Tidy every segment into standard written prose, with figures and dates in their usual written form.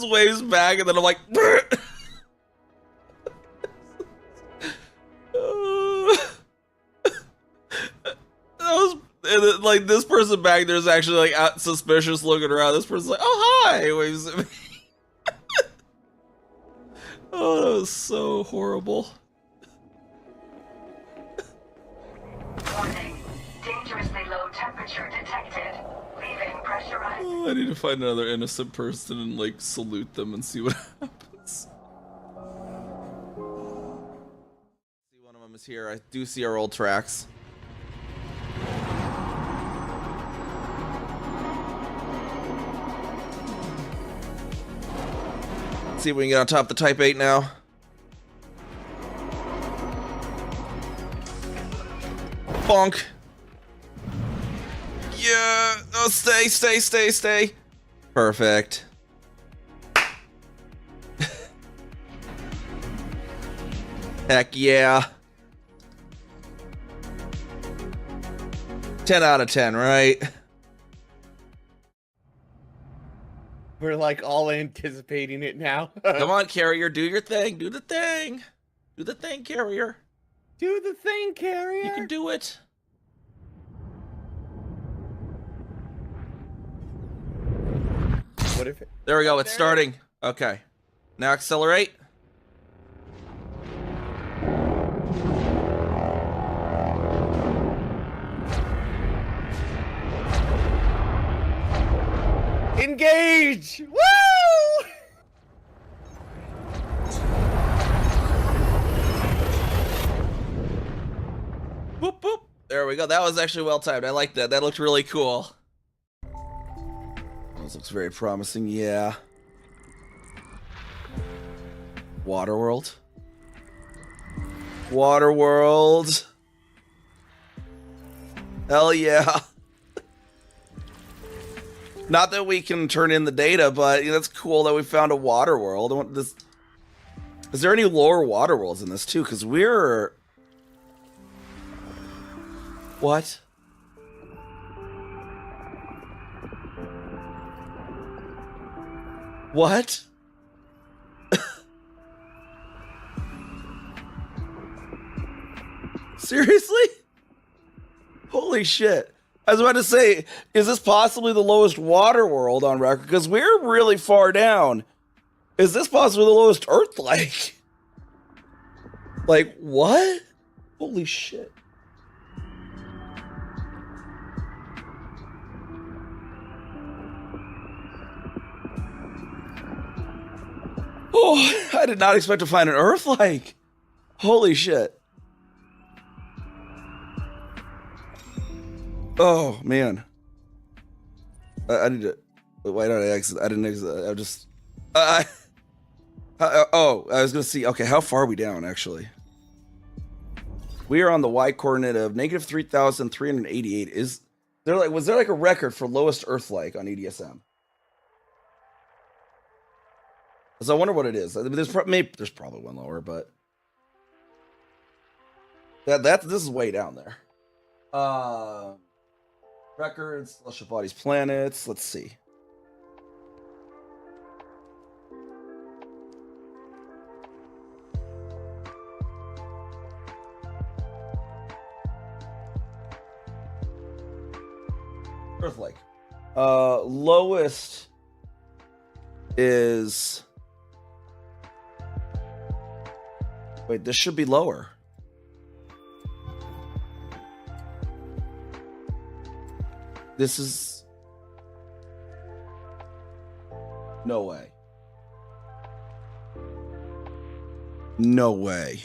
just waves back, and then I'm like, and then, like, this person back there is actually like out suspicious looking around. This person's like, oh hi, waves at me. Oh, that was so horrible. Warning. Dangerously low temperature detected. Leaving pressurized. Oh, I need to find another innocent person and like salute them and see what happens. See, one of them is here. I do see our old tracks. See if we can get on top of the Type 8 now. Bonk. Yeah. Oh, stay. Perfect. Heck yeah. 10 out of 10, right? We're like all anticipating it now. Come on, Carrier, do your thing. Do the thing. Do the thing, Carrier. Do the thing, Carrier. You can do it. What if it... There we go. It's starting. Okay. Now accelerate. Engage! Woo! Boop, boop. There we go. That was actually well timed. I like that. That looked really cool. This looks very promising. Yeah. Waterworld. Waterworld. Hell yeah. Not that we can turn in the data, but that's cool that we found a water world. I want this. Is there any lower water worlds in this too? Because we're... What? What? Seriously? Holy shit. I was about to say, is this possibly the lowest water world on record? Because we're really far down. Is this possibly the lowest Earth-like? Like, what? Holy shit. Oh, I did not expect to find an Earth-like. Holy shit. Oh, man. I need to... Why did I exit? I didn't exit. I just... oh, I was going to see... Okay, how far are we down, actually? We are on the y-coordinate of negative 3,388. Is there like... Was there like a record for lowest Earth-like on EDSM? So I wonder what it is. There's probably one lower, but... This is way down there. Records, celestial bodies, planets. Let's see. Earth-like. Lowest is... Wait, this should be lower. This is... No way. No way.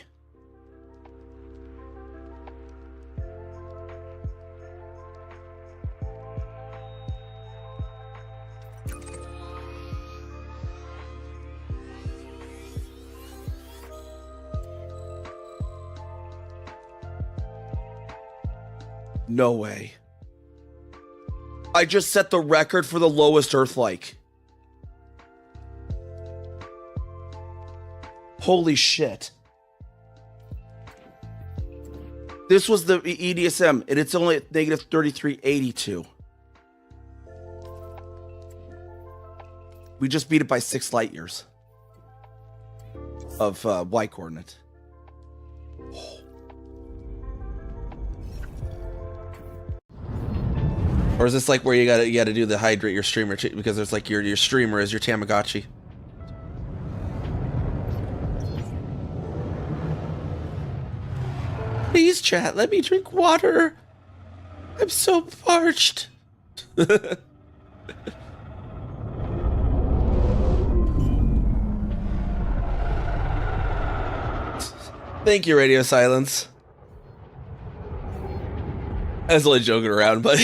No way. I just set the record for the lowest Earth-like. Holy shit. This was the EDSM, and it's only at negative 3382. We just beat it by 6 light years of y coordinate. Or is this like where you gotta do the hydrate your streamer because there's like your streamer is your Tamagotchi? Please, chat, let me drink water. I'm so parched. Thank you, Radio Silence. I was only joking around, but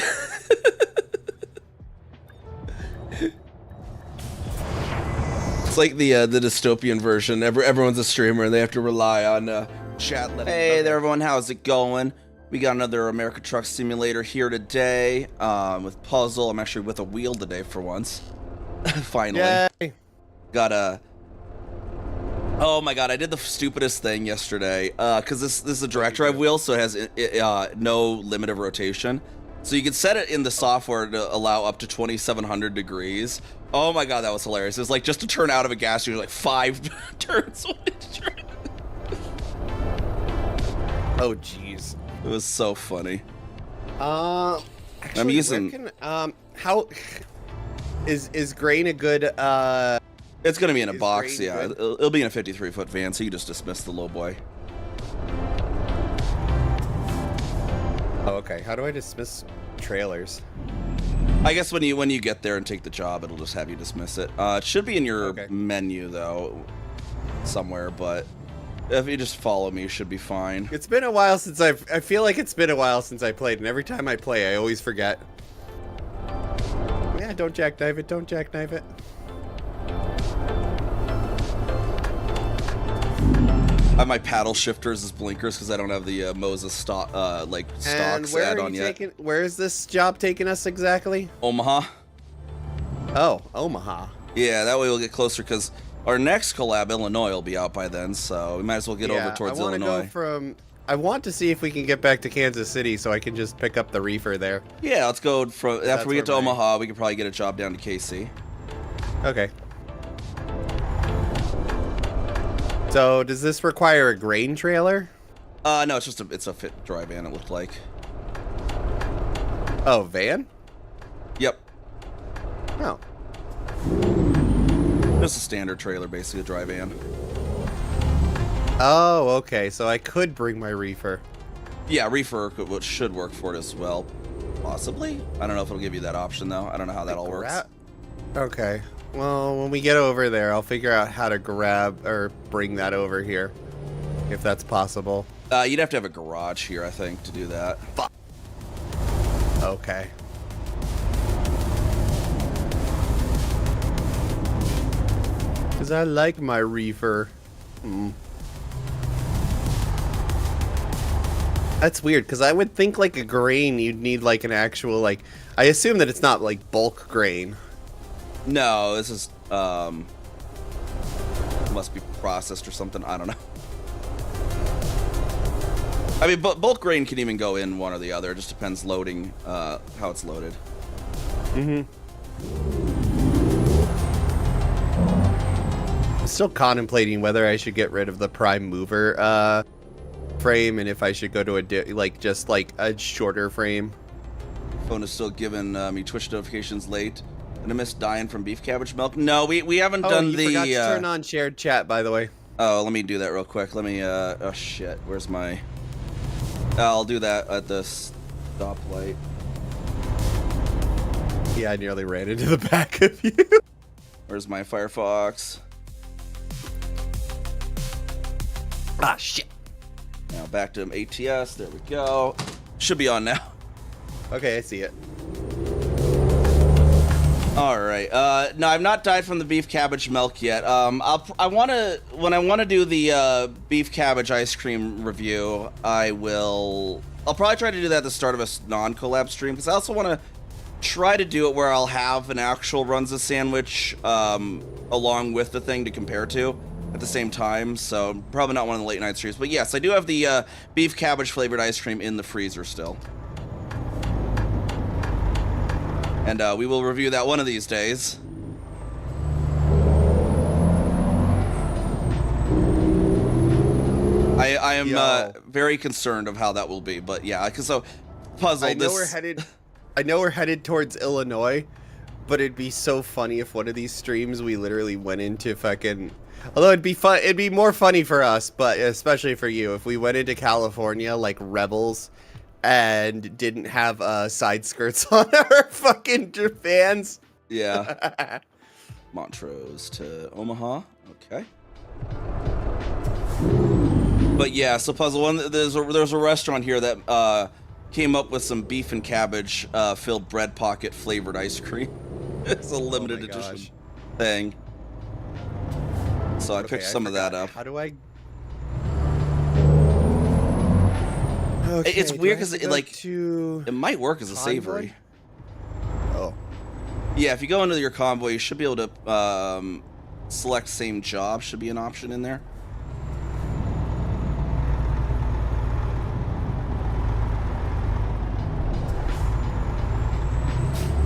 it's like the dystopian version. Everyone's a streamer and they have to rely on chat. Hey there, everyone. How's it going? We got another America Truck Simulator here today with Puzzle. I'm actually with a wheel today for once. Finally. Yay. Got a... Oh my god, I did the stupidest thing yesterday, because this is a direct drive wheel, so it has no limit of rotation. So you can set it in the software to allow up to 2,700 degrees. Oh my god, that was hilarious. It was like just to turn out of a gas station, like 5 turns. Oh jeez. It was so funny. Actually, I'm using... how... Is grain a good, It's gonna be in a box, grain yeah. good? It'll be in a 53-foot van, so you just dismiss the low boy. Oh, okay. How do I dismiss trailers? I guess when you get there and take the job, it'll just have you dismiss it. It should be in your menu though, somewhere. But if you just follow me, you should be fine. It's been a while since I feel like it's been a while since I played, and every time I play, I always forget. Yeah, don't jackknife it. Don't jackknife it. I have my paddle shifters as blinkers because I don't have the Moses stocks add-on yet. Where is this job taking us exactly? Omaha. Oh, Omaha. Yeah, that way we'll get closer because our next collab, Illinois, will be out by then, so we might as well get over towards Illinois. I want to see if we can get back to Kansas City so I can just pick up the reefer there. Yeah, let's go from after we get to Omaha, we can probably get a job down to KC. Okay. So, does this require a grain trailer? No, it's a fit dry van, it looked like. Oh, van? Yep. Oh. Just a standard trailer, basically a dry van. Oh, okay. So I could bring my reefer. Yeah, reefer should work for it as well. Possibly. I don't know if it'll give you that option though. I don't know how that all works. Okay. Well, when we get over there, I'll figure out how to grab or bring that over here, if that's possible. You'd have to have a garage here, I think, to do that. Fuck. Okay. Because I like my reefer. That's weird, because I would think like a grain, you'd need like an actual, like, I assume that it's not like bulk grain. No, this is, must be processed or something. I don't know. I mean, bulk grain can even go in one or the other. It just depends loading, how it's loaded. I'm still contemplating whether I should get rid of the prime mover, frame, and if I should go to just a shorter frame. Phone is still giving me Twitch notifications late. And I missed dying from beef cabbage milk. No, we haven't done the. Forgot to turn on shared chat, by the way. Oh, let me do that real quick. Let me. Oh shit, where's my? I'll do that at the stoplight. Yeah, I nearly ran into the back of you. Where's my Firefox? Ah shit. Now back to ATS. There we go. Should be on now. Okay, I see it. All right. No, I've not died from the beef cabbage milk yet. When I want to do the beef cabbage ice cream review, I'll probably try to do that at the start of a non-collab stream because I also want to try to do it where I'll have an actual Runza sandwich along with the thing to compare to at the same time. So probably not one of the late night streams, but yes, I do have the beef cabbage flavored ice cream in the freezer still. And we will review that one of these days. am Yo. very concerned of how that will be. But yeah, because so puzzle. I know we're headed towards Illinois, but it'd be so funny if one of these streams we literally went into fucking. Although it'd be fun, it'd be more funny for us, but especially for you, if we went into California like rebels and didn't have side skirts on our fucking vans. Yeah. Montrose to Omaha. Okay. But yeah, so puzzle one. There's a restaurant here that came up with some beef and cabbage filled bread pocket flavored ice cream. It's a limited edition thing. So I picked some of that up. How do I? It's weird because it it might work as a savory. Oh. Yeah, if you go into your convoy, you should be able to select same job. Should be an option in there.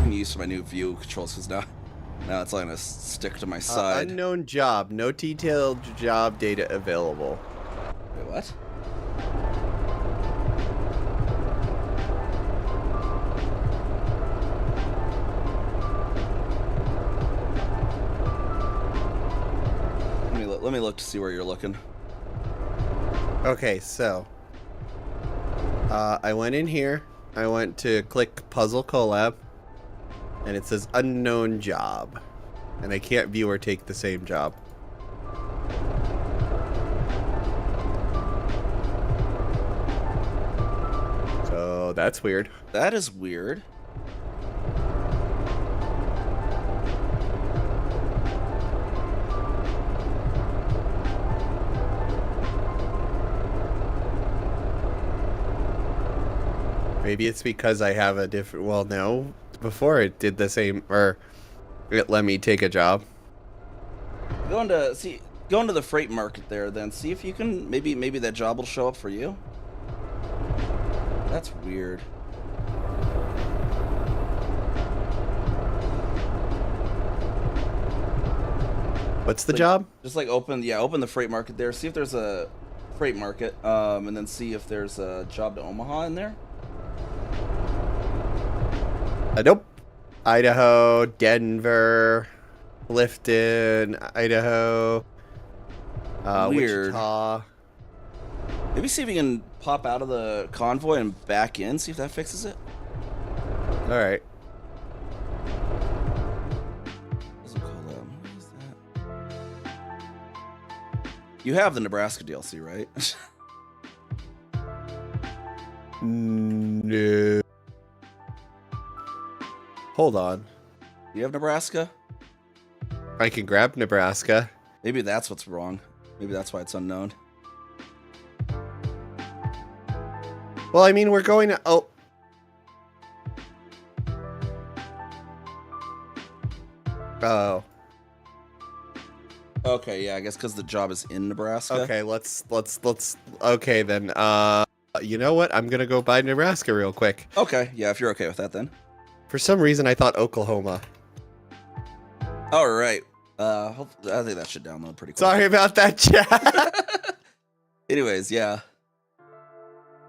I'm used to my new view controls because now it's gonna stick to my side. Unknown job. No detailed job data available. Wait, what? Let me look to see where you're looking. Okay, so I went in here. I went to click Puzzle Collab, and it says unknown job, and I can't view or take the same job. So that's weird. That is weird. Maybe it's because I have a different. Well, no. Before it did the same, or it let me take a job. Go into the freight market there, then see if you can maybe that job will show up for you. That's weird. What's the job? Just like open the freight market there. See if there's a freight market, and then see if there's a job to Omaha in there. Nope. Idaho, Denver, Clifton, Idaho, Weird. Wichita. Maybe see if you can pop out of the convoy and back in. See if that fixes it. All right. What is that? You have the Nebraska DLC, right? No. Hold on. You have Nebraska? I can grab Nebraska. Maybe that's what's wrong. Maybe that's why it's unknown. Well, I mean, we're going to... Oh. Oh. Okay, yeah, I guess because the job is in Nebraska. Okay, let's... Okay, then, you know what? I'm gonna go buy Nebraska real quick. Okay, yeah, if you're okay with that, then. For some reason, I thought Oklahoma. All right. I think that should download pretty quick. Sorry about that, chat. Anyways, yeah.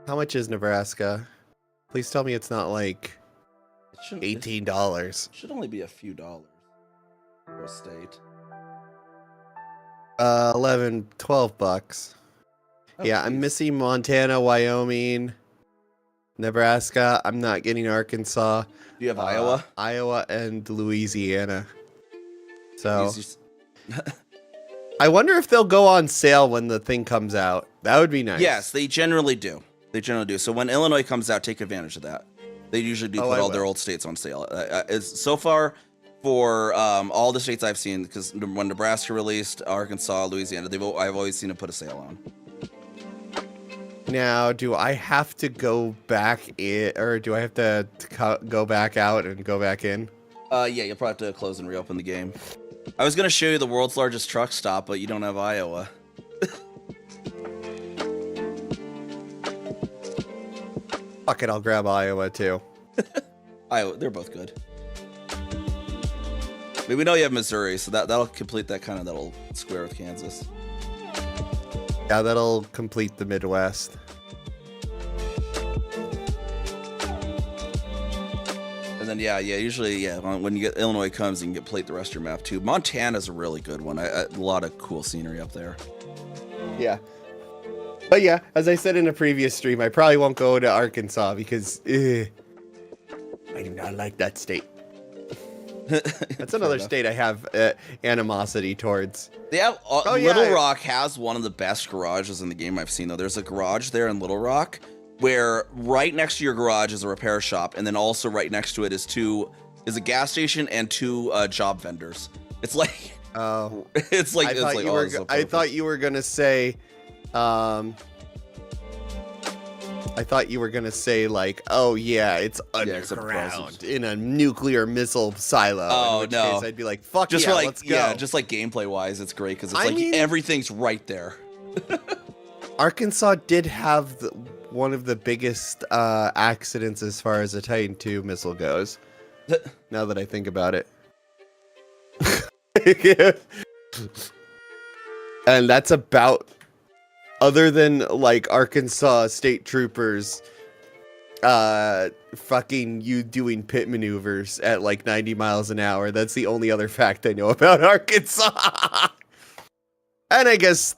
How much is Nebraska? Please tell me it's not like It $18. should only be a few dollars for a state. 11, 12 bucks. Oh, Yeah, I'm geez. missing Montana, Wyoming, Nebraska. I'm not getting Arkansas. Do you have Iowa? Iowa and Louisiana. So Use I wonder if they'll go on sale when the thing comes out. That would be nice. Yes, they generally do. They generally do. So when Illinois comes out, take advantage of that. They usually do put all their old states on sale. It's so far for all the states I've seen, because when Nebraska released, Arkansas, Louisiana, I've always seen them put a sale on. Now, do I have to go back in, or do I have to go back out and go back in? Yeah, you'll probably have to close and reopen the game. I was gonna show you the world's largest truck stop, but you don't have Iowa. Fuck it, I'll grab Iowa too. Iowa, they're both good. I mean, we know you have Missouri, so that'll complete that kind of little square with Kansas. Yeah, that'll complete the Midwest. And then usually when you get Illinois comes, you can get plate the rest of your map too. Montana's a really good one. A lot of cool scenery up there. Yeah. But yeah, as I said in a previous stream, I probably won't go to Arkansas because I do not like that state. That's another state I have animosity towards. Yeah, Little Rock has one of the best garages in the game I've seen, though. There's a garage there in Little Rock where right next to your garage is a repair shop, and then also right next to it is a gas station and 2 job vendors. It's like I thought you were gonna say like, oh yeah, it's underground in a nuclear missile silo. Oh, in which no. case I'd be like, fuck just yeah, for let's go. Yeah, just like gameplay wise, it's great because it's everything's right there. Arkansas did have one of the biggest accidents as far as a Titan II missile goes. Now that I think about it. And that's about, other than like Arkansas state troopers fucking you doing pit maneuvers at like 90 miles an hour, that's the only other fact I know about Arkansas. And I guess,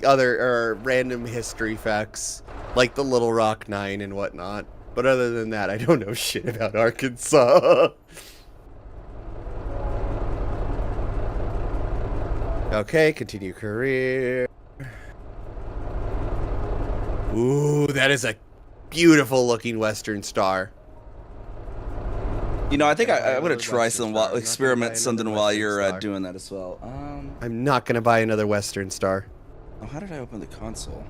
other random history facts like the Little Rock 9 and whatnot. But other than that, I don't know shit about Arkansas. Okay, continue career. Ooh, that is a beautiful looking Western Star. I think I'm gonna try experiment something while you're doing that as well. I'm not gonna buy another Western Star. Oh, how did I open the console?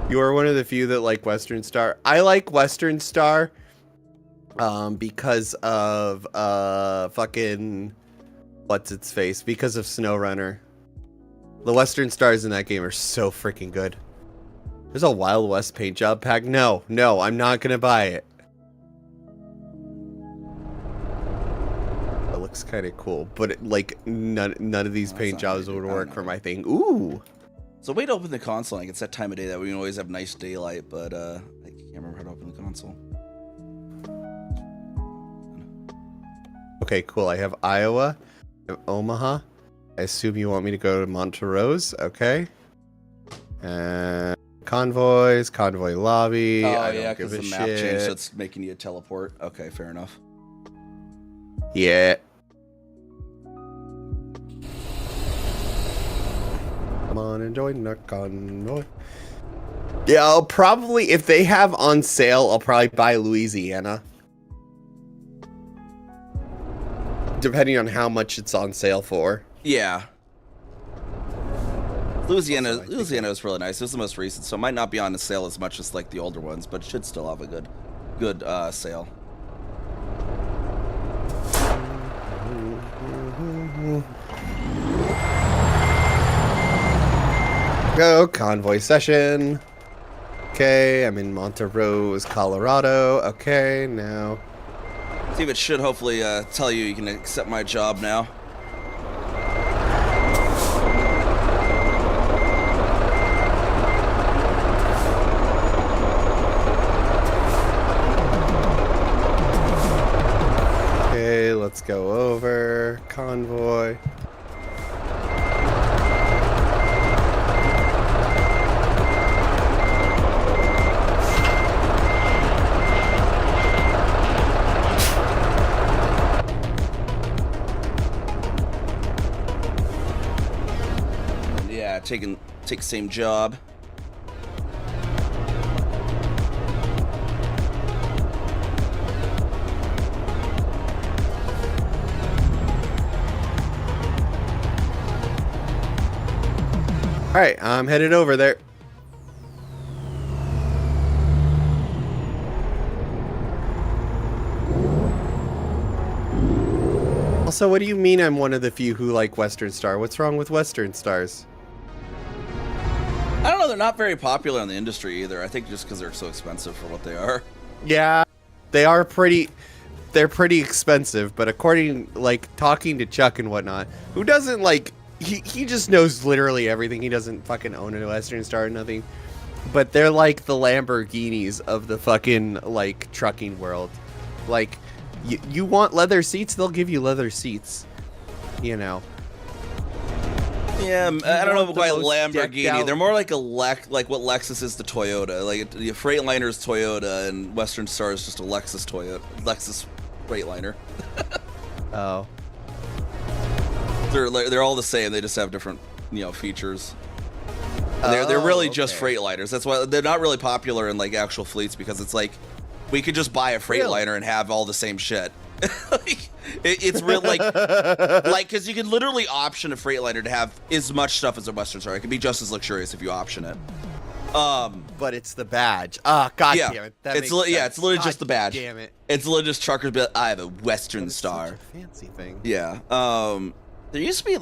You are one of the few that like Western Star. I like Western Star because of fucking what's its face, because of SnowRunner. The Western Stars in that game are so freaking good. There's a Wild West paint job pack. No, I'm not gonna buy it. It looks kind of cool, but none of these paint jobs would work for my thing. Ooh. So way to open the console. I can set time of day that we can always have nice daylight, but I can't remember how to open the console. Okay, cool. I have Iowa, I have Omaha. I assume you want me to go to Montrose. Okay. And convoys, convoy lobby. Oh yeah, because the map changed, so it's making you teleport. Okay, fair enough. Yeah. Come on and join the convoy. Yeah, I'll probably, if they have on sale, I'll probably buy Louisiana. Depending on how much it's on sale for. Yeah. Louisiana is really nice. It's the most recent, so it might not be on the sale as much as like the older ones, but it should still have a good sale. Go convoy session. Okay, I'm in Montrose, Colorado. Okay, now. Steve, it should hopefully tell you can accept my job now. Okay, let's go over convoy. Take same job. All right, I'm headed over there. Also, what do you mean I'm one of the few who like Western Star? What's wrong with Western Stars? I don't know. They're not very popular in the industry either. I think just because they're so expensive for what they are. Yeah, they are pretty. They're pretty expensive, but according, like, talking to Chuck and whatnot, who doesn't, like, he just knows literally everything. He doesn't fucking own a Western Star or nothing. But they're like the Lamborghinis of the fucking, like, trucking world. Like, you want leather seats, they'll give you leather seats. You know. Yeah, I don't know quite most Lamborghini. They're more like like what Lexus is to Toyota. Like the Freightliner is Toyota, and Western Star is just a Lexus Freightliner. Oh. They're all the same. They just have different, features. And they're really just Freightliners. That's why they're not really popular in like actual fleets, because it's like we could just buy a Freightliner and have all the same shit. Like, it's real like because you can literally option a Freightliner to have as much stuff as a Western Star. It can be just as luxurious if you option it. But it's the badge. Ah, god yeah, damn it. it's literally just the badge. Damn it. It's literally just truckers. But I have a Western Star. Such a fancy thing. Yeah. There used to be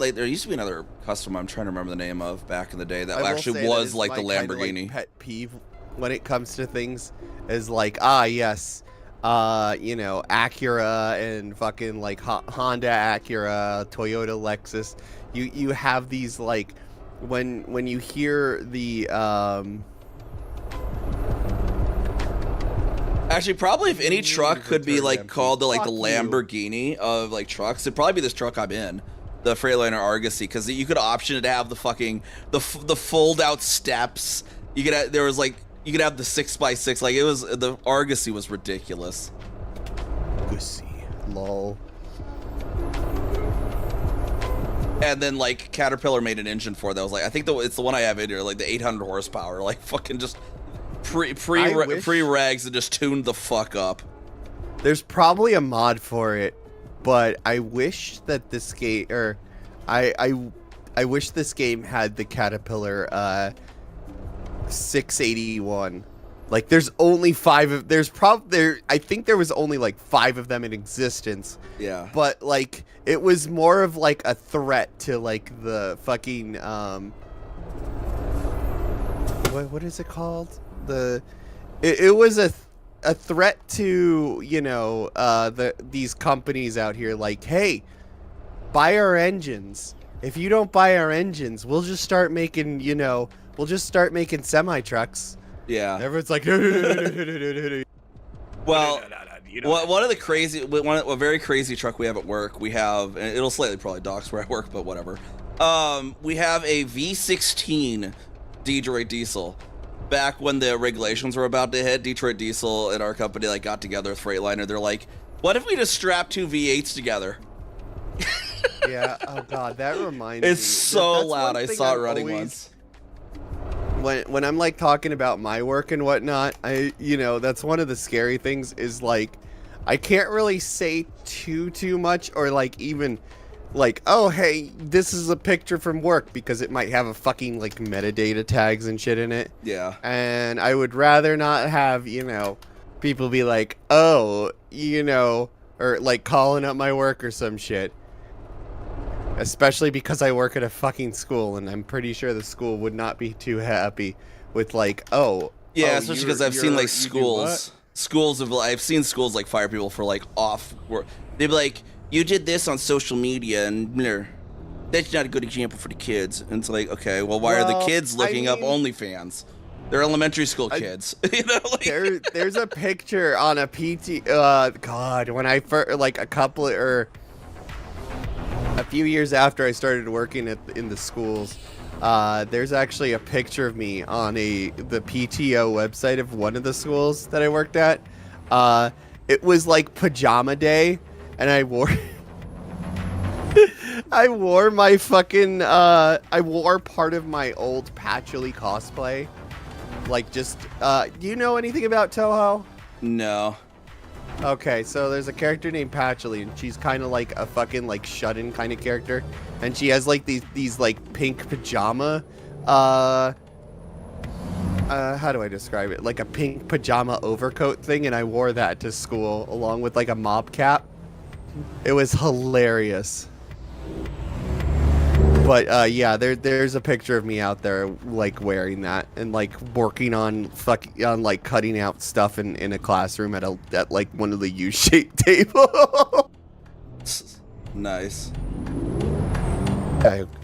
another custom I'm trying to remember the name of back in the day that actually was like the Lamborghini. Kind of, like, pet peeve when it comes to things is like, yes, Acura and fucking like Honda Acura, Toyota Lexus. You have these like when you hear the Actually, probably if any truck could be like Empty. called the Fuck Lamborghini of like trucks, it'd probably be this truck I'm in, the Freightliner Argosy, because you could option it to have the fucking the fold out steps. You could have, you could have the 6x6. Like the Argosy was ridiculous. Argosy, lol. And then like Caterpillar made an engine for that. I was like, I think it's the one I have in here, like the 800 horsepower, like fucking just pre-regs and just tuned the fuck up. There's probably a mod for it, but I wish that this game, or I wish this game had the Caterpillar 681. Like, there's only 5 of, I think there was only like 5 of them in existence. Yeah. But like, it was more of like a threat to like the fucking what is it called? It was a threat to, these companies out here, like, hey, buy our engines. If you don't buy our engines, we'll just start making, semi trucks. Yeah. Everyone's like, well, one of the crazy, a very crazy truck we have at work. We have, and it'll slightly probably dox where I work, but whatever. We have a V16 Detroit diesel. Back when the regulations were about to hit, Detroit Diesel and our company like got together with Freightliner. They're like, "What if we just strap 2 V8s together?" Yeah. Oh god, that reminds me. It's so loud. I saw it running once. When I'm like talking about my work and whatnot, that's one of the scary things is like, I can't really say too much, or like even like, oh hey, this is a picture from work, because it might have a fucking like metadata tags and shit in it. Yeah. And I would rather not have, people be like, oh, or like calling up my work or some shit. Especially because I work at a fucking school, and I'm pretty sure the school would not be too happy with like, yeah, especially because I've seen like I've seen schools like fire people for like off work. They'd be like, you did this on social media, and that's not a good example for the kids. And it's like, okay, well, why are the kids looking up OnlyFans? They're elementary school kids. There's a picture on a PT. God, when I first, like a few years after I started working in the schools, there's actually a picture of me on the PTO website of one of the schools that I worked at. It was like pajama day, and I wore my fucking I wore part of my old Patchouli cosplay. Like, just do you know anything about Toho? No. Okay, so there's a character named Patchouli, and she's kind of like a fucking like shut-in kind of character, and she has like these like pink pajama how do I describe it? Like a pink pajama overcoat thing, and I wore that to school along with like a mob cap. It was hilarious. But yeah, there's a picture of me out there like wearing that and like working on like cutting out stuff in a classroom at like one of the U-shaped tables. Nice.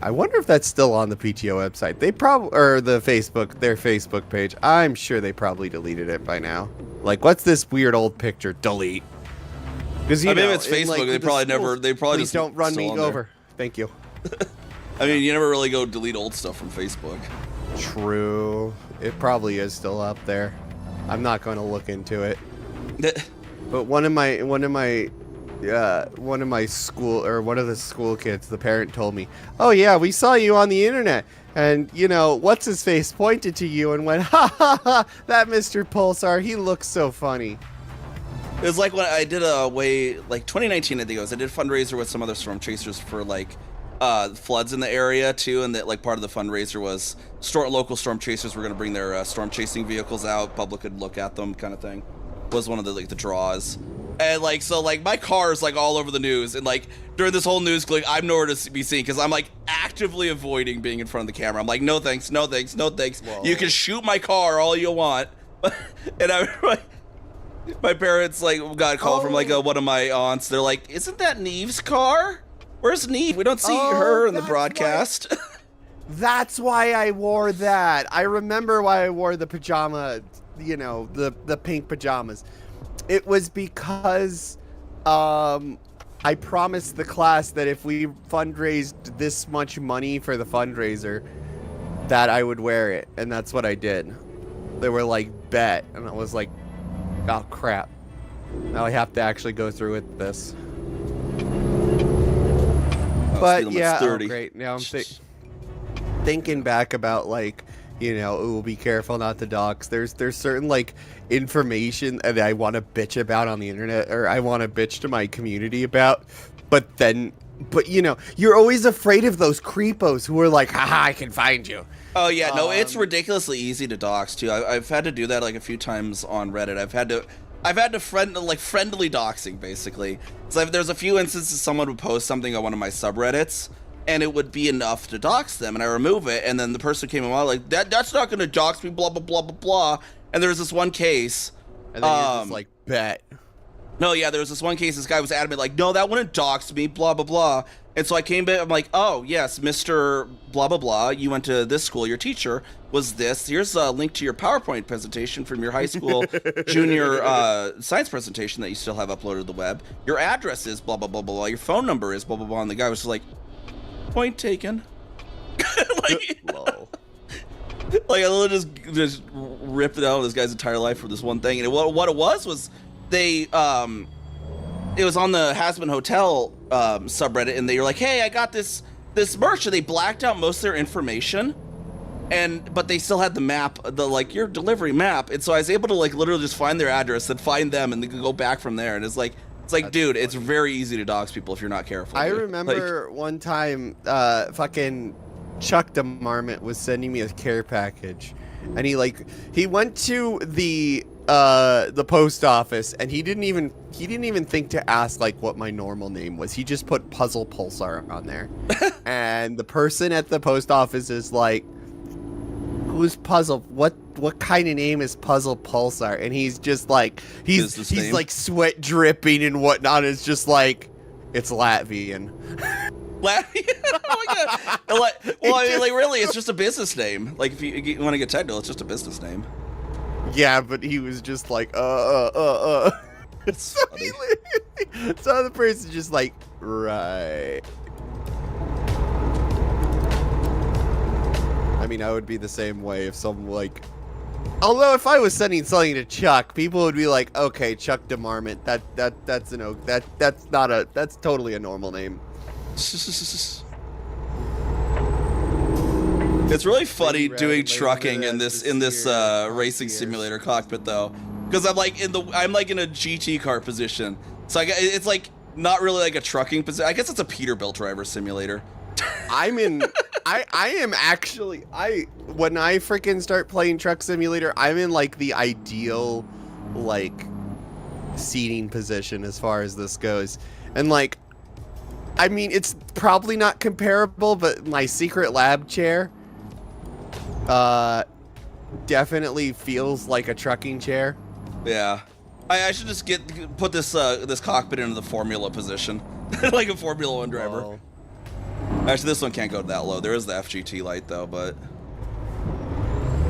I wonder if that's still on the PTO website. They probably, or their Facebook page. I'm sure they probably deleted it by now. Like, what's this weird old picture? Delete. Because I mean, if it's Facebook, they probably please just don't run me still on there. over. Thank you. I mean, you never really go delete old stuff from Facebook. True. It probably is still up there. I'm not going to look into it. But one of the school kids, the parent told me, "Oh yeah, we saw you on the internet, and you know what's his face pointed to you and went, ha ha ha, that Mr. Pulsar, he looks so funny." It was like when I did like 2019, I think it was. I did a fundraiser with some other storm chasers for like floods in the area too, and that like part of the fundraiser was local storm chasers were going to bring their storm chasing vehicles out, public could look at them, kind of thing. Was one of the draws. And like, so like my car is like all over the news, and like during this whole news clip, I'm nowhere to be seen because I'm like actively avoiding being in front of the camera. I'm like, no thanks, no thanks, no thanks. Whoa. You can shoot my car all you want. And my parents like got a call from like one of my aunts. They're like, isn't that Neve's car? Where's Neve? We don't see her in the broadcast. That's why I wore that. I remember why I wore the pajama, you know, the pink pajamas. It was because I promised the class that if we fundraised this much money for the fundraiser, that I would wear it. And that's what I did. They were like, bet. And I was like, oh, crap. Now I have to actually go through with this. But yeah, oh, great. Now I'm thinking back about like, you know, ooh, be careful not to dox. There's certain like information that I want to bitch about on the internet, or I want to bitch to my community about, but you know, you're always afraid of those creepos who are like, haha, I can find you. Oh yeah, no, it's ridiculously easy to dox too. I've had to do that like a few times on Reddit. I've had to friendly doxing basically. So there's a few instances someone would post something on one of my subreddits, and it would be enough to dox them, and I remove it, and then the person came in like, that's not gonna dox me, blah blah blah blah blah. And there's this one case, and then you're just like, bet. No, yeah, there was this one case. This guy was adamant, like, no, that wouldn't dox me, blah blah blah. And so I came back. I'm like, oh yes, Mr. Blah blah blah. You went to this school. Your teacher was this. Here's a link to your PowerPoint presentation from your high school junior science presentation that you still have uploaded to the web. Your address is blah blah blah blah. Your phone number is blah blah blah. And the guy was just like, point taken. Like, like I literally just ripped it out of this guy's entire life for this one thing. And what it was they it was on the Hasbin Hotel subreddit, and they were like, hey, I got this merch, and they blacked out most of their information, but they still had the map, like your delivery map, and so I was able to like literally just find their address and find them, and they could go back from there. And it's like dude, funny. It's very easy to dox people if you're not careful. I remember one time fucking Chuck DeMarmont was sending me a care package, and he went to the post office, and he didn't even think to ask like what my normal name was. He just put PuzzlePulsar on there. And the person at the post office is like, who's Puzzle? What kind of name is PuzzlePulsar? And he's just like, he's like sweat dripping and whatnot. It's just like, it's Latvian. Latvian? Oh my god. Well, I mean, like really, it's just a business name. Like if you want to get technical, it's just a business name. Yeah, but he was just like, It's funny. So the person's just like, right. I mean, I would be the same way if someone like, although if I was sending something to Chuck, people would be like, okay, Chuck DeMarmont, that's totally a normal name. It's really funny doing trucking in this racing simulator cockpit though, because I'm like in a GT car position, so it's like not really like a trucking position. I guess it's a Peterbilt driver simulator. I am actually when I freaking start playing Truck Simulator, I'm in like the ideal like seating position as far as this goes. And like, I mean, it's probably not comparable, but my secret lab chair definitely feels like a trucking chair. Yeah. I should just put this this cockpit into the Formula position. Like a Formula 1 driver. Oh. Actually, this one can't go that low. There is the FGT light though, but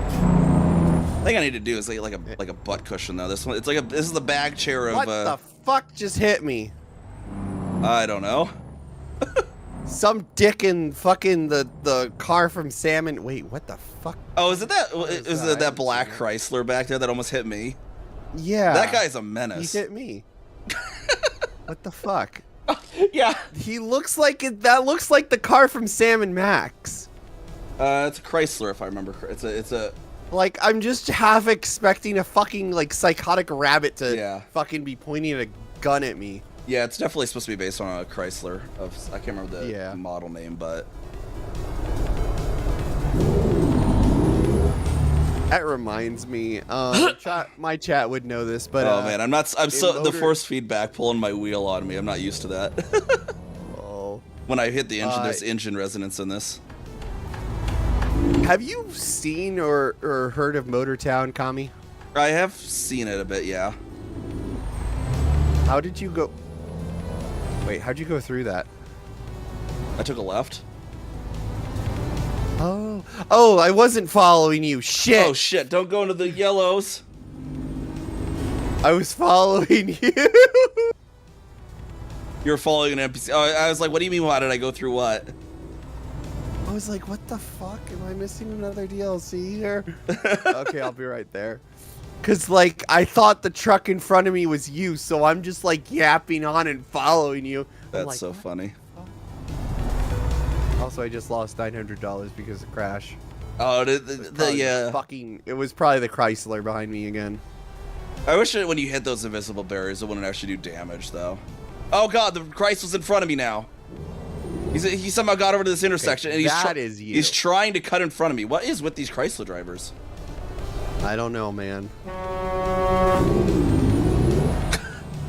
I think I need to do is like a butt cushion though. This one, this is the bag chair of. What the fuck just hit me? I don't know. Some dick in fucking the car from Salmon. Wait, what the fuck? Oh, is it that black Chrysler back there that almost hit me? Yeah. That guy's a menace. He hit me. What the fuck? Yeah. He looks like it. That looks like the car from Sam and Max. It's a Chrysler if I remember. It's a. Like, I'm just half expecting a fucking like psychotic rabbit to fucking be pointing a gun at me. Yeah, it's definitely supposed to be based on a Chrysler. I can't remember the model name, but. That reminds me, my chat would know this, but oh man, the force feedback pulling my wheel on me. I'm not used to that. Oh. When I hit the engine, there's engine resonance in this. Have you seen or heard of Motortown, Kami? I have seen it a bit, yeah. How did you go? Wait, how'd you go through that? I took a left. Oh, I wasn't following you. Shit. Oh shit! Don't go into the yellows. I was following you. You're following an NPC. Oh, I was like, what do you mean? Why did I go through what? I was like, what the fuck? Am I missing another DLC here? Okay, I'll be right there. Cause like I thought the truck in front of me was you, so I'm just like yapping on and following you. That's like, so funny. Also, I just lost $900 because of crash. Oh, It was probably the Chrysler behind me again. I wish when you hit those invisible barriers, it wouldn't actually do damage, though. Oh god, the Chrysler's in front of me now. He somehow got over to this intersection, and he's trying to cut in front of me. What is with these Chrysler drivers? I don't know, man.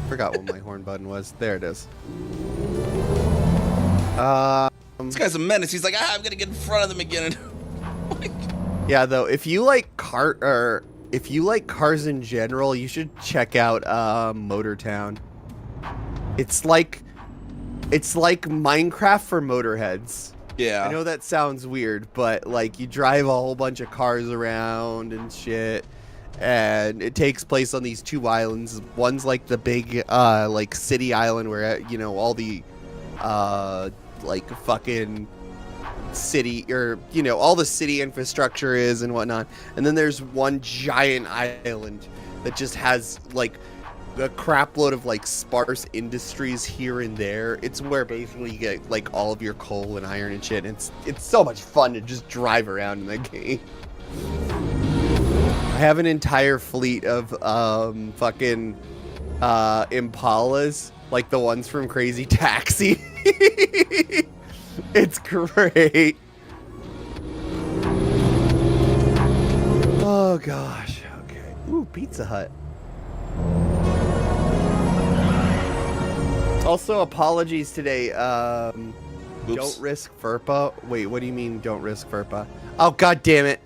Forgot what my horn button was. There it is. This guy's a menace. He's like, I'm gonna get in front of them again. Yeah, though, if you like cars in general, you should check out Motortown. It's like Minecraft for motorheads. Yeah. I know that sounds weird, but like you drive a whole bunch of cars around and shit, and it takes place on these two islands. One's like the big like city island where all the like fucking city, or all the city infrastructure is and whatnot, and then there's one giant island that just has like a crap load of like sparse industries here and there. It's where basically you get like all of your coal and iron and shit, and it's so much fun to just drive around in that game. I have an entire fleet of fucking Impalas, like the ones from Crazy Taxi. It's great. Oh gosh. Okay. Ooh, Pizza Hut. Also, apologies today. Don't risk FERPA. Wait, what do you mean don't risk FERPA? Oh god damn it.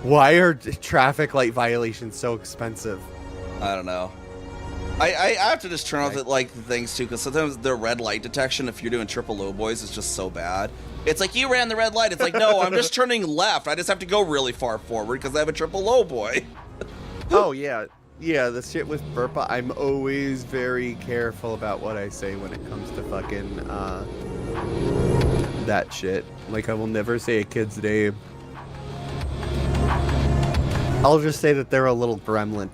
Why are traffic light violations so expensive? I don't know. I have to just turn off the things too, because sometimes the red light detection, if you're doing triple low boys, is just so bad. It's like, you ran the red light. It's like, no, I'm just turning left. I just have to go really far forward because I have a triple low boy. Oh yeah. Yeah, the shit with FERPA, I'm always very careful about what I say when it comes to fucking that shit. Like, I will never say a kid's name. I'll just say that they're a little gremlin.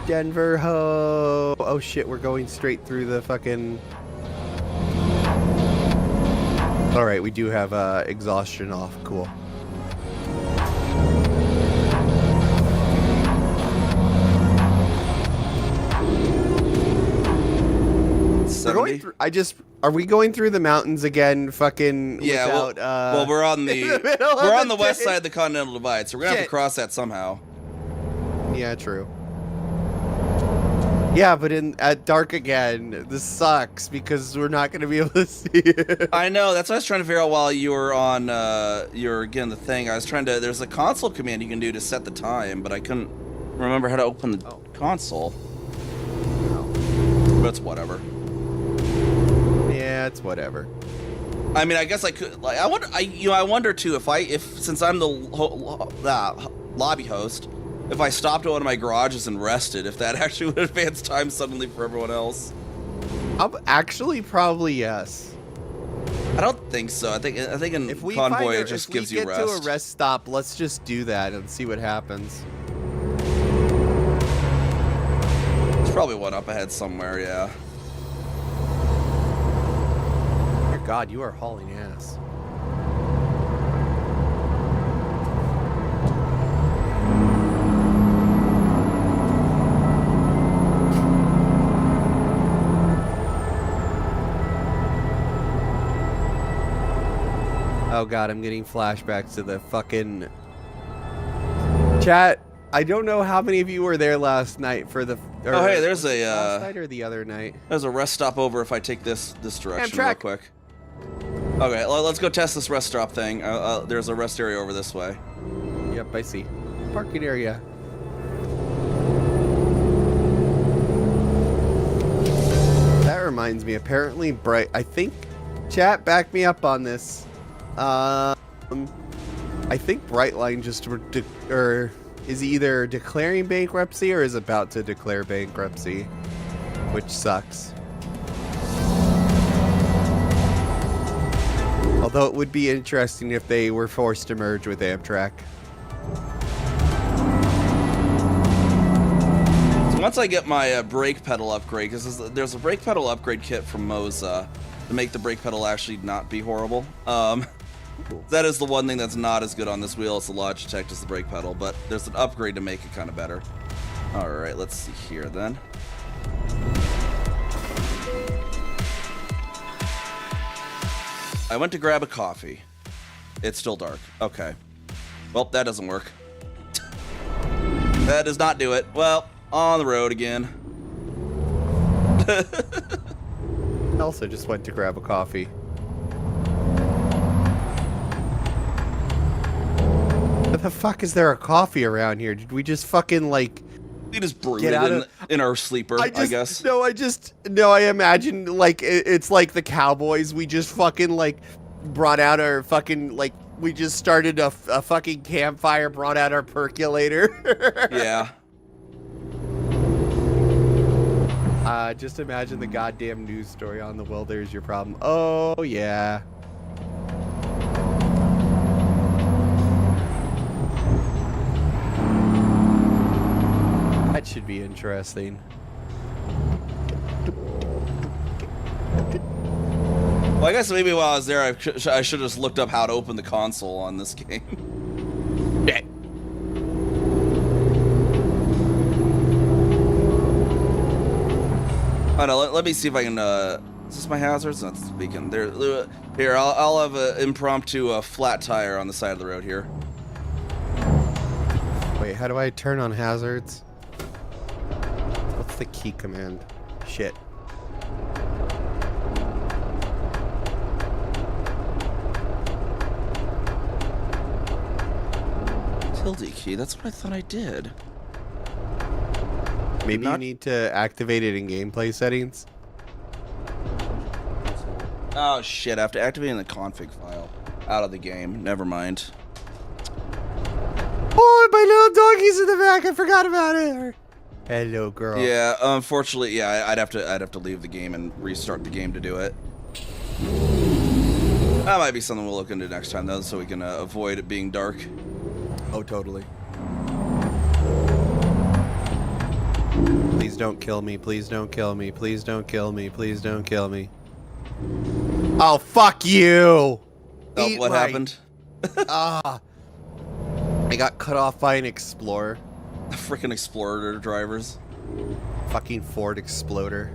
Denver ho. Oh shit, we're going straight through the fucking. Alright, we do have exhaustion off. Cool. We're going through, are we going through the mountains again? Fucking yeah. Without, well, we're on the west side of the Continental Divide, so we're gonna have to cross that somehow. Yeah, true. Yeah, but at dark again, this sucks because we're not going to be able to see it. I know, that's what I was trying to figure out while you were on, you're getting the thing. I was trying to, there's a console command you can do to set the time, but I couldn't remember how to open the console. But it's whatever. Yeah, it's whatever. I mean, I guess I could, like, I wonder too, since I'm the lobby host, if I stopped at one of my garages and rested, if that actually would advance time suddenly for everyone else. Actually, probably yes. I don't think so. I think in If we Convoy it just gives you rest. If we get to a rest stop, let's just do that and see what happens. There's probably one up ahead somewhere, yeah. Dear God, you are hauling ass. Oh God, I'm getting flashbacks to the fucking chat. I don't know how many of you were there last night for the. Oh hey, there's a last night or the other night. There's a rest stop over if I take this direction real Amtrak. quick. Okay, let's go test this rest stop thing. There's a rest area over this way. Yep, I see. Parking area. That reminds me. Apparently, I think chat back me up on this. I think Brightline just is either declaring bankruptcy or is about to declare bankruptcy, which sucks. Although it would be interesting if they were forced to merge with Amtrak. So once I get my brake pedal upgrade, because there's a brake pedal upgrade kit from Moza to make the brake pedal actually not be horrible. That is the one thing that's not as good on this wheel as the Logitech as the brake pedal, but there's an upgrade to make it kind of better. Alright, let's see here then. I went to grab a coffee. It's still dark. Okay. Well, that doesn't work. That does not do it. Well, on the road again. I also just went to grab a coffee. What the fuck is there a coffee around here? Did we just fucking like We just brewed it in our sleeper, I guess. No, I imagine like it's like the Cowboys. We just fucking like brought out our fucking like we just started a fucking campfire, brought out our percolator. Yeah. Just imagine the goddamn news story on the well, there's your problem. Oh yeah. That should be interesting. Well, I guess maybe while I was there, I should have just looked up how to open the console on this game. Yeah. Oh no, let me see if I can, is this my hazards? Not speaking. Here, I'll have an impromptu flat tire on the side of the road here. Wait, how do I turn on hazards? What's the key command? Shit. Tilde key, that's what I thought I did. Maybe you need to activate it in gameplay settings. Oh shit, I have to activate in the config file. Out of the game, never mind. Oh, my little doggy's in the back, I forgot about it. Hello, girl. Yeah, unfortunately, yeah, I'd have to leave the game and restart the game to do it. That might be something we'll look into next time, though, so we can avoid it being dark. Oh, totally. Please don't kill me. Please don't kill me. Please don't kill me. Please don't kill me. Oh, fuck you! Oh, what happened? I got cut off by an Explorer. Freaking Explorer drivers. Fucking Ford Exploder.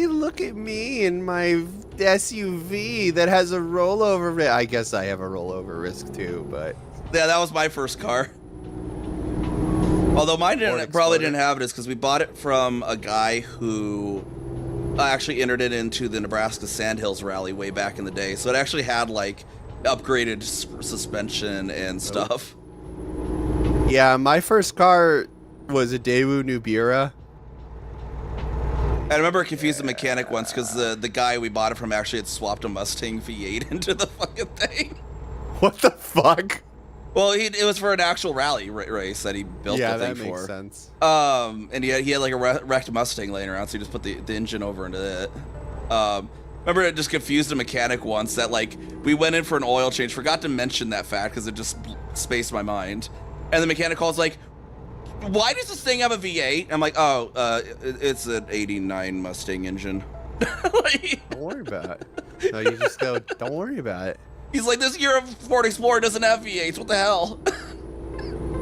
Look at me in my SUV that has a rollover risk. I guess I have a rollover risk too, but Yeah, that was my first car. Although mine probably didn't have it, is because we bought it from a guy who actually entered it into the Nebraska Sandhills Rally way back in the day. So it actually had like upgraded suspension and stuff. yeah, my first car was a Daewoo Nubira. I remember I confused the mechanic once because the guy we bought it from actually had swapped a Mustang V8 into the fucking thing. What the fuck? Well, it was for an actual rally race that he built the thing that for. makes sense. And he had like a wrecked Mustang laying around, so he just put the engine over into it. Remember, it just confused a mechanic once that like we went in for an oil change, forgot to mention that fact because it just spaced my mind. And the mechanic calls like, "Why does this thing have a V8?" I'm like, "Oh, it's an '89 Mustang engine." Like, Don't worry about it. No, you just go, don't worry about it. he's like, "This year of Ford Explorer doesn't have V8s. What the hell?"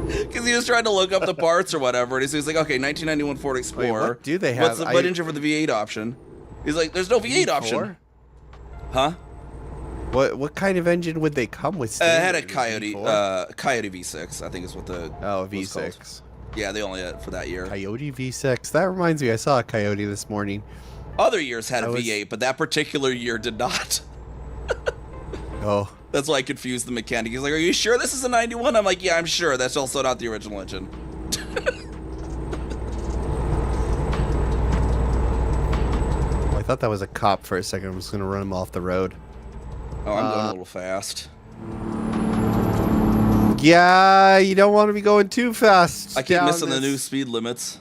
Because he was trying to look up the parts or whatever, and he's like, "Okay, 1991 Ford Explorer. what do they have? What engine for the V8 option?" He's like, "There's no V8 option." Huh? What kind of engine would they come with? It had a standard? Coyote V6, I think is what the was called. V6. Yeah, they only had it for that year. Coyote V6. That reminds me, I saw a Coyote this morning. Other years had a I was- V8, but that particular year did not. Oh, That's why I confused the mechanic. He's like, "Are you sure this is a 91? I'm like, "Yeah, I'm sure. That's also not the original engine." I thought that was a cop for a second. I was gonna run him off the road. Oh, I'm going a little fast. Yeah, you don't want to be going too fast. I keep down missing the this- new speed limits.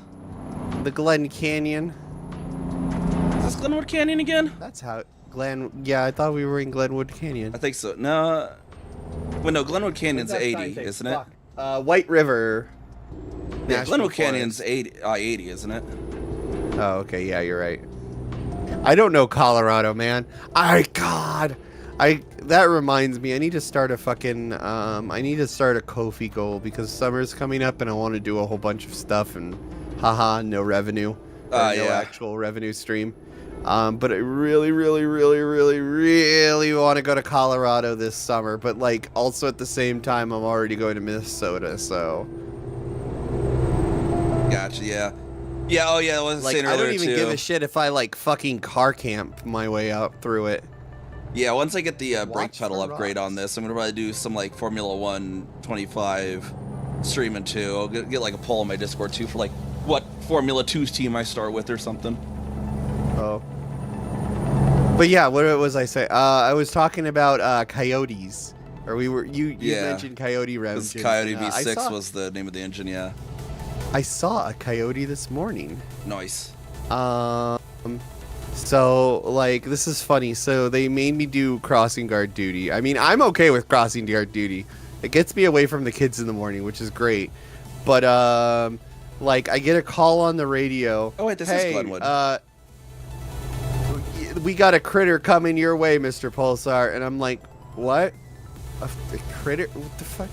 The Glen Canyon. Is this Glenwood Canyon again? That's how Yeah, I thought we were in Glenwood Canyon. I think so. No. Well, no, Glenwood Canyon's 80, isn't it? White River. Yeah, National Glenwood Forest. Canyon's 80, isn't it? Oh, okay. Yeah, you're right. I don't know Colorado, man. That reminds me. I need to start a fucking. I need to start a Ko-fi goal because summer's coming up and I want to do a whole bunch of stuff and, haha, no revenue. No Yeah. actual revenue stream. But I really, really, really, really, really want to go to Colorado this summer. But like, also at the same time, I'm already going to Minnesota, so. Gotcha, yeah. Yeah, oh yeah, I was Like, saying I earlier don't even too. give a shit if I like fucking car camp my way out through it. Yeah, once I get the brake Watch pedal for upgrade rocks. on this, I'm gonna probably do some like Formula 1 25 streaming too. I'll get like a poll on my Discord too for like what Formula 2 team I start with or something. Oh. But yeah, what was I say? I was talking about coyotes. Or you Yeah. mentioned coyote Because engines. Coyote and, V6 was the name of the engine, yeah. I saw a coyote this morning. Nice. So like this is funny. So they made me do crossing guard duty. I mean, I'm okay with crossing guard duty. It gets me away from the kids in the morning, which is great. But like I get a call on the radio. Oh wait, this hey, is Glenwood. We got a critter coming your way, Mr. Pulsar. And I'm like, what? A critter? What the fuck?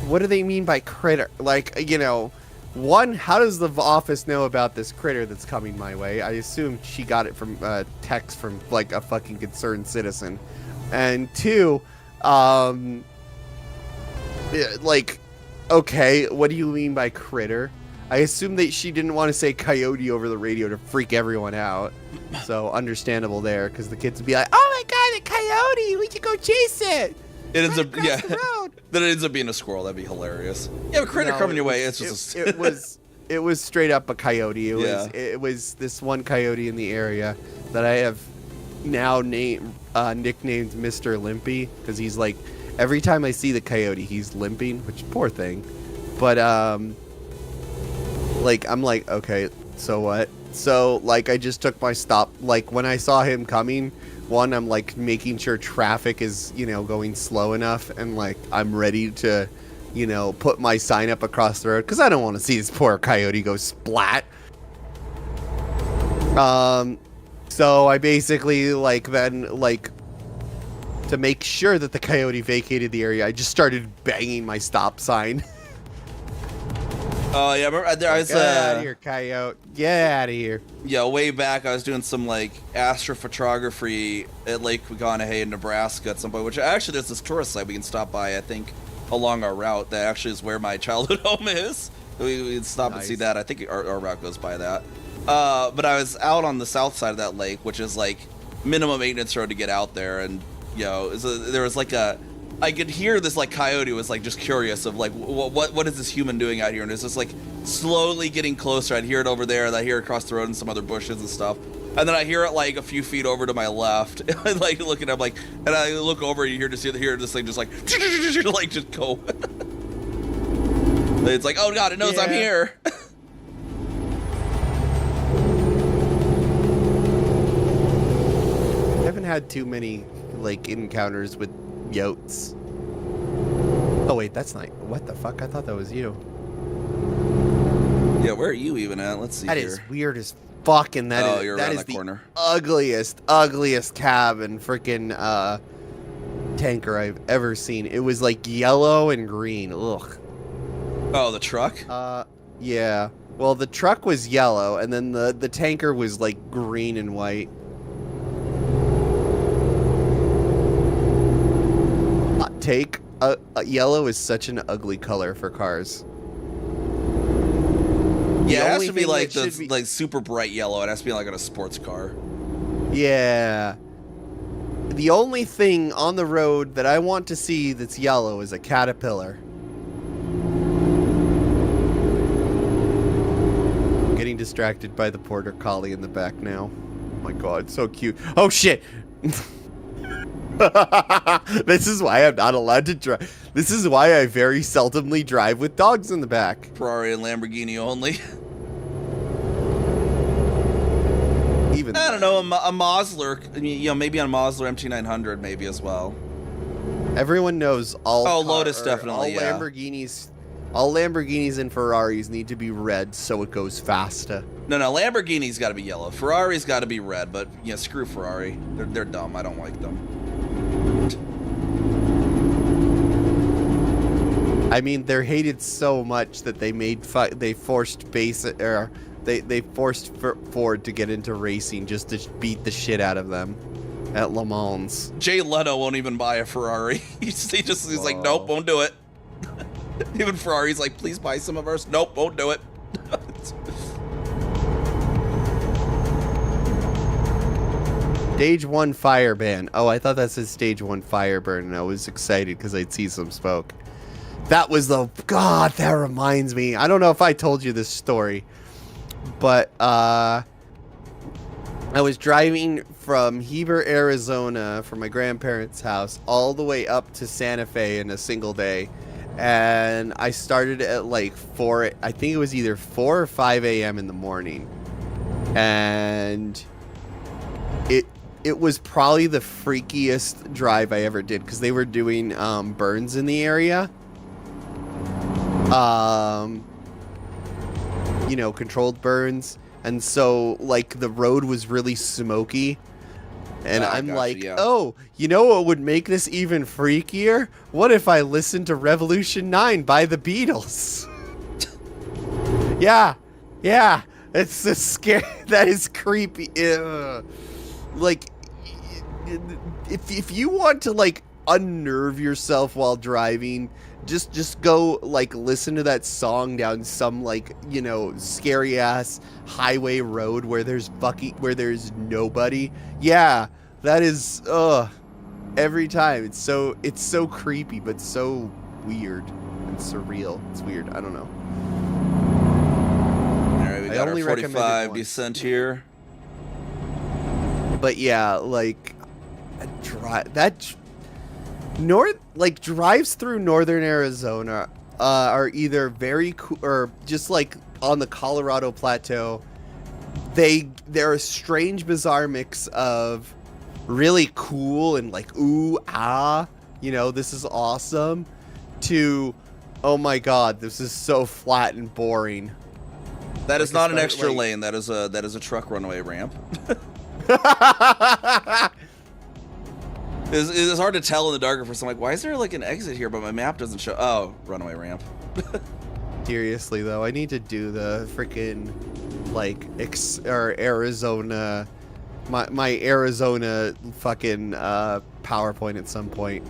What do they mean by critter? Like, you know, one, how does the office know about this critter that's coming my way? I assume she got it from text from like a fucking concerned citizen. And two, like, okay, what do you mean by critter? I assume that she didn't want to say coyote over the radio to freak everyone out. So understandable there, because the kids would be like, "Oh my god, a coyote! We should go chase it." It ends Right up, across yeah. the road. Then it ends up being a squirrel. That'd be hilarious. Yeah, a critter No, coming it your way. was- It's just it was straight up a coyote. Yeah. It was this one coyote in the area that I have now nicknamed Mr. Limpy, because he's like, every time I see the coyote, he's limping, which poor thing. But like I'm like, okay, so what? So like I just took my stop. Like when I saw him coming, one, I'm like making sure traffic is, you know, going slow enough, and like I'm ready to, you know, put my sign up across the road because I don't want to see this poor coyote go splat. So I basically like then like to make sure that the coyote vacated the area, I just started banging my stop sign. Oh yeah, I remember there I was Get out of here, coyote. Get out of here. yeah, way back I was doing some like astrophotography at Lake Waganahay in Nebraska at some point, which actually there's this tourist site we can stop by, I think, along our route. That actually is where my childhood home is. We can stop and see that. I think our route goes by that. But I was out on the south side of that lake, which is like minimum maintenance road to get out there, and you know, there was like I could hear this like coyote was like just curious of like what is this human doing out here, and it's just like slowly getting closer. I'd hear it over there, and I hear it across the road and some other bushes and stuff, and then I hear it like a few feet over to my left, and like looking up like, and I look over and you hear this thing just like like just go. It's like, oh god, it knows I'm here. I haven't had too many like encounters with yotes. Oh wait, that's not. What the fuck? I thought that was you. Yeah, where are you even at? Let's see. That here. is weird as fuck, and that is you're that around is that the corner. ugliest cab and freaking tanker I've ever seen. It was like yellow and green. Ugh. Oh, the truck? Yeah. Well, the truck was yellow, and then the tanker was like green and white. Hot take: yellow is such an ugly color for cars. Yeah, it has to be like the like super bright yellow. It has to be like on a sports car. Yeah. The only thing on the road that I want to see that's yellow is a Caterpillar. Getting distracted by the border collie in the back now. Oh my god, so cute. Oh shit! This is why I'm not allowed to drive. This is why I very seldomly drive with dogs in the back. Ferrari and Lamborghini only. Even I don't know, a Mosler, I mean, you know, maybe on Mosler MT900 maybe as well. everyone knows all. Lotus definitely, all yeah. All Lamborghinis and Ferraris need to be red so it goes faster. No, Lamborghini's got to be yellow. Ferrari's got to be red, but yeah, screw Ferrari. They're dumb. I don't like them. I mean, they're hated so much that they forced Ford to get into racing just to beat the shit out of them at Le Mans. Jay Leno won't even buy a Ferrari. He's like, nope, won't do it. Even Ferrari's like, please buy some of ours. Nope, won't do it. Stage 1 fire ban. Oh, I thought that said stage 1 fire burn, and I was excited because I'd see some smoke. That was God, that reminds me. I don't know if I told you this story, but I was driving from Heber, Arizona, from my grandparents' house all the way up to Santa Fe in a single day. And I started at like 4, I think it was either 4 or 5 a.m. in the morning. And it was probably the freakiest drive I ever did because they were doing burns in the area. You know, controlled burns. And so, like, the road was really smoky. And I'm gotcha, like, yeah. oh, you know what would make this even freakier? What if I listened to Revolution 9 by the Beatles? Yeah. It's a scary. That is creepy. Ugh. Like, if you want to, like, unnerve yourself while driving, just go, like, listen to that song down some, like, you know, scary ass highway road where there's nobody. Yeah, that is every time. It's so creepy, but so weird and surreal. It's weird. I don't know. All right, we got our 45 descent here. But yeah, like drives through northern Arizona are either very cool or just like on the Colorado Plateau. They're a strange, bizarre mix of really cool and like ooh ah, you know, this is awesome, to oh my god, this is so flat and boring. That is not an extra lane. That is a truck runway ramp. It's hard to tell in the dark at first. I'm like, why is there like an exit here, but my map doesn't show? Oh, runway ramp. seriously though. I need to do the freaking like Arizona, my Arizona fucking PowerPoint at some point.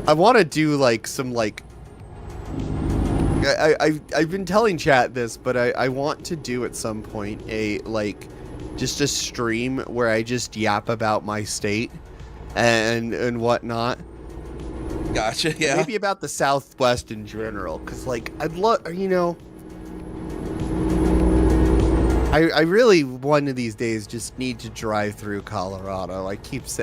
I want to do like some like. I've been telling chat this, but I want to do at some point a like just a stream where I just yap about my state and whatnot. Gotcha. Yeah. Maybe about the Southwest in general, because like I'd love, you know. I really one of these days just need to drive through Colorado.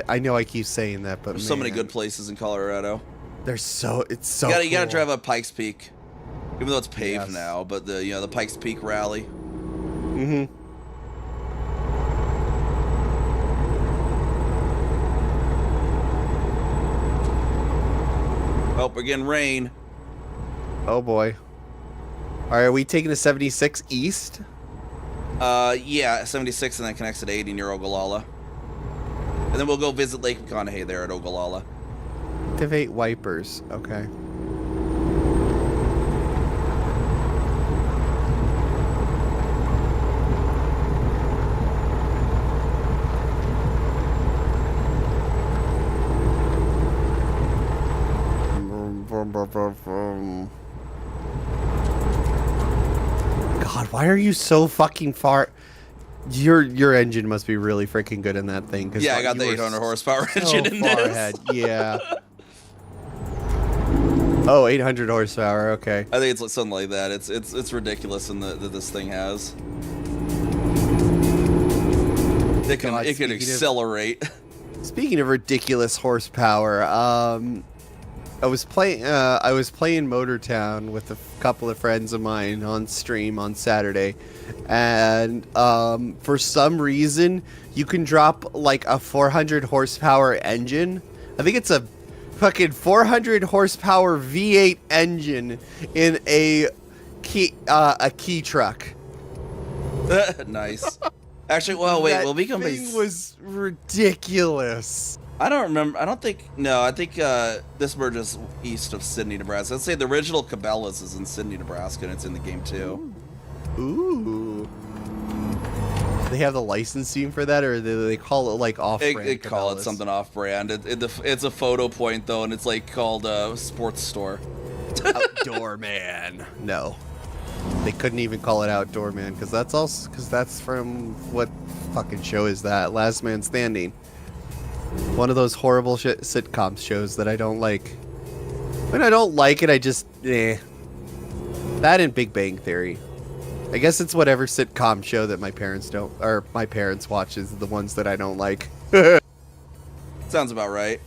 I know I keep saying that, but there's so many good places in Colorado. It's so You gotta cool. drive up Pikes Peak, even though it's paved Yes. now. But the Pikes Peak rally. Mm-hmm. Oh, we're getting rain. Oh boy. All right, are we taking a 76 east? Yeah, 76, and then connects at 80 near Ogallala. And then we'll go visit Lake McConaughey there at Ogallala. Activate wipers. Okay. God, why are you so fucking far? Your engine must be really freaking good in that thing. Yeah, I got the 800 horsepower engine in far this. ahead. Yeah. Oh, 800 horsepower. Okay. I think it's like something like that. It's ridiculous in that this thing has. It can accelerate. Speaking of ridiculous horsepower, I was playing Motortown with a couple of friends of mine on stream on Saturday, and for some reason you can drop like a 400 horsepower engine. I think it's a fucking 400 horsepower V8 engine in a key truck. Nice. Actually, well, wait. That Will become thing was ridiculous. I don't remember. I think this merges east of Sydney, Nebraska. Let's say the original Cabela's is in Sydney, Nebraska, and it's in the game too. Ooh. They have the licensing for that, or do they call it like off-brand? They call it Cabela's? something off-brand. It's a photo point though, and it's like called a sports store. Outdoor Man. No, they couldn't even call it Outdoor Man because that's from what fucking show is that? Last Man Standing. One of those horrible sitcom shows that I don't like. When I don't like it, I just That and Big Bang Theory. I guess it's whatever sitcom show that my parents watch is the ones that I don't like. Sounds about right.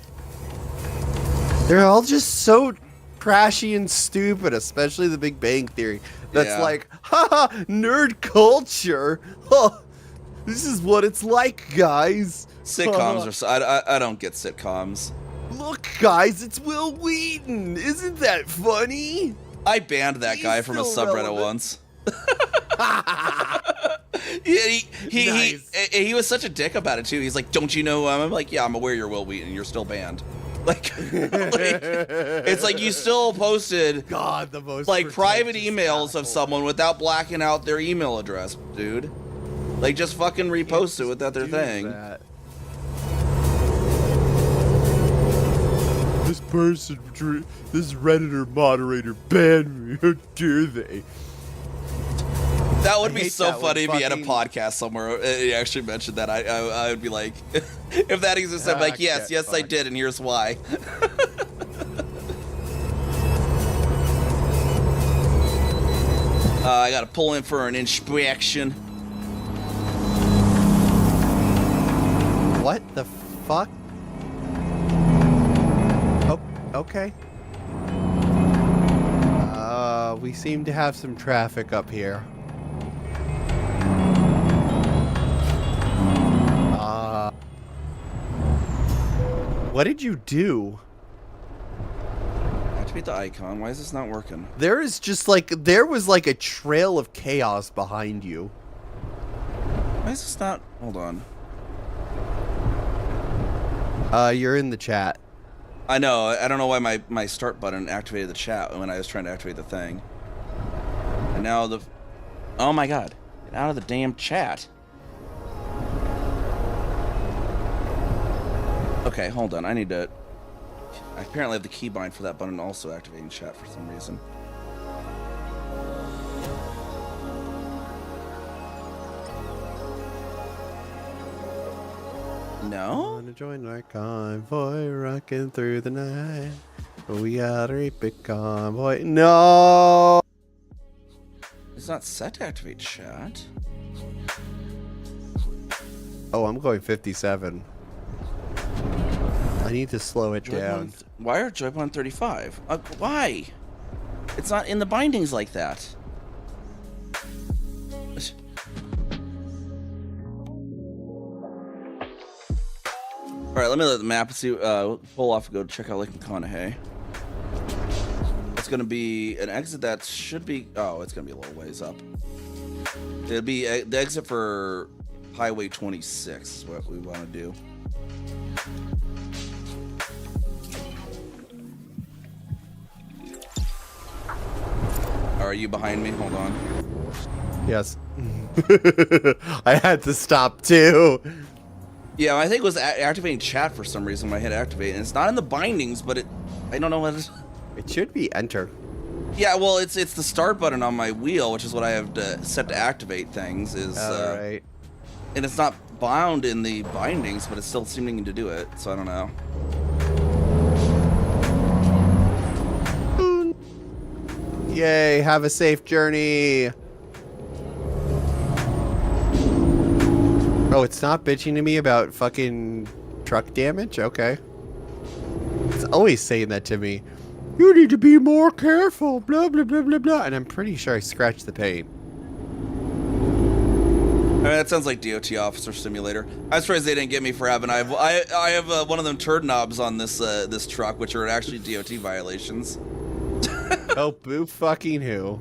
They're all just so trashy and stupid, especially the Big Bang Theory. That's Yeah. like, haha, nerd culture. Huh, this is what it's like, guys. Sitcoms are. I don't get sitcoms. Look, guys, it's Will Wheaton. Isn't that funny? I banned that He's guy from a still subreddit relevant. once. Yeah, he was such a dick about it too. He's like, "Don't you know?" I'm like, "Yeah, I'm aware you're Will Wheaton. You're still banned." Like, it's like you still posted God, the most like private pretentious emails asshole. of someone without blacking out their email address, dude. Like, just fucking repost it without their Do thing. that. This person, this Redditor moderator banned me. How dare they? That would I be hate so that when funny if he had a fucking- podcast somewhere. He actually mentioned that. I would be like, if that existed, I'd be like, yes, get I fucked. did, and here's why. I gotta pull in for an inspection. What the fuck? Oh, okay. We seem to have some traffic up here. What did you do? Activate the icon. Why is this not working? There was like a trail of chaos behind you. Why is this not? Hold on. You're in the chat. I know. I don't know why my start button activated the chat when I was trying to activate the thing. And now the... Oh my god. Get out of the damn chat. Okay, hold on. I need to... I apparently have the keybind for that button also activating chat for some reason. No? Wanna join our convoy, rocking through the night. We got a big convoy. No! It's not set to activate chat. Oh, I'm going 57. I need to slow it down. Why are Joy-Con 35? Why? It's not in the bindings like that. Alright, let me let the map see. Pull off and go check out Lake McConaughey. It's gonna be an exit that should be. Oh, it's gonna be a little ways up. It'll be the exit for Highway 26 is what we want to do. Are you behind me? Hold on. Yes. I had to stop too. Yeah, I think it was activating chat for some reason when I hit activate, and it's not in the bindings, but I don't know what it is. It should be enter. Yeah, well, it's the start button on my wheel, which is what I have to set to activate things. Right. And it's not bound in the bindings, but it's still seeming to do it. So I don't know. Yay! Have a safe journey. Oh, it's not bitching to me about fucking truck damage? Okay. It's always saying that to me. You need to be more careful, blah, blah, blah, blah, blah. And I'm pretty sure I scratched the paint. I mean, that sounds like DOT Officer Simulator. I'm surprised they didn't get me for having... I have one of them turd knobs on this this truck, which are actually DOT violations. Oh, boo fucking who.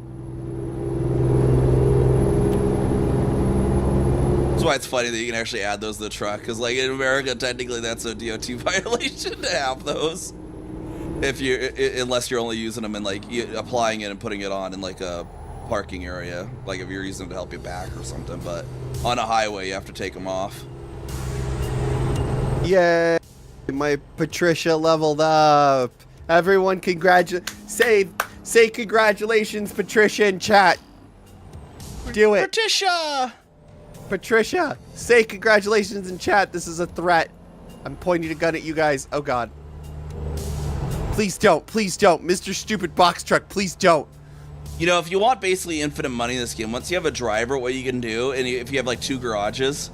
That's why it's funny that you can actually add those to the truck, because like in America, technically that's a DOT violation to have those. If you, unless you're only using them in like applying it and putting it on in like a parking area, like if you're using them to help you back or something. But on a highway, you have to take them off. Yay! My Patricia leveled up. Everyone, say congratulations, Patricia, in chat. Do it. Patricia, say congratulations in chat. This is a threat. I'm pointing a gun at you guys. Oh god. Please don't. Please don't. Mr. Stupid Box Truck, please don't. You know, if you want basically infinite money in this game, once you have a driver, what you can do, and if you have like 2 garages,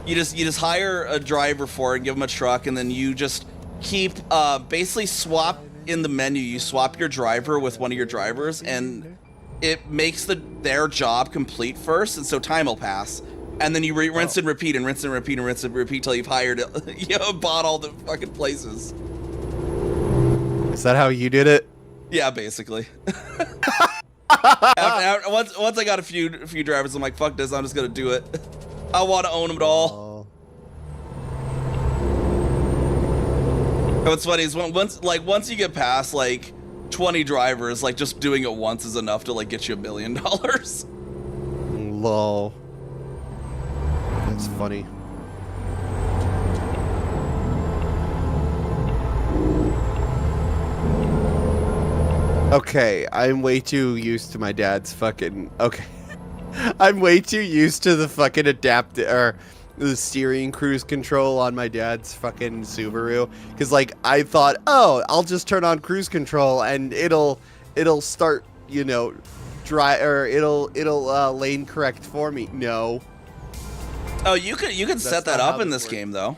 you just hire a driver for it and give them a truck, and then you just keep basically swap in the menu. You swap your driver with one of your drivers, and it makes their job complete first, and so time will pass. And then you rinse and repeat and rinse and repeat and rinse and repeat till you've hired it, you know, bought all the fucking places. Is that how you did it? Yeah, basically. Once I got a few drivers, I'm like, fuck this, I'm just gonna do it. I want to own them all. And what's funny is once you get past like 20 drivers, like just doing it once is enough to like get you $1 million. Lol. That's funny. Okay, I'm way too used to my dad's fucking... Okay. I'm way too used to the fucking the steering cruise control on my dad's fucking Subaru. Because, like, I thought, oh, I'll just turn on cruise control and it'll start, you know, it'll lane correct for me. No. Oh, you can set that up in this game, though.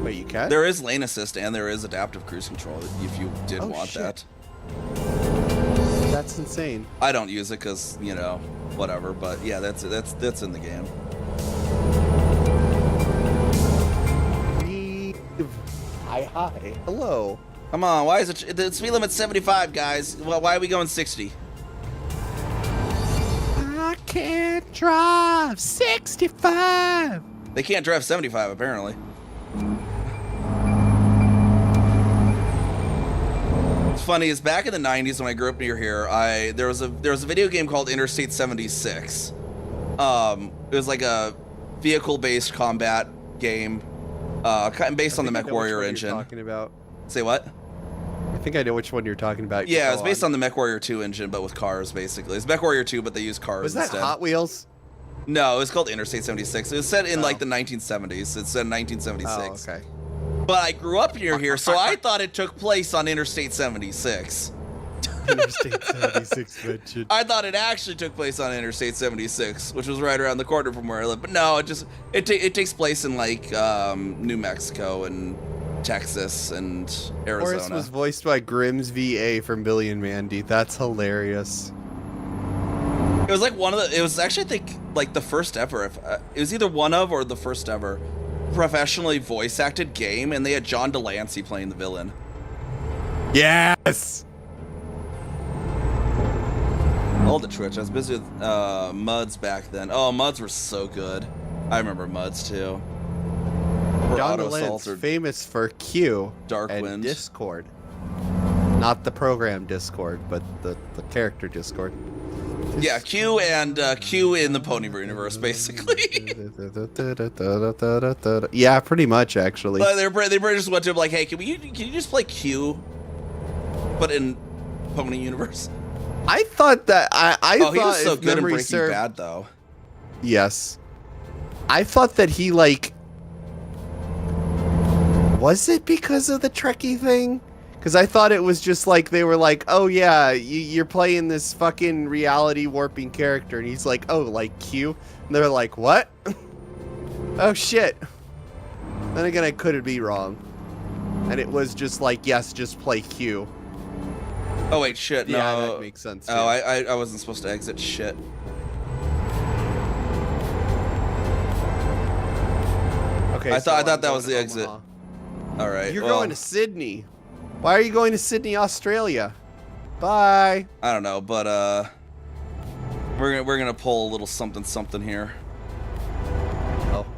Wait, you can? There is lane assist and there is adaptive cruise control if you did want that. That's insane. I don't use it because, you know, whatever. But yeah, that's in the game. Hi. Hello. Come on, why is it the speed limit's 75, guys? Well, why are we going 60? I can't drive 65. They can't drive 75 apparently. funny is back in the 90s when I grew up near here, there was a video game called Interstate 76. It was like a vehicle-based combat game, based on the MechWarrior engine. Talking about. Say what? I think I know which one you're talking about. Yeah, it was based on the MechWarrior 2 engine, but with cars, basically. It's MechWarrior 2, but they use cars Was that instead. Hot Wheels? No, it was called Interstate 76. It was set in like the 1970s. It's set in 1976. Oh, okay. But I grew up near here, so I thought it took place on Interstate 76. Interstate 76 mentioned. I thought it actually took place on Interstate 76, which was right around the corner from where I live. But no, it takes place in like New Mexico and Texas and Arizona. Horace was voiced by Grimm's VA from Billy and Mandy. That's hilarious. It was like it was actually, I think, like the first ever. It was either one of or the first ever professionally voice acted game, and they had John Delancey playing the villain. Yes! Hold it, Twitch. I was busy with Muds back then. Oh, Muds were so good. I remember Muds too. Or John Auto Assault DeLance, or famous for Q Dark and Wind. Discord. Not the program Discord, but the character Discord. Yeah, Q and Q in the Ponyver universe, basically. Yeah, pretty much, actually. They just went to him like, hey, can you just play Q, but in Pony universe? I thought that I he thought was so if good in memory Breaking served, Bad, though. Yes, I thought that he like. Was it because of the Trekkie thing? Because I thought it was just like they were like, oh yeah, you're playing this fucking reality warping character, and he's like, oh, like Q, and they're like, what? Oh shit. Then again, I could be wrong, and it was just like, yes, just play Q. Oh wait, shit. No, Yeah, that makes sense. Oh, I wasn't supposed to exit. Shit. Okay, I so thought I'm that was going the to exit. Omaha. All right. You're well, going to Sydney. Why are you going to Sydney, Australia? Bye. I don't know, but we're gonna pull a little something here.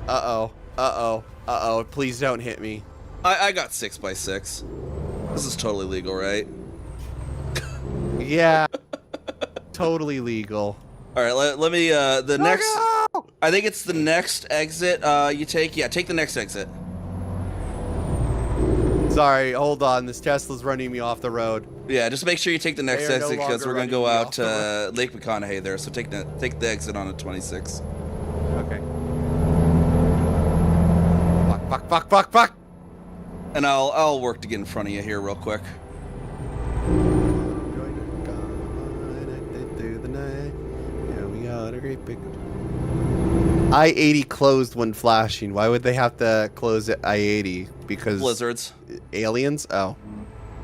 Oh. Uh-oh. Please don't hit me. I got 6x6. This is totally legal, right? Yeah. Totally legal. All right. Let me the next. No! I think it's the next exit. You take. Yeah, take the next exit. Sorry, hold on. This Tesla's running me off the road. Yeah, just make sure you take the next They are no exit because we're gonna longer go running me out off the to Lake McConaughey there. So take the exit on a 26. Okay. Fuck. And I'll work to get in front of you here real quick. I-80 closed when flashing. Why would they have to close at I-80? Because Blizzards, aliens? Oh.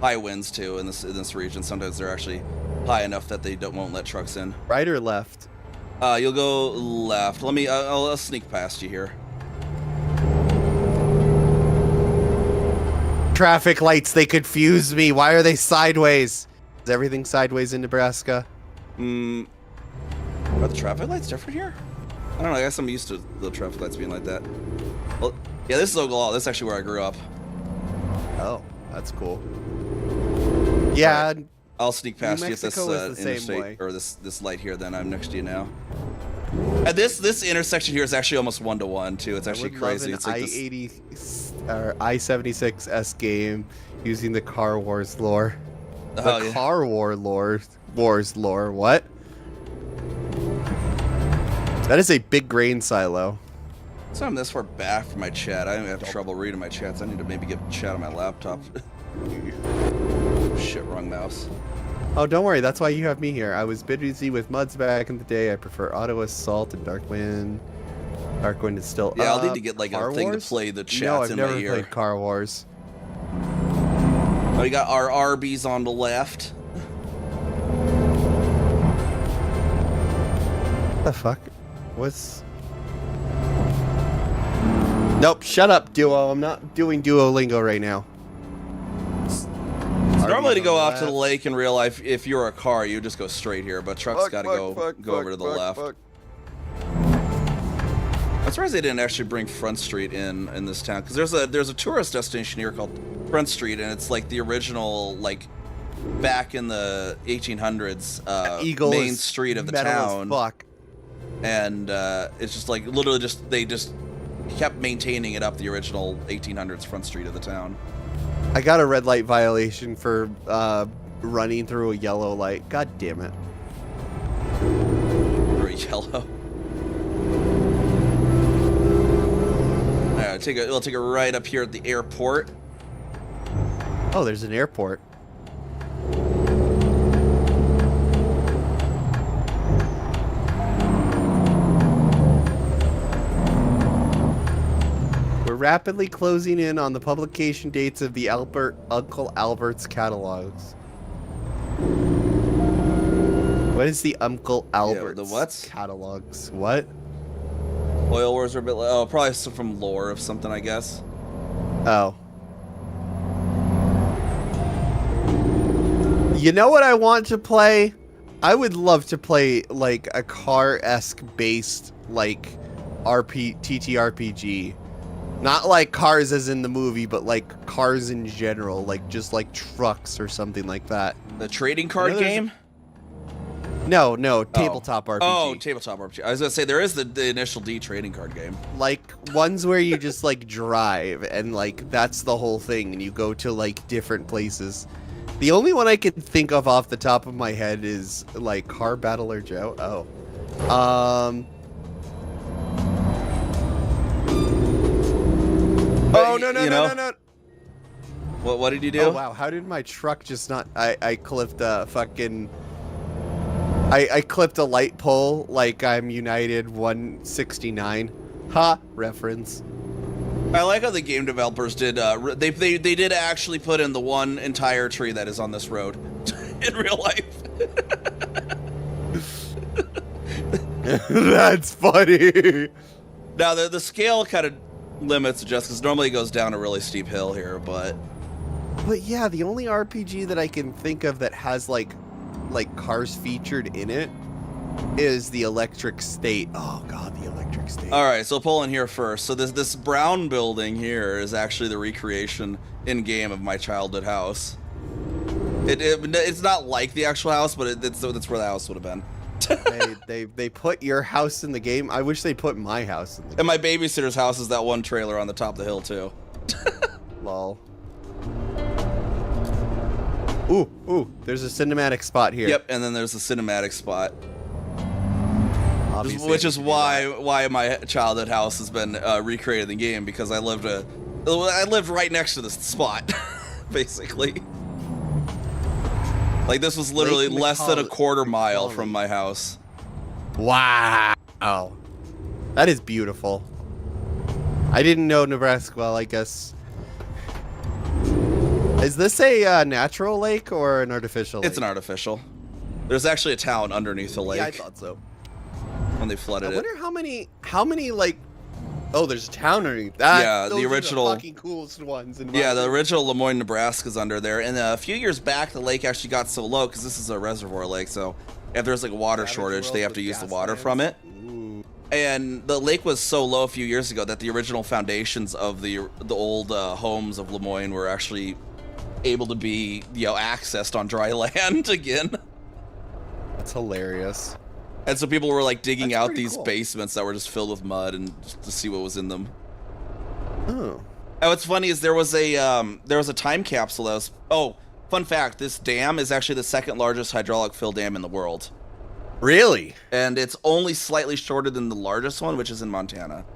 high winds too in this region. Sometimes they're actually high enough that they won't let trucks in. Right or left? You'll go left. Let me. I'll sneak past you here. Traffic lights, they confuse me. Why are they sideways? Is everything sideways in Nebraska? Are the traffic lights different here? I don't know. I guess I'm used to the traffic lights being like that. Well, yeah, this is Ogallala. This is actually where I grew up. Oh, that's cool. Yeah. I'll sneak past you at this Mexico is the same interstate way. or this light here. Then I'm next to you now. And this intersection here is actually almost 1-to-1 too. It's actually crazy. It's like I-80 or I-76S game using the Car Wars lore. Oh, The yeah. Car Wars lore. What? That is a big grain silo. So I'm this far back from my chat. I have trouble reading my chats. I need to maybe get chat on my laptop. Shit, wrong mouse. Oh, don't worry. That's why you have me here. I was busy with Muds back in the day. I prefer Auto Assault and Darkwind. Darkwind is still Yeah, up. I'll need to get like Car a thing Wars? to play the chats No, I've in never my ear. played Car Wars. Oh, you got our Arby's on the left. What the fuck? What's... Nope, shut up, Duo. I'm not doing Duolingo right now. Normally to on go the out to the left. lake in real life, if you're a car, you just go straight here, but trucks got to go over to the left. I'm surprised they didn't actually bring Front Street in this town, because there's a tourist destination here called Front Street, and it's like the original like back in the 1800s Eagle main is street of the metal as town. fuck. And it's just like literally they just kept maintaining it up the original 1800s front street of the town. I got a red light violation for running through a yellow light. God damn it. Very yellow. Alright, we'll take it right up here at the airport. Oh, there's an airport. We're rapidly closing in on the publication dates of the Uncle Albert's catalogs. What is the Uncle Albert's the what? catalogs? What? Oil wars are a bit. Oh, probably some from lore of something, I guess. Oh. You know what I want to play? I would love to play like a car-esque based like TTRPG. Not like cars as in the movie, but like cars in general, like just like trucks or something like that. The trading card game? No, tabletop RPG. Oh, tabletop RPG. I was gonna say there is the Initial D trading card game. Like ones where you just like drive and like that's the whole thing and you go to like different places. The only one I can think of off the top of my head is like Car Battler Joe. Oh. Oh, no. What did you do? Oh, wow. How did my truck just not... I clipped a fucking... I clipped a light pole like I'm United 169. Ha! Reference. I like how the game developers did. They did actually put in the one entire tree that is on this road in real life. That's funny. Now the scale kind of limits just because normally it goes down a really steep hill here, but yeah, the only RPG that I can think of that has like cars featured in it is the Electric State. Oh god, the Electric State. All right, so pull in here first. So this brown building here is actually the recreation in game of my childhood house. It's not like the actual house, but that's where the house would have been. they put your house in the game. I wish they put my house in the game. And my babysitter's house is that one trailer on the top of the hill too. Lol. Ooh, there's a cinematic spot here. Yep, and then there's a cinematic spot. Obviously, which is why my childhood house has been recreated in the game, because I lived right next to this spot, basically. Like this was literally less than a quarter mile from my house. Wow, that is beautiful. I didn't know Nebraska well. I guess. Is this a natural lake or an artificial lake? It's an artificial. There's actually a town underneath the lake. Yeah, I thought so. When they flooded it. I wonder how many like. Oh, there's a town underneath that. Yeah, the original. Are the fucking coolest ones. Yeah, the original Lemoyne, Nebraska's under there. And a few years back, the lake actually got so low because this is a reservoir lake. So if there's like a water shortage, they have to use the water from it. Ooh. And the lake was so low a few years ago that the original foundations of the old homes of Lemoyne were actually able to be accessed on dry land again. That's hilarious. And so people were like digging out these cool. basements that were just filled with mud and just to see what was in them. Oh. And what's funny is there was a time capsule that was. Oh, fun fact: this dam is actually the second largest hydraulic fill dam in the world. Really? And it's only slightly shorter than the largest one, which is in Montana.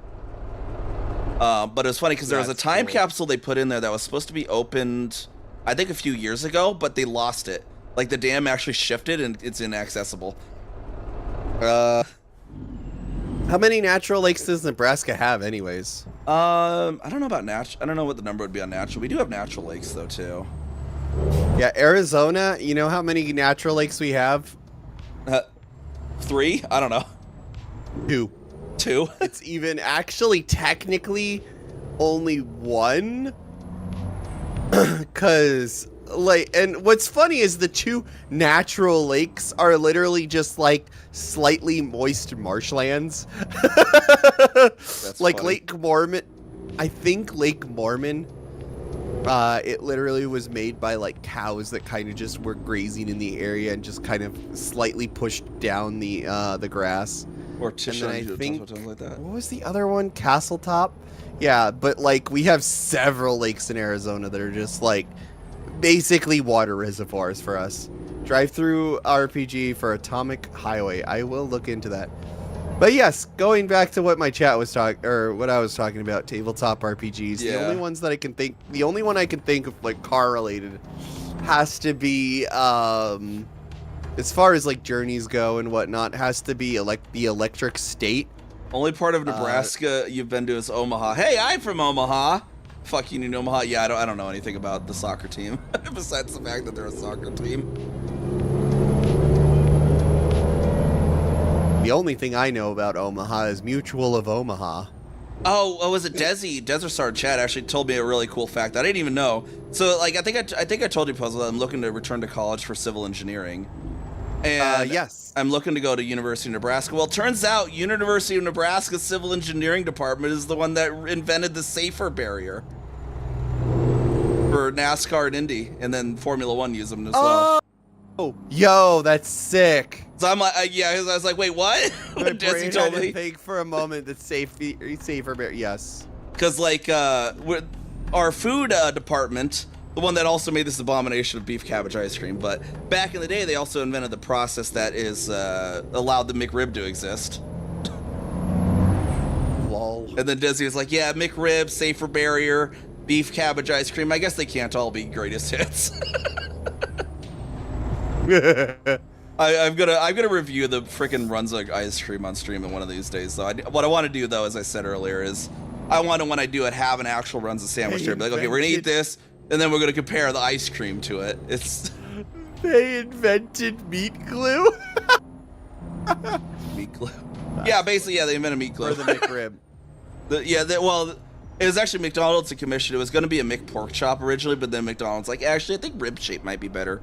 But it was funny because there was a time capsule they put in there that was supposed to be opened, I think, a few years ago, but they lost it. Like the dam actually shifted and it's inaccessible. How many natural lakes does Nebraska have, anyways? I don't know about natural. I don't know what the number would be on natural. We do have natural lakes though too. Yeah, Arizona. You know how many natural lakes we have? 3? I don't know. 2. It's even actually technically only 1. Cause and what's funny is the 2 natural lakes are literally just like slightly moist marshlands. That's like funny. Lake Mormon. I think Lake Mormon It literally was made by like cows that kind of just were grazing in the area and just kind of slightly pushed down the grass. Or And then I Tishon, think something like that. what was the other one? Castle Top. Yeah, but like we have several lakes in Arizona that are just like basically water reservoirs for us. Drive through RPG for Atomic Highway. I will look into that. But yes, going back to what my chat was talking, or what I was talking about, tabletop RPGs. Yeah. The only ones that I can think, the only one I can think of like car related, has to be, as far as like journeys go and whatnot, has to be like the Electric State. Only part of Nebraska you've been to is Omaha. Hey, I'm from Omaha. Fuck you, in Omaha. Yeah, I don't know anything about the soccer team besides the fact that they're a soccer team. The only thing I know about Omaha is Mutual of Omaha. Oh, was it Desi? Desert Star Chat actually told me a really cool fact I didn't even know. So, like, I think I told you, Puzzle, that I'm looking to return to college for civil engineering. And Yes. I'm looking to go to University of Nebraska. Well, it turns out University of Nebraska's civil engineering department is the one that invented the safer barrier for NASCAR and Indy, and then Formula One use them as well. Oh, yo, that's sick. So I'm like, yeah, I was like, wait, what? My When Desi brain told had to me. think for a moment that safer bear. Yes. Because, like, with our food department, the one that also made this abomination of beef cabbage ice cream, but back in the day, they also invented the process that is allowed the McRib to exist. Lol. And then Desi was like, yeah, McRib, safer barrier, beef cabbage ice cream. I guess they can't all be greatest hits. I'm gonna review the freaking Runza ice cream on stream in one of these days. Though, what I want to do though, as I said earlier, is I want to, when I do it, have an actual Runza sandwich there. Be like, okay, we're gonna eat this, and then we're gonna compare the ice cream to it. It's They invented meat glue. meat glue. Yeah, basically, yeah, they invented meat glue. Or the McRib. Well, it was actually McDonald's that commissioned. It was gonna be a McPork chop originally, but then McDonald's like, actually, I think rib shape might be better.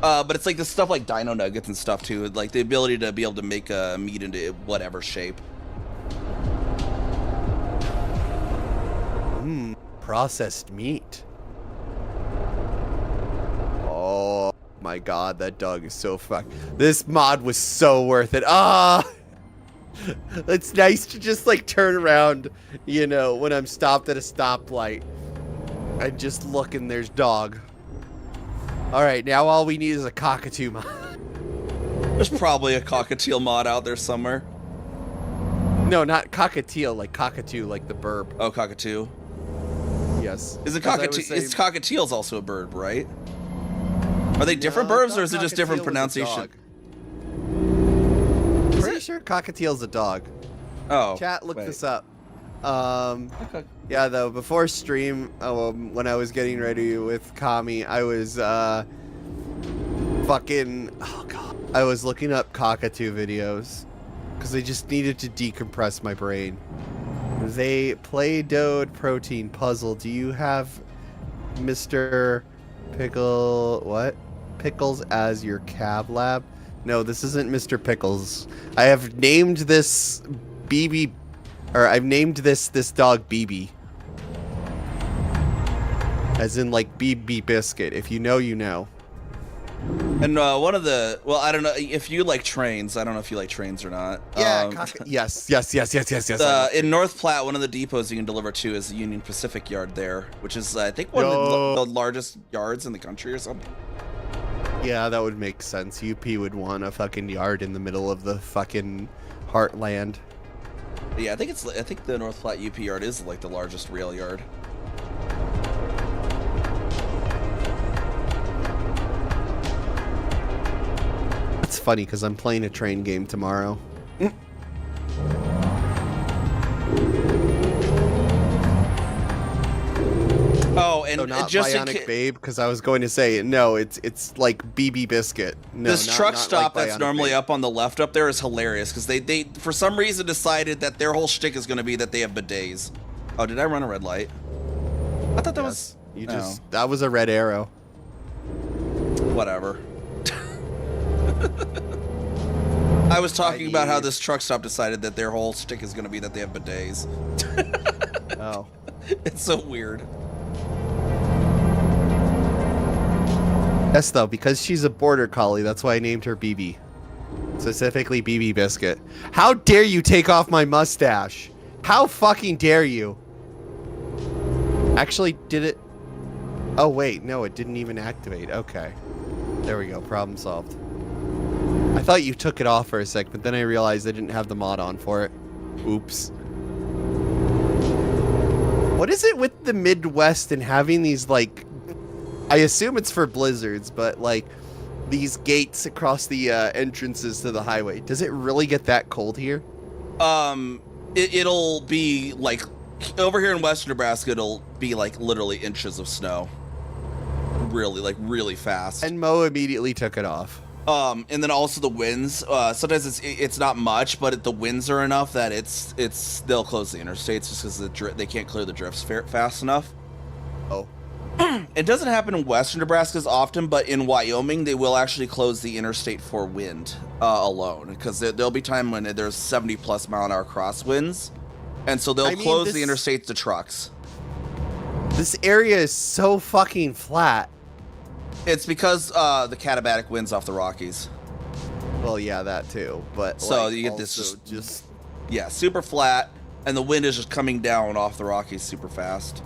But it's like the stuff like dino nuggets and stuff too, like the ability to be able to make meat into whatever shape. Processed meat. Oh my god, that dog is so fucked. This mod was so worth it. Ah! It's nice to just like turn around, you know, when I'm stopped at a stoplight and just look and there's dog. Alright, now all we need is a cockatoo mod. There's probably a cockatiel mod out there somewhere. No, not cockatiel, like cockatoo, like the burb. Oh, cockatoo. Yes. Is it As I was cockatiel? saying- It's cockatiel's also a bird, right? Are they different No, I birds, thought or is it just different cockatiel was a pronunciation? dog. Pretty sure cockatiel's a dog. Oh, Chat, look wait. this up. Okay. Yeah, though, before stream, when I was getting ready with Kami, I was, fucking, oh god. I was looking up cockatoo videos, because I just needed to decompress my brain. They Play-Dohed protein puzzle. Do you have Mr. Pickles as your cab lab? No, this isn't Mr. Pickles. I have named this I've named this dog BB. As in like BB Biscuit. If you know, you know. And one of the, well, I don't know if you like trains. I don't know if you like trains or not. Yeah, yes. In North Platte, one of the depots you can deliver to is the Union Pacific Yard there, which is I think one of the largest yards in the country or something. Yeah, that would make sense. UP would want a fucking yard in the middle of the fucking heartland. Yeah, I think the North Platte UP yard is like the largest rail yard. It's funny because I'm playing a train game tomorrow. Oh, and So not just in Bionic Babe, because I was going to say no. It's like BB Biscuit. No, this not- truck not stop like that's Bionic normally Babe. up on the left up there is hilarious because they for some reason decided that their whole shtick is going to be that they have bidets. Oh, did I run a red light? I thought that was You just that was a red arrow. whatever. I was talking about how this truck stop decided that their whole shtick is going to be that they have bidets. Oh. It's so weird. Yes, though, because she's a border collie, that's why I named her BB. Specifically BB Biscuit. How dare you take off my mustache? How fucking dare you? Actually, did it... Oh, wait, no, it didn't even activate. Okay. There we go, problem solved. I thought you took it off for a sec, but then I realized I didn't have the mod on for it. Oops. What is it with the Midwest and having these, like... I assume it's for blizzards, but, like, these gates across the entrances to the highway. Does it really get that cold here? It'll be, like... Over here in western Nebraska, it'll be, like, literally inches of snow. Really, like, really fast. And Mo immediately took it off. And then also the winds. Sometimes it's not much, but the winds are enough that they'll close the interstates just because they can't clear the drifts fast enough. Oh. It doesn't happen in western Nebraska as often, but in Wyoming they will actually close the interstate for wind alone, because there'll be time when there's 70+ mile-an-hour crosswinds, and so they'll close the interstates to trucks. This area is so fucking flat. It's because the Katabatic winds off the Rockies. Well, yeah, that too. But so like, you get this just yeah, super flat, and the wind is just coming down off the Rockies super fast.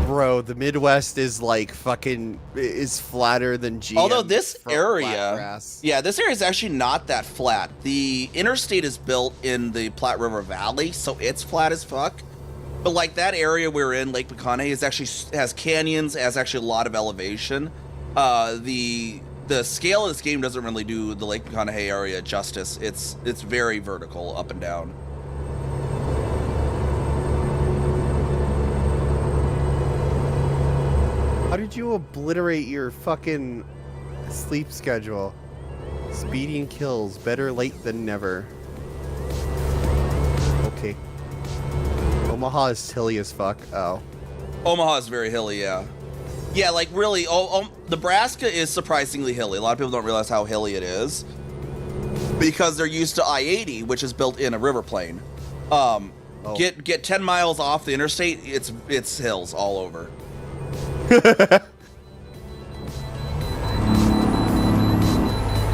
Bro, the Midwest is like fucking is flatter than GM. Although this area, yeah, this area is actually not that flat. The interstate is built in the Platte River Valley, so it's flat as fuck. But like that area we're in, Lake McConaughey, has canyons, has actually a lot of elevation. The scale of this game doesn't really do the Lake McConaughey area justice. It's very vertical, up and down. How did you obliterate your fucking sleep schedule? Speeding kills, better late than never. Okay. Omaha is hilly as fuck. Oh. Omaha is very hilly, yeah. Yeah, like really, Nebraska is surprisingly hilly. A lot of people don't realize how hilly it is because they're used to I-80, which is built in a river plain. Get 10 miles off the interstate, it's hills all over.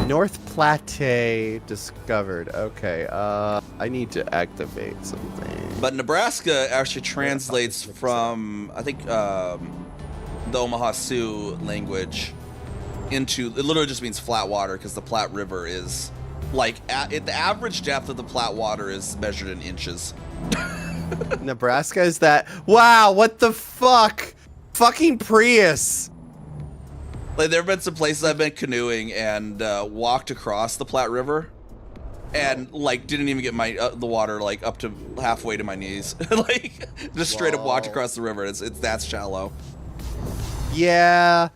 North Platte discovered. Okay, I need to activate something. But Nebraska actually translates from, I think, the Omaha Sioux language into, it literally just means flat water, because the Platte River is, like, the average depth of the Platte water is measured in inches. Nebraska is that? Wow, what the fuck? Fucking Prius. Like, there have been some places I've been canoeing and walked across the Platte River, and like didn't even get my the water like up to halfway to my knees. Like just straight up walked across the river. It's that shallow. Yeah,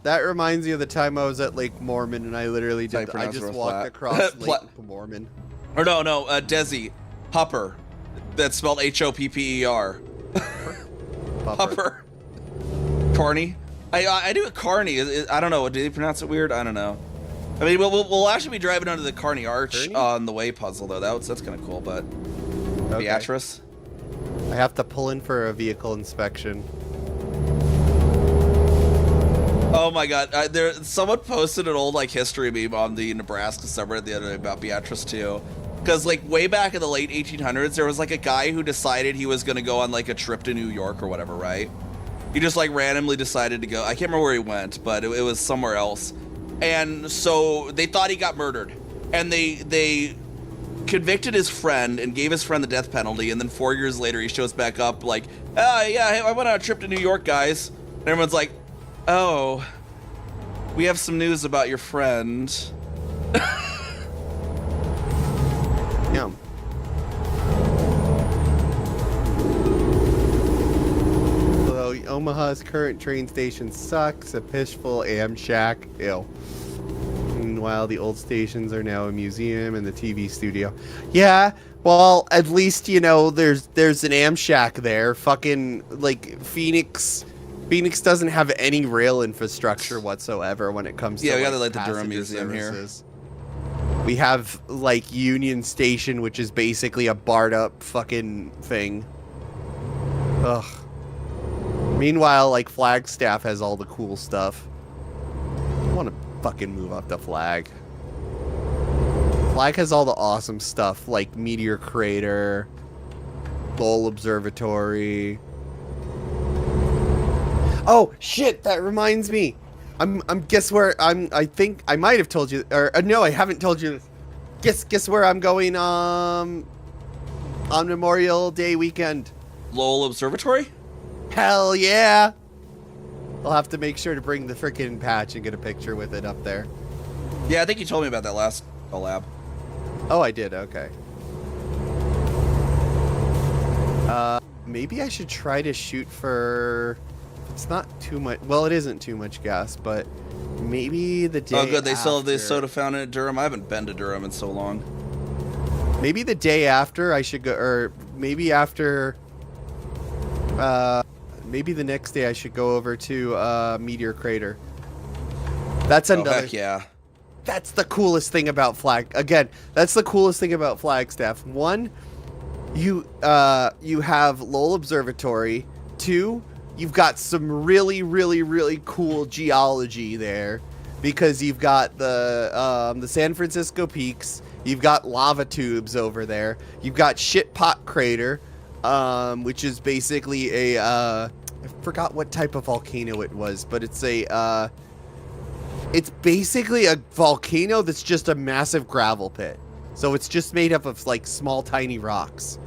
that reminds me of the time I was at Lake Mormon and I literally did. I just walked across Lake Mormon. Or no, Desi Hupper. That's spelled Hopper. Hupper. Carney. I do a Carney. I don't know. Do they pronounce it weird? I don't know. I mean, we'll actually be driving under the Carney Arch on the way puzzle though. That's kind of cool. But okay. Beatrice. I have to pull in for a vehicle inspection. Oh my god! Someone posted an old like history meme on the Nebraska subreddit the other day about Beatrice too. Because like way back in the late 1800s, there was like a guy who decided he was gonna go on like a trip to New York or whatever, right? He just like randomly decided to go. I can't remember where he went, but it was somewhere else. And so they thought he got murdered, and they convicted his friend and gave his friend the death penalty. And then 4 years later, he shows back up like, yeah, hey, I went on a trip to New York, guys. And everyone's like, oh, we have some news about your friend. Yeah. Omaha's current train station sucks, a pishful Amshack. Ew. Meanwhile, the old stations are now a museum and the TV studio. Yeah, well, at least, you know, there's an Amshack there. Fucking, like, Phoenix doesn't have any rail infrastructure whatsoever when it comes to, we got like the Durham Museum services. Here. We have, like, Union Station, which is basically a barred up fucking thing. Ugh. Meanwhile, like, Flagstaff has all the cool stuff. I want to fucking move up the flag. Flag has all the awesome stuff, like Meteor Crater, Lowell Observatory. Oh shit! That reminds me. Guess where I think I might have told you, or no, I haven't told you this. Guess where I'm going on Memorial Day weekend. Lowell Observatory? Hell yeah! I'll have to make sure to bring the freaking patch and get a picture with it up there. Yeah, I think you told me about that last collab. Oh, I did. Okay. Maybe I should try to shoot for. It's not too much. Well, it isn't too much gas, but maybe the day. Oh, good. They still have the after- soda fountain at Durham. I haven't been to Durham in so long. Maybe the day after I should go, or maybe after. Maybe the next day I should go over to Meteor Crater. That's Oh, another. heck yeah. That's the coolest thing about that's the coolest thing about Flagstaff. One, you have Lowell Observatory. Two, you've got some really, really, really cool geology there, because you've got the San Francisco Peaks. You've got lava tubes over there. You've got Shit Pot Crater, which is basically a I forgot what type of volcano it was, but it's a it's basically a volcano that's just a massive gravel pit. So it's just made up of like small tiny rocks.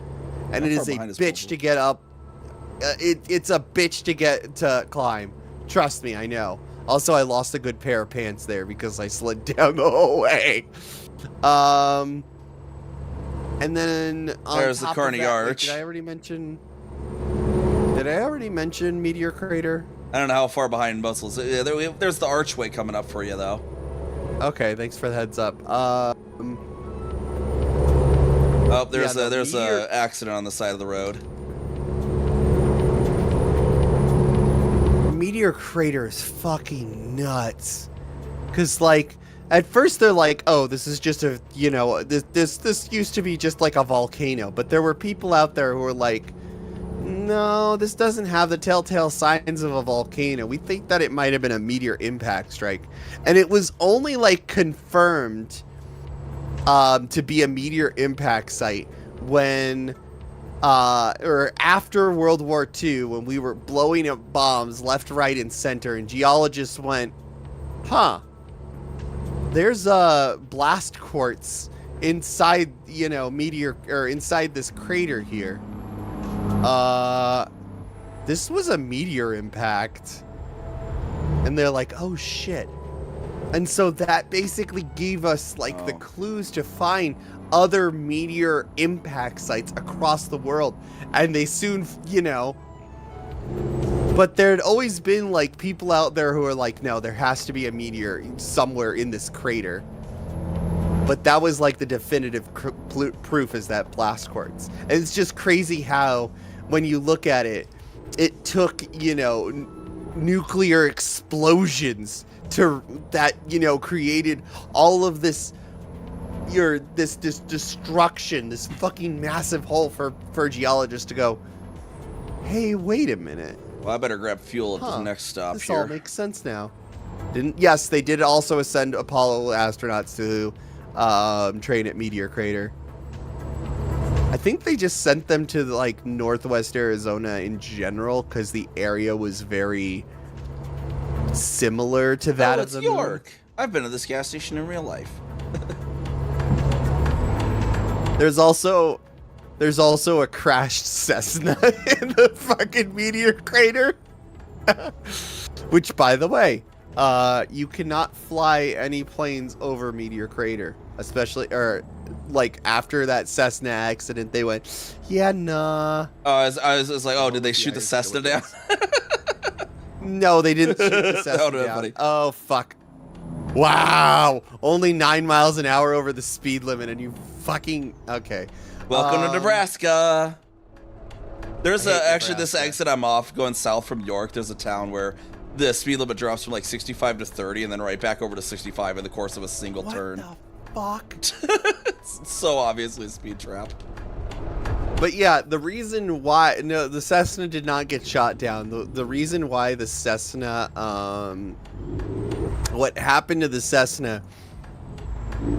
And How it far is a behind is bitch Puzzle? to get up. It's a bitch to get to climb. Trust me, I know. Also, I lost a good pair of pants there because I slid down the whole way. And then on There's the top of Carnegie that, Arch. Did I already mention Meteor Crater? I don't know how far behind Muscles. Yeah, there's the archway coming up for you, though. Okay, thanks for the heads up. Oh, there's Yeah, the there's meteor- a accident on the side of the road. Meteor Crater is fucking nuts. Cause like at first they're like, oh, this is just a this used to be just like a volcano, but there were people out there who were like, no, this doesn't have the telltale signs of a volcano. We think that it might have been a meteor impact strike. And it was only like confirmed to be a meteor impact site when or after World War II, when we were blowing up bombs left, right, and center, and geologists went, huh, there's a blast quartz inside, meteor, or inside this crater here. This was a meteor impact. And they're like, oh shit. And so that basically gave us like the clues to find other meteor impact sites across the world. And they soon, but there had always been like people out there who are like, no, there has to be a meteor somewhere in this crater. But that was like the definitive proof, is that blast quartz. And it's just crazy how, when you look at it, it took, nuclear explosions created all of this, this destruction, this fucking massive hole for geologists to go, hey, wait a minute. Well, I better grab fuel at the next stop This here. all makes sense now. Yes, they did also send Apollo astronauts to train at Meteor Crater. I think they just sent them to like northwest Arizona in general because the area was very similar to that of it's the York. I've been to this gas station in real life. moon. There's also a crashed Cessna in the fucking Meteor Crater. Which, by the way, you cannot fly any planes over Meteor Crater, especially, or like after that Cessna accident, they went, yeah, nah. I was like, oh, did they shoot the Cessna down? No, they didn't shoot the Cessna That would've been down. funny. Oh, fuck. Wow. Only 9 miles an hour over the speed limit, and you fucking, okay. Welcome to Nebraska. There's I hate actually this Nebraska. exit I'm off going south from York. There's a town where the speed limit drops from like 65 to 30 and then right back over to 65 in the course of a single turn. What the fuck? It's so obviously a speed trap. But yeah, the reason why the Cessna did not get shot down. The reason why the Cessna, what happened to the Cessna,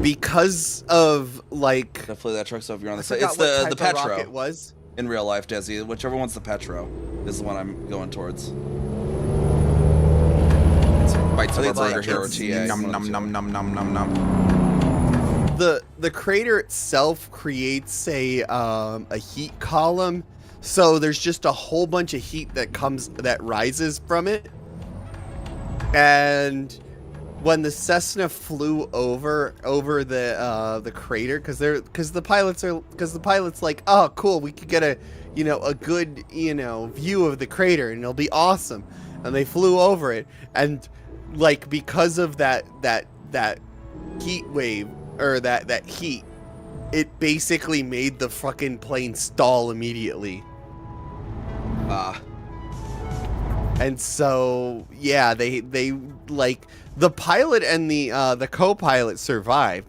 because of like. Definitely that truck's over here on the side. forgot It's what the type of Petro. rocket was. In real life, Desi, whichever one's the Petro is the one I'm going towards. Bites of our burger hero TA. Num num num num num num num. The crater itself creates a heat column, so there's just a whole bunch of heat that rises from it. And when the Cessna flew over the crater, because the pilot's like, oh cool, we could get a good view of the crater and it'll be awesome, and they flew over it, and like because of that heat wave, or that heat, it basically made the fucking plane stall immediately. And so yeah, they like the pilot and the co-pilot survived.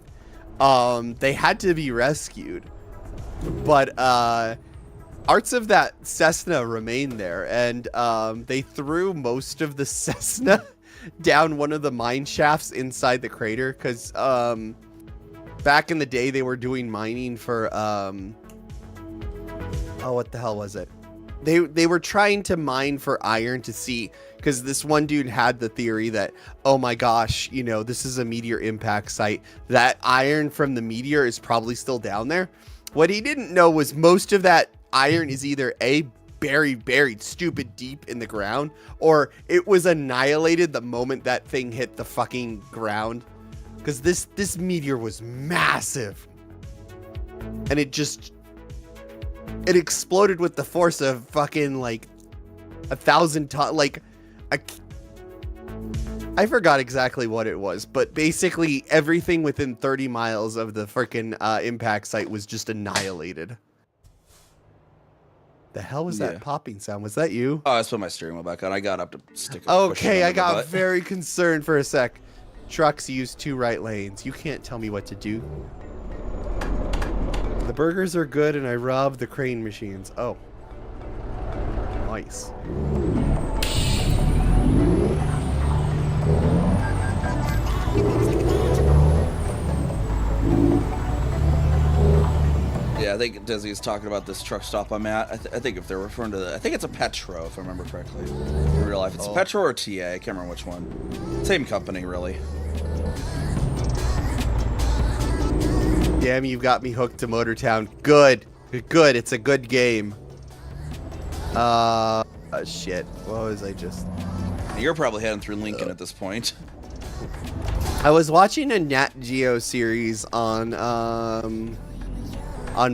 They had to be rescued, but parts of that Cessna remained there, and they threw most of the Cessna down one of the mine shafts inside the crater, because back in the day they were doing mining for what the hell was it? They were trying to mine for iron to see, because this one dude had the theory that, oh my gosh, this is a meteor impact site. That iron from the meteor is probably still down there. What he didn't know was most of that iron is either buried stupid deep in the ground, or it was annihilated the moment that thing hit the fucking ground. Because this meteor was massive, and it exploded with the force of fucking like 1,000 tons. Like, I forgot exactly what it was, but basically everything within 30 miles of the freaking impact site was just annihilated. The hell was that popping sound? Was that you? Oh, I just put my steering wheel back on. I got up to stick it. Okay, I got very concerned for a sec. Trucks use 2 right lanes. You can't tell me what to do. The burgers are good, and I robbed the crane machines. Oh. Nice. Yeah, I think Desi's talking about this truck stop I'm at. I think if they're referring to I think it's a Petro, if I remember correctly. In real life, it's a Petro or TA. I can't remember which one. Same company, really. Damn, you've got me hooked to Motortown. Good. Good. It's a good game. Shit. What was I just... You're probably heading through Lincoln at this point. I was watching a Nat Geo series on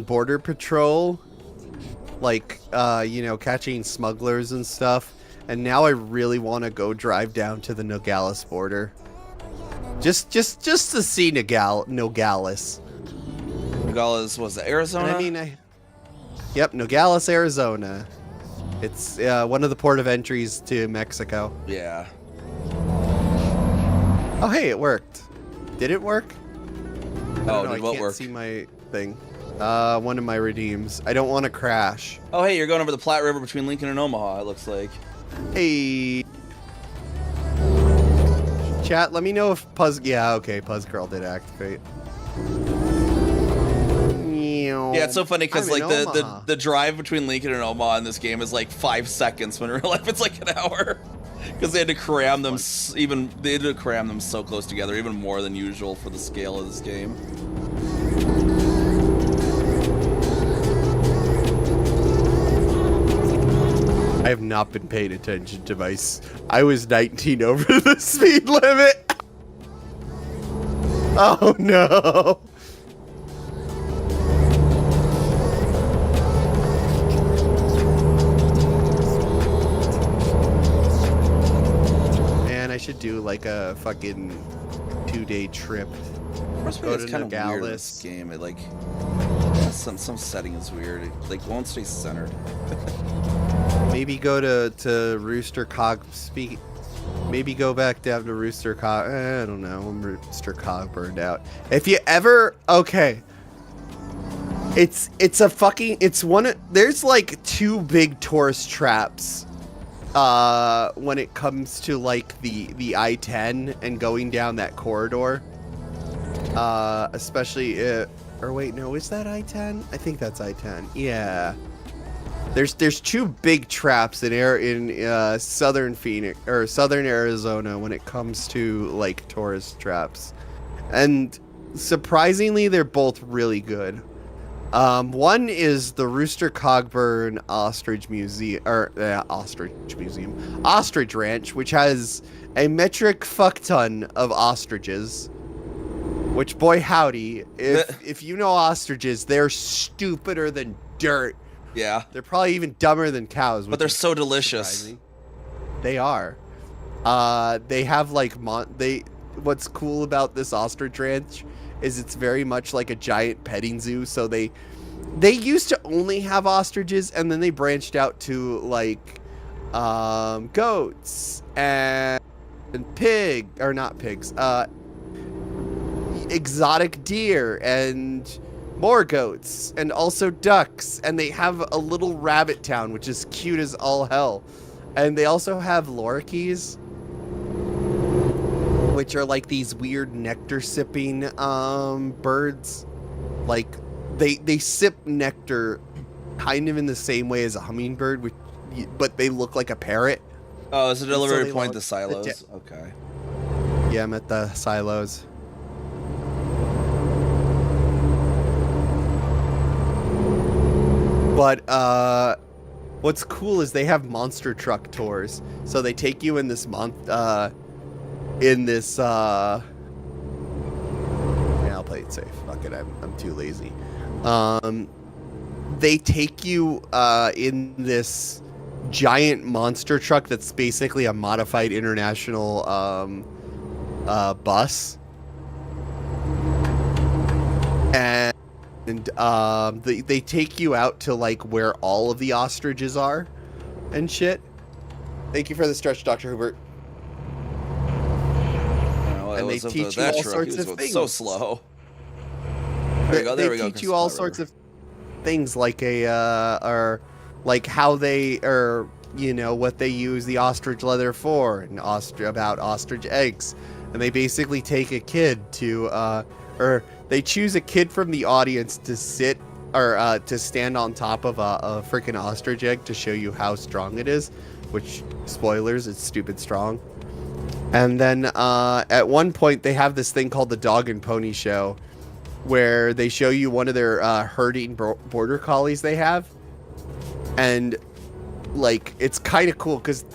Border Patrol. Like, catching smugglers and stuff. And now I really want to go drive down to the Nogales border. Just to see Nogales. Nogales was it Arizona? Yep, Nogales, Arizona. It's one of the port of entries to Mexico. Yeah. Oh, hey, it worked. Did it work? Oh, did what I can't work? see my thing. One of my redeems. I don't want to crash. Oh, hey, you're going over the Platte River between Lincoln and Omaha, it looks like. Hey. Chat, let me know if Yeah, okay, Puzz Girl did activate. Yeah, it's so funny because like the drive between Lincoln and Omaha in this game is like 5 seconds, when in real life it's like an hour. Because they had to cram them so close together, even more than usual for the scale of this game. I have not been paying attention to I was 19 over the speed limit. Oh no. Man, I should do like a fucking 2-day trip. Go to kind of weird in this game. It like some setting is weird. It like won't stay centered. Maybe go to Rooster Cog. Maybe go back down to Rooster Cog. I don't know. Rooster Cog burned out. If you ever... Okay. It's a fucking, it's one of, there's like 2 big tourist traps when it comes to like the I-10 and going down that corridor. Especially or wait, no, is that I-10? I think that's I-10. Yeah. There's 2 big traps in southern Phoenix or southern Arizona when it comes to like tourist traps. And surprisingly, they're both really good. One is the Rooster Cogburn Ostrich Ranch, which has a metric fuck ton of ostriches. Which, boy howdy, if you know ostriches, they're stupider than dirt. Yeah. They're probably even dumber than cows. But they're so delicious. Surprising. They are. They have like what's cool about this ostrich ranch is it's very much like a giant petting zoo. So they used to only have ostriches, and then they branched out to like goats and exotic deer and more goats and also ducks, and they have a little rabbit town which is cute as all hell, and they also have lorikeets, which are like these weird nectar sipping birds. Like they sip nectar kind of in the same way as a hummingbird, but they look like a parrot. Oh, it's a delivery point to silos. Okay. Yeah, I'm at the silos. But what's cool is they have monster truck tours. So they take you in this yeah, I'll play it safe. Fuck it, I'm too lazy. They take you in this giant monster truck that's basically a modified international bus. And they take you out to like where all of the ostriches are and shit. Thank you for the stretch, Dr. Hubert. And they teach you all sorts of things. So slow. There we go. Teach you all sorts of things like or like how they, or you know, what they use the ostrich leather for, and about ostrich eggs. And they basically take a kid to or they choose a kid from the audience to sit or to stand on top of a freaking ostrich egg to show you how strong it is, which, spoilers, it's stupid strong. And then at one point they have this thing called the Dog and Pony Show, where they show you one of their herding border collies they have. And like, it's kind of cool because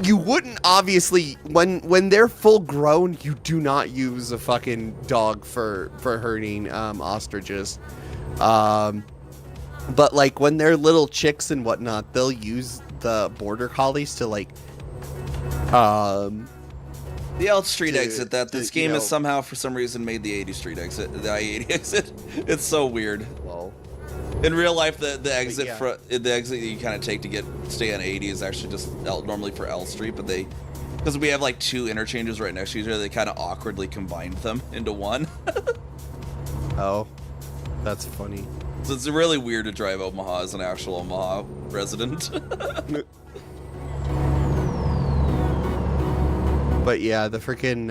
you wouldn't, obviously, when they're full grown, you do not use a fucking dog for herding ostriches. But like when they're little chicks and whatnot, they'll use the border collies to like the L Street exit that this game has somehow for some reason made the 80 Street exit, the I-80 exit. It's so weird. Well, in real life, the exit the exit that you kind of take to stay on 80 is actually just normally for L Street, but because we have like 2 interchanges right next to each other, they kind of awkwardly combined them into one. Oh, that's funny. So it's really weird to drive Omaha as an actual Omaha resident. But yeah, the freaking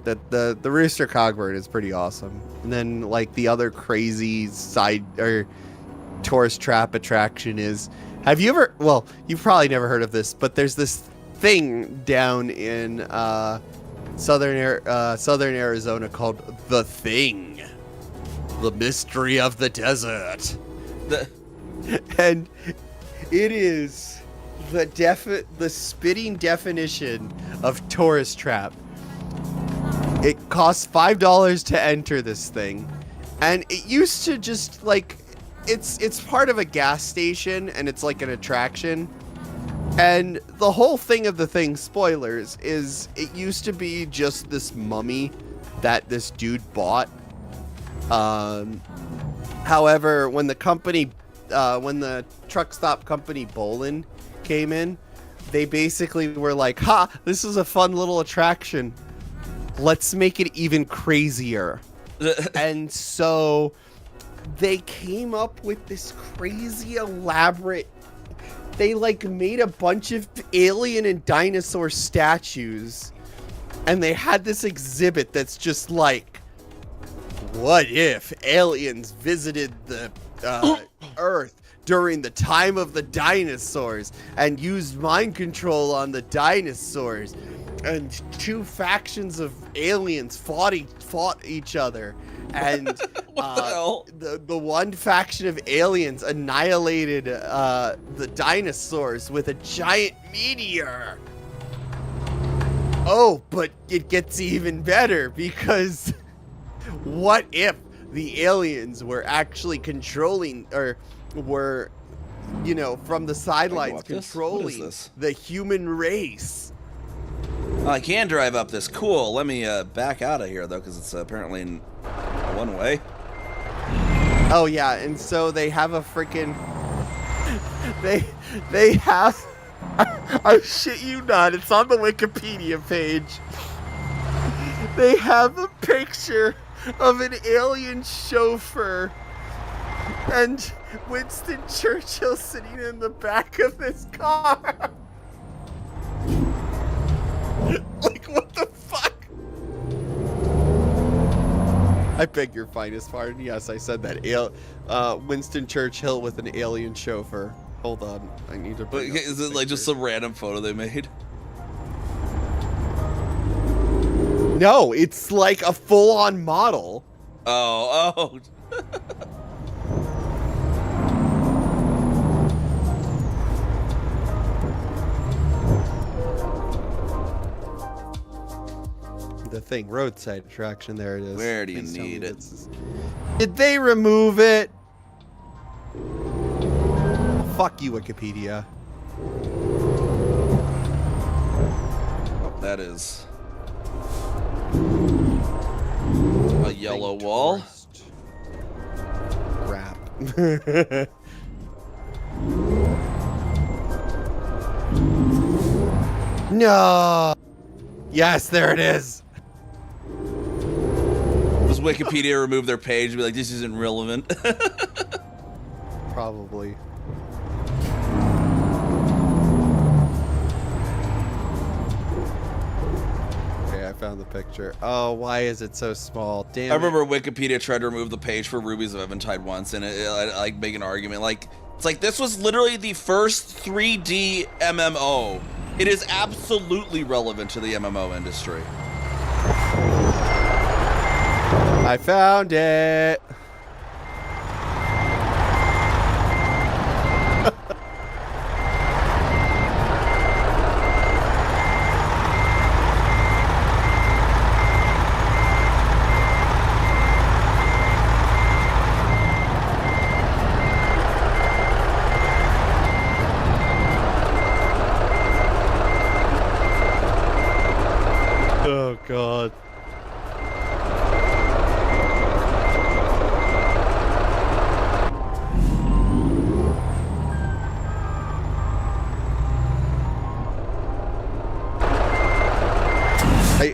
the Rooster Cogburn is pretty awesome. And then like the other crazy side or tourist trap attraction is, have you ever, well, you've probably never heard of this, but there's this thing down in southern Arizona called The Thing. The Mystery of the Desert. And it is the spitting definition of tourist trap. It costs $5 to enter this thing, and it used to just like, it's part of a gas station and it's like an attraction. And the whole thing of the thing, spoilers, is it used to be just this mummy that this dude bought. However, when the truck stop company Bolin came in, they basically were like, ha, this is a fun little attraction, let's make it even crazier. And so they came up with this crazy elaborate. They like made a bunch of alien and dinosaur statues, and they had this exhibit that's just like, what if aliens visited the Earth during the time of the dinosaurs and used mind control on the dinosaurs, and two factions of aliens fought each other, and the one faction of aliens annihilated the dinosaurs with a giant meteor. Oh, but it gets even better, because what if the aliens were actually controlling, or were, you know, from the sidelines controlling the human race? I can drive up this. Cool. Let me back out of here, though, because it's apparently in one way. Oh, yeah, and so they have a freaking... They have... I shit you not, it's on the Wikipedia page. They have a picture of an alien chauffeur and Winston Churchill sitting in the back of this car. Like, what the fuck? I beg your finest pardon. Yes, I said that. Winston Churchill with an alien chauffeur. Hold on, I need to. Is it like just some random photo they made? No, it's like a full-on model. Oh. The thing, roadside attraction. There it is. Where do you need it? Did they remove it? Fuck you, Wikipedia. Oh, that is a yellow wall. Tourist. Crap. No. Yes, there it is. Does Wikipedia remove their page and be like, this isn't relevant? Probably. Okay, I found the picture. Oh, why is it so small? Damn. I remember Wikipedia tried to remove the page for Rubies of Eventide once, and it like make an argument like, it's like, this was literally the first 3D MMO. It is absolutely relevant to the MMO industry. I found it. Oh, God.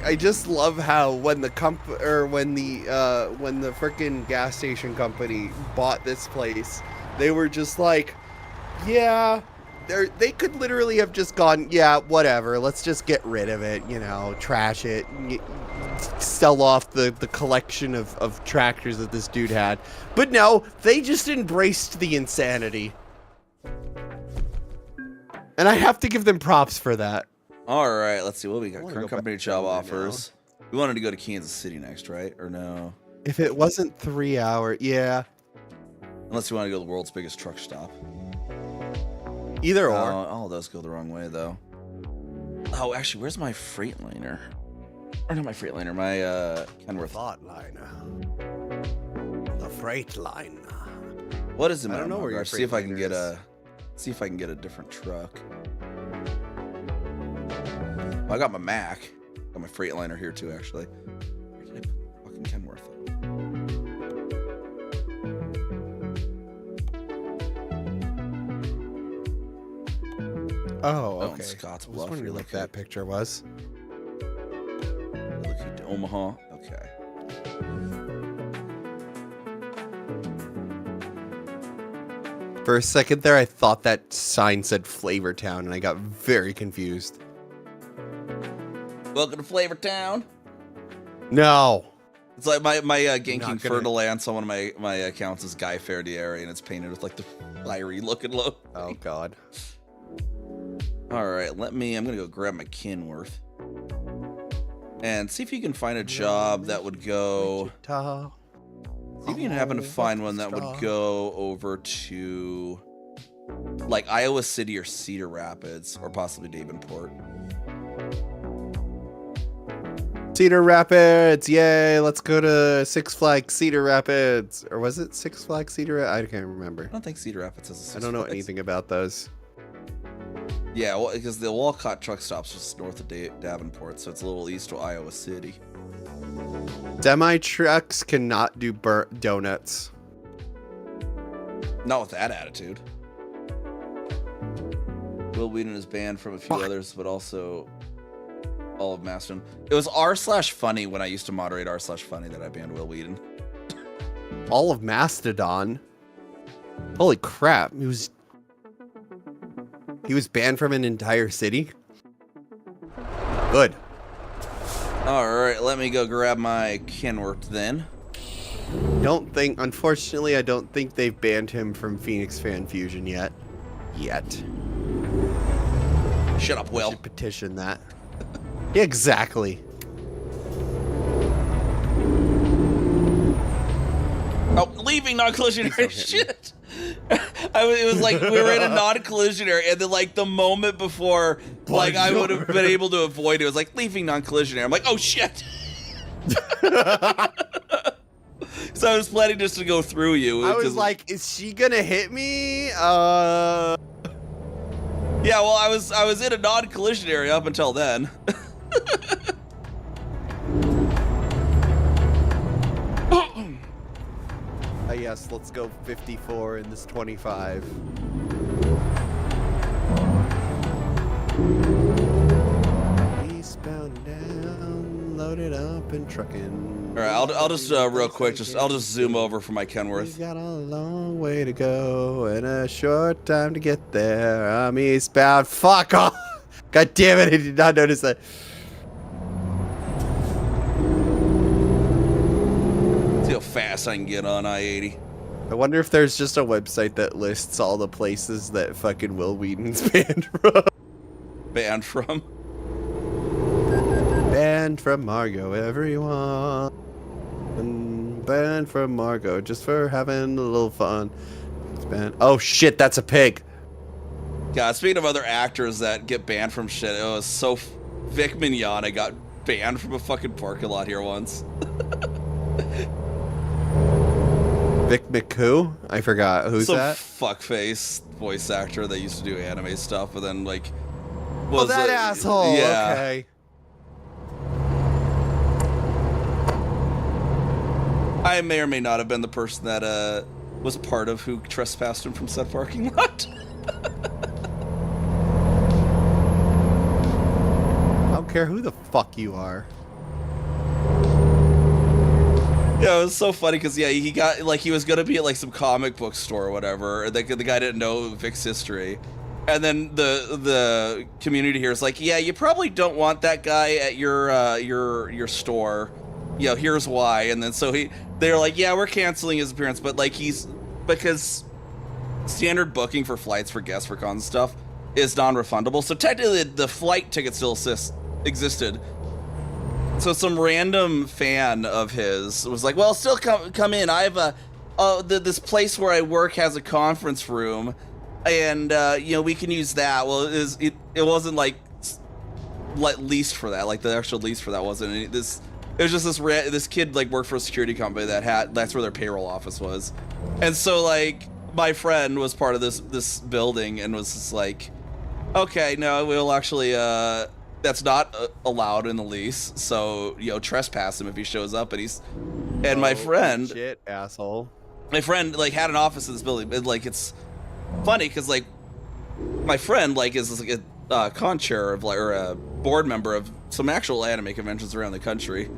I just love how when the when the frickin' gas station company bought this place, they were just like, yeah, they could literally have just gone, yeah, whatever, let's just get rid of it, you know, trash it, sell off the collection of tractors that this dude had. But no, they just embraced the insanity. And I have to give them props for that. All right, let's see what we got. Current company job now. offers. We wanted to go to Kansas City next, right? Or no? If it wasn't 3 hours, yeah. Unless you want to go to the world's biggest truck stop. Either or. All of those go the wrong way, though. Oh, actually, where's my Freightliner? Or not my Freightliner, my Kenworth. Thoughtliner. The Freightliner. What is it? I don't know where your See if I can Freightliner get is. See if I can get a different truck. Well, I got my Mac. Got my Freightliner here too, actually. Where did I put fucking Kenworth? Oh, in okay. Scotts I was Bluff, wondering what relocate. that picture was. Relocate to Omaha. Okay. For a second there, I thought that sign said Flavortown, and I got very confused. Welcome to Flavor Town. No. It's like my Genking Not gonna- Fer-de-Lance on one of my accounts is Guy Ferdieri, and it's painted with like the fiery looking logo. Oh God. All right, I'm gonna go grab my Kenworth and see if you can find a job that would go. Wichita. See if you can happen to find one that would go over to like Iowa City or Cedar Rapids or possibly Davenport. Cedar Rapids, yay! Let's go to Six Flags Cedar Rapids, or was it Six Flags Cedar? I can't remember. I don't think Cedar Rapids has a Six I don't know Flags. anything about those. Yeah, well, because the Walcott truck stop's just north of Davenport, so it's a little east of Iowa City. Semi trucks cannot do burnt donuts. Not with that attitude. Will Wheaton is banned from a few others, but also all of Mastodon. It was r/funny when I used to moderate r/funny that I banned Will Wheaton. All of Mastodon. Holy crap! He was banned from an entire city. Good. All right, let me go grab my Kenworth then. Unfortunately, I don't think they've banned him from Phoenix Fan Fusion yet. Shut up, Will. Should petition that. Exactly. Oh, leaving non-collisionary shit. It was like we were in a non-collisionary, and then like the moment before, like I would have been able to avoid it was like leaving non-collisionary. I'm like, oh shit. So I was planning just to go through you. I was like, is she gonna hit me? yeah. Well, I was in a non-collisionary up until then. Yes, let's go 54 in this 25. Eastbound down, loaded up and trucking. All right, I'll just real quick, I'll just zoom over for my Kenworth. We've got a long way to go and a short time to get there. I'm eastbound. Fuck off! God damn it! I did not notice that. See how fast I can get on I-80. I wonder if there's just a website that lists all the places that fucking Will Wheaton's banned from. Banned from. Banned from Margot, everyone. Banned from Margot, just for having a little fun. It's banned. Oh shit, that's a pig. God, speaking of other actors that get banned from shit, it was so. Vic Mignogna got banned from a fucking parking lot here once. Vic McCoo? I forgot. Who's Some that? fuckface voice actor that used to do anime stuff, but then like. Oh, that asshole. Yeah. Okay. I may or may not have been the person that was part of who trespassed him from said parking lot. I don't care who the fuck you are. Yeah, it was so funny because yeah, he got like he was gonna be at like some comic book store or whatever, and the guy didn't know Vic's history, and then the community here is like, yeah, you probably don't want that guy at your store. You know, here's why. And then so they're like, yeah, we're canceling his appearance, but like because standard booking for flights for guests for cons and stuff is non-refundable, so technically the flight ticket still existed. So some random fan of his was like, well, still come in. I have this place where I work has a conference room, and you know, we can use that. Well, it wasn't like leased for that. Like the actual lease for that wasn't any, this. It was just this kid like worked for a security company that's where their payroll office was, and so like my friend was part of this building and was just like, okay, no, we'll actually that's not allowed in the lease, so you know, trespass him if he shows up. And my friend, shit, asshole. My friend like had an office in this building, and like it's funny because like my friend like is like a con chair of like, or a board member of some actual anime conventions around the country.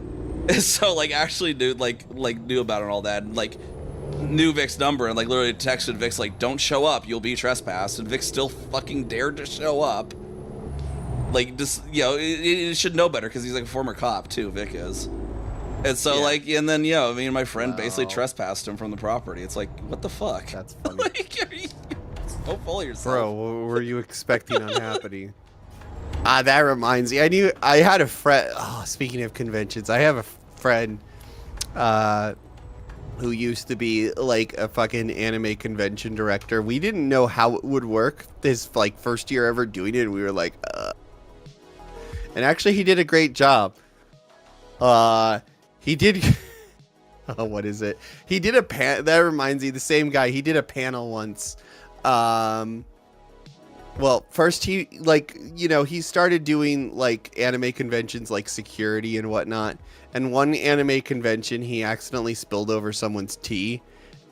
And so like actually knew about it and all that, and like knew Vic's number and like literally texted Vic's like, don't show up, you'll be trespassed, and Vic still fucking dared to show up. Like, just, you know, it should know better because he's like a former cop too, Vic is. And so like, and then, you know, me and my friend basically trespassed him from the property. It's like, what the fuck? That's funny. Like, are you so full of yourself? Bro, what were you expecting unhappening? That reminds me. I had a friend. Oh, speaking of conventions, I have a friend who used to be like a fucking anime convention director. We didn't know how it would work. His like first year ever doing it, and we were like, And actually, he did a great job. He did. Oh, what is it? He did a that reminds me, the same guy. He did a panel once. Well, first he, like, you know, he started doing like anime conventions like security and whatnot. And one anime convention, he accidentally spilled over someone's tea,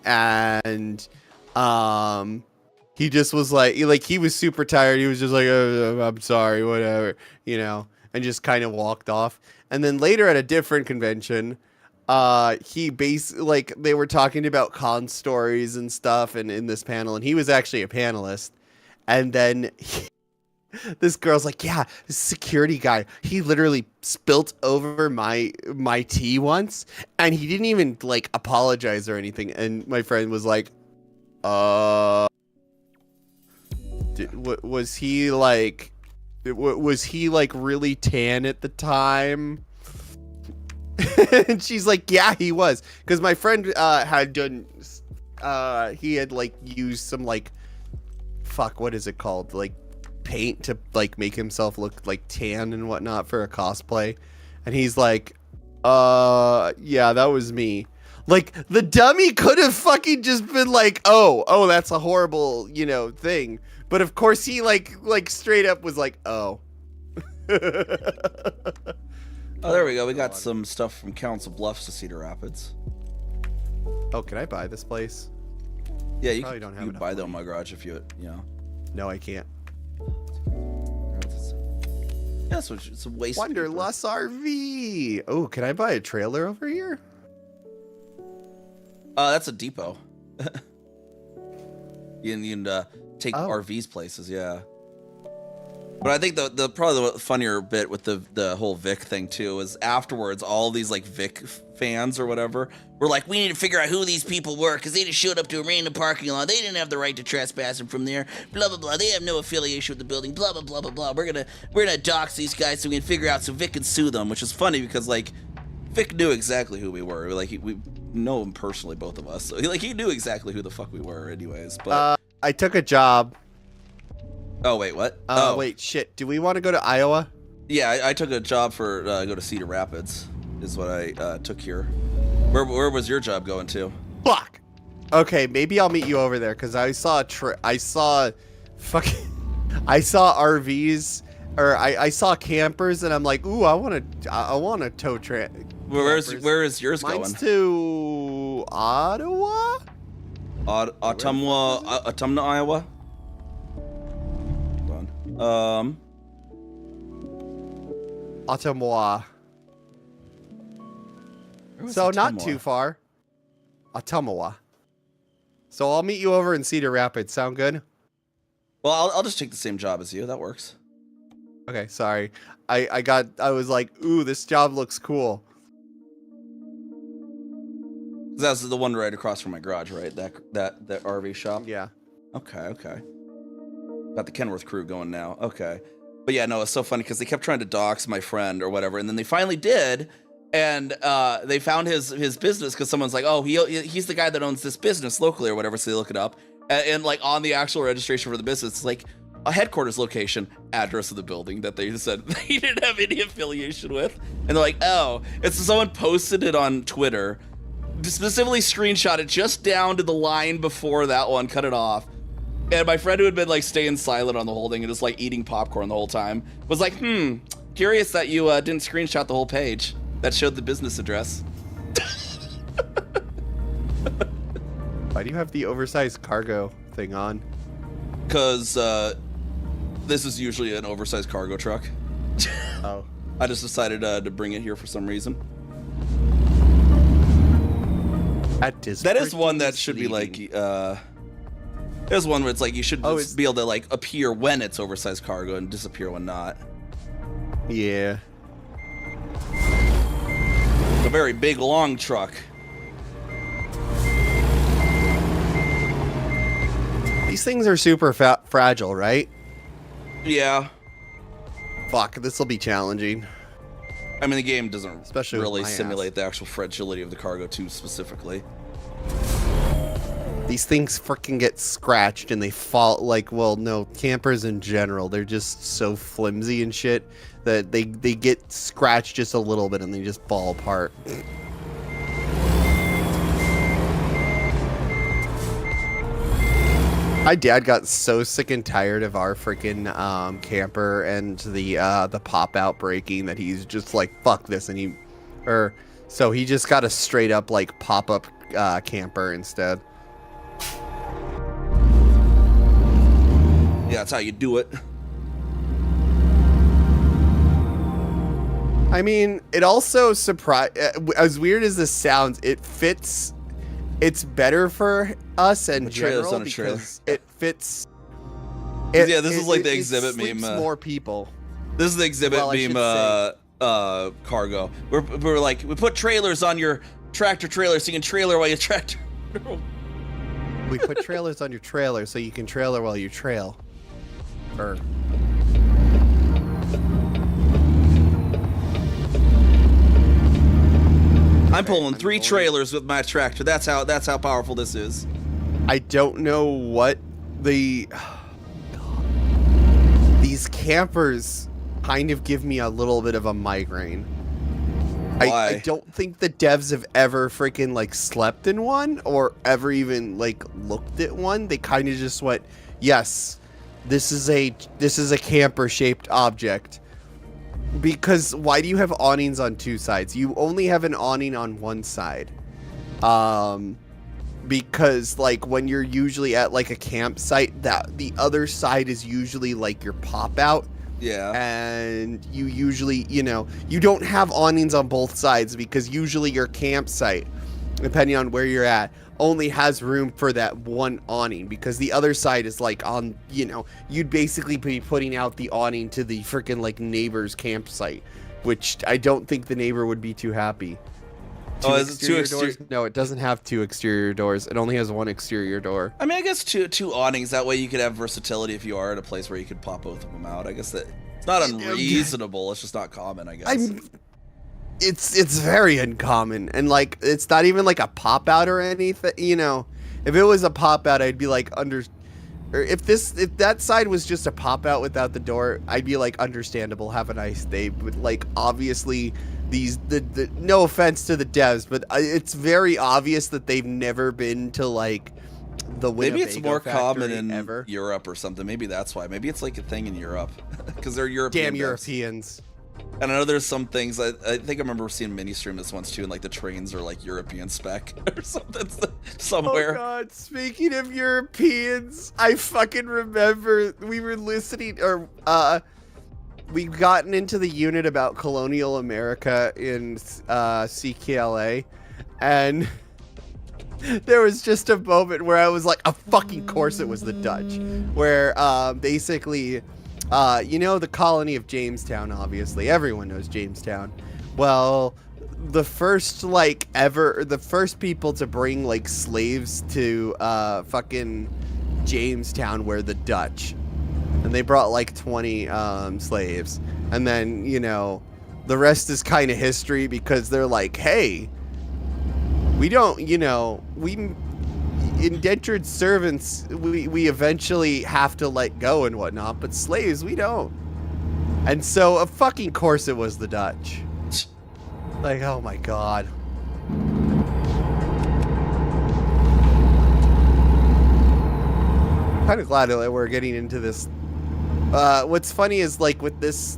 and he just was like he was super tired. He was just like, oh, I'm sorry, whatever, you know, and just kind of walked off. And then later at a different convention, he like they were talking about con stories and stuff, and in this panel, and he was actually a panelist. And then this girl's like, yeah, this security guy, he literally spilt over my tea once, and he didn't even like apologize or anything. And my friend was like, was he like really tan at the time? And she's like, yeah, he was, because my friend had done he had like used some like, fuck, what is it called, like paint to like make himself look like tan and whatnot for a cosplay. And he's like, yeah, that was me. Like, the dummy could have fucking just been like, oh, that's a horrible, you know, thing. But of course he like straight up was like, oh. Oh, there we go. We got some stuff from Council Bluffs to Cedar Rapids. Oh, can I buy this place? Yeah, you Probably can, don't have you can enough buy them in money. my garage if you know. No, I can't. Yeah, so it's a waste. Wanderlust RV. Oh, can I buy a trailer over here? That's a depot. you can take RVs places, yeah. But I think the probably the funnier bit with the whole Vic thing too is afterwards, all these like Vic fans or whatever were like, we need to figure out who these people were because they just showed up to a random parking lot. They didn't have the right to trespass them from there. Blah blah blah. They have no affiliation with the building. Blah blah blah blah blah. We're gonna dox these guys so we can figure out so Vic can sue them, which is funny because like Vic knew exactly who we were. Like we know him personally, both of us. So he knew exactly who the fuck we were, anyways. But I took a job. Oh wait, what? Wait, shit. Do we want to go to Iowa? Yeah, I took a job for go to Cedar Rapids. Is what I took here. Where was your job going to? Fuck. Okay, maybe I'll meet you over there because I saw RVs or I saw campers and I'm like, ooh, I want to tow Where is yours going? Mine's to Ottawa. Autumna, Iowa. Ottawa. So not too far. Ottawa. So I'll meet you over in Cedar Rapids. Sound good? Well, I'll just take the same job as you. That works. Okay, sorry. I was like, ooh, this job looks cool. That's the one right across from my garage, right? That RV shop. Yeah. Okay. Got the Kenworth crew going now. Okay. But yeah, no, it's so funny because they kept trying to dox my friend or whatever, and then they finally did, and they found his business because someone's like, oh, he's the guy that owns this business locally or whatever, so they look it up, and like on the actual registration for the business, it's like a headquarters location, address of the building that they said they didn't have any affiliation with, and they're like, oh, it's someone posted it on Twitter, specifically screenshot it just down to the line before that one, cut it off. And my friend who had been like staying silent on the whole thing and just like eating popcorn the whole time was like, curious that you didn't screenshot the whole page that showed the business address. Why do you have the oversized cargo thing on? Because this is usually an oversized cargo truck. Oh. I just decided to bring it here for some reason. That is one that pretty should be like, misleading. there's one where it's like you should Oh, be able to like appear when it's oversized cargo and disappear when not. Yeah. A very big, long truck. These things are super fragile, right? Yeah. Fuck, this will be challenging. I mean, the game doesn't Especially with really my simulate ass. the actual fragility of the cargo too specifically. These things freaking get scratched and they fall like, well, no, campers in general, they're just so flimsy and shit that they get scratched just a little bit and they just fall apart. My dad got so sick and tired of our freaking camper and the pop out braking that he's just like, fuck this, and so he just got a straight up like pop up camper instead. Yeah, that's how you do it. I mean, it also as weird as this sounds, it fits. It's better for us in The trailer's general on a trailer. because it fits. Yeah, this is like the exhibit sleeps meme. More people. This is the exhibit Well, I should meme cargo. We're like, we put trailers on your tractor trailer so you can trailer while you tractor. We put trailers on your trailer so you can trailer while you trail. Or I'm pulling 3 trailers with my tractor. That's how powerful this is. I don't know what these campers kind of give me a little bit of a migraine. Why? I don't think the devs have ever freaking like slept in one or ever even like looked at one. They kind of just went, yes, this is a camper shaped object. Because why do you have awnings on 2 sides? You only have an awning on 1 side. Because like when you're usually at like a campsite, that the other side is usually like your pop out. Yeah. And you usually, you don't have awnings on both sides because usually your campsite, depending on where you're at, only has room for that one awning because the other side is like on, you'd basically be putting out the awning to the freaking like neighbor's campsite, which I don't think the neighbor would be too happy. Oh, is it 2 doors? No, it doesn't have 2 exterior doors. It only has 1 exterior door. I mean, I guess two awnings. That way you could have versatility if you are at a place where you could pop both of them out. I guess that it's not unreasonable. It's just not common, I guess. It's very uncommon, and like it's not even like a pop out or anything. If it was a pop out, I'd be like or if that side was just a pop out without the door, I'd be like understandable. Have a nice day. But like obviously the no offense to the devs, but it's very obvious that they've never been to like the Winnebago maybe it's more common factory in ever. Europe or something. Maybe that's why. Maybe it's like a thing in Europe because they're European. Damn devs. Europeans. And I know there's some things, I think I remember seeing mini stream this once too, and like the trains are like European spec or something somewhere. Oh god, speaking of Europeans, I fucking remember we were listening, or we've gotten into the unit about colonial America in CKLA, and there was just a moment where I was like, of fucking course it was the Dutch, where basically... the colony of Jamestown, obviously. Everyone knows Jamestown. Well, the first people to bring, like, slaves to, fucking Jamestown were the Dutch. And they brought, like, 20, slaves. And then, the rest is kind of history because they're like, hey, we don't, indentured servants we eventually have to let go and whatnot, but slaves we don't. And so of fucking course it was the Dutch. Like, oh my god. Kind of glad that we're getting into this. What's funny is like with this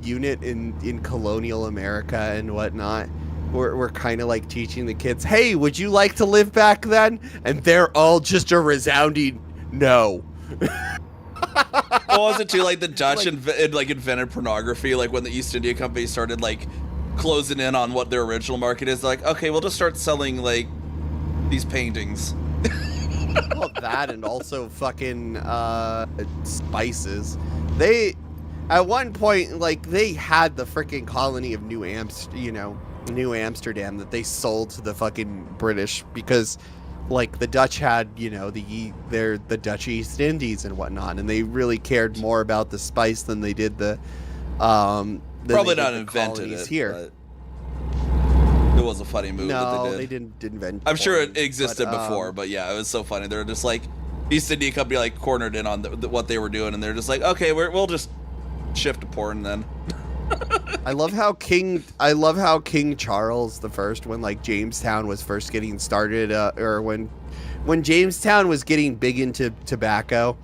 unit in colonial America and whatnot, we're kind of like teaching the kids, hey, would you like to live back then? And they're all just a resounding no. Well, was it too like the Dutch invented pornography? Like when the East India Company started like closing in on what their original market is, like, okay, we'll just start selling like these paintings. Well, that and also fucking spices. They, at one point, like, they had the freaking colony of New Amsterdam that they sold to the fucking British because, like, the Dutch had, you know, the Dutch East Indies and whatnot, and they really cared more about the spice than they did the Probably not invented it here. But it was a funny move No, that they they did. didn't invent. I'm sure it porn, existed before, but yeah, it was so funny. They're just like East India Company like cornered in on what they were doing, and they're just like, okay, we'll just shift to porn then. I love how King Charles the First, when like Jamestown was first getting started, or when Jamestown was getting big into tobacco,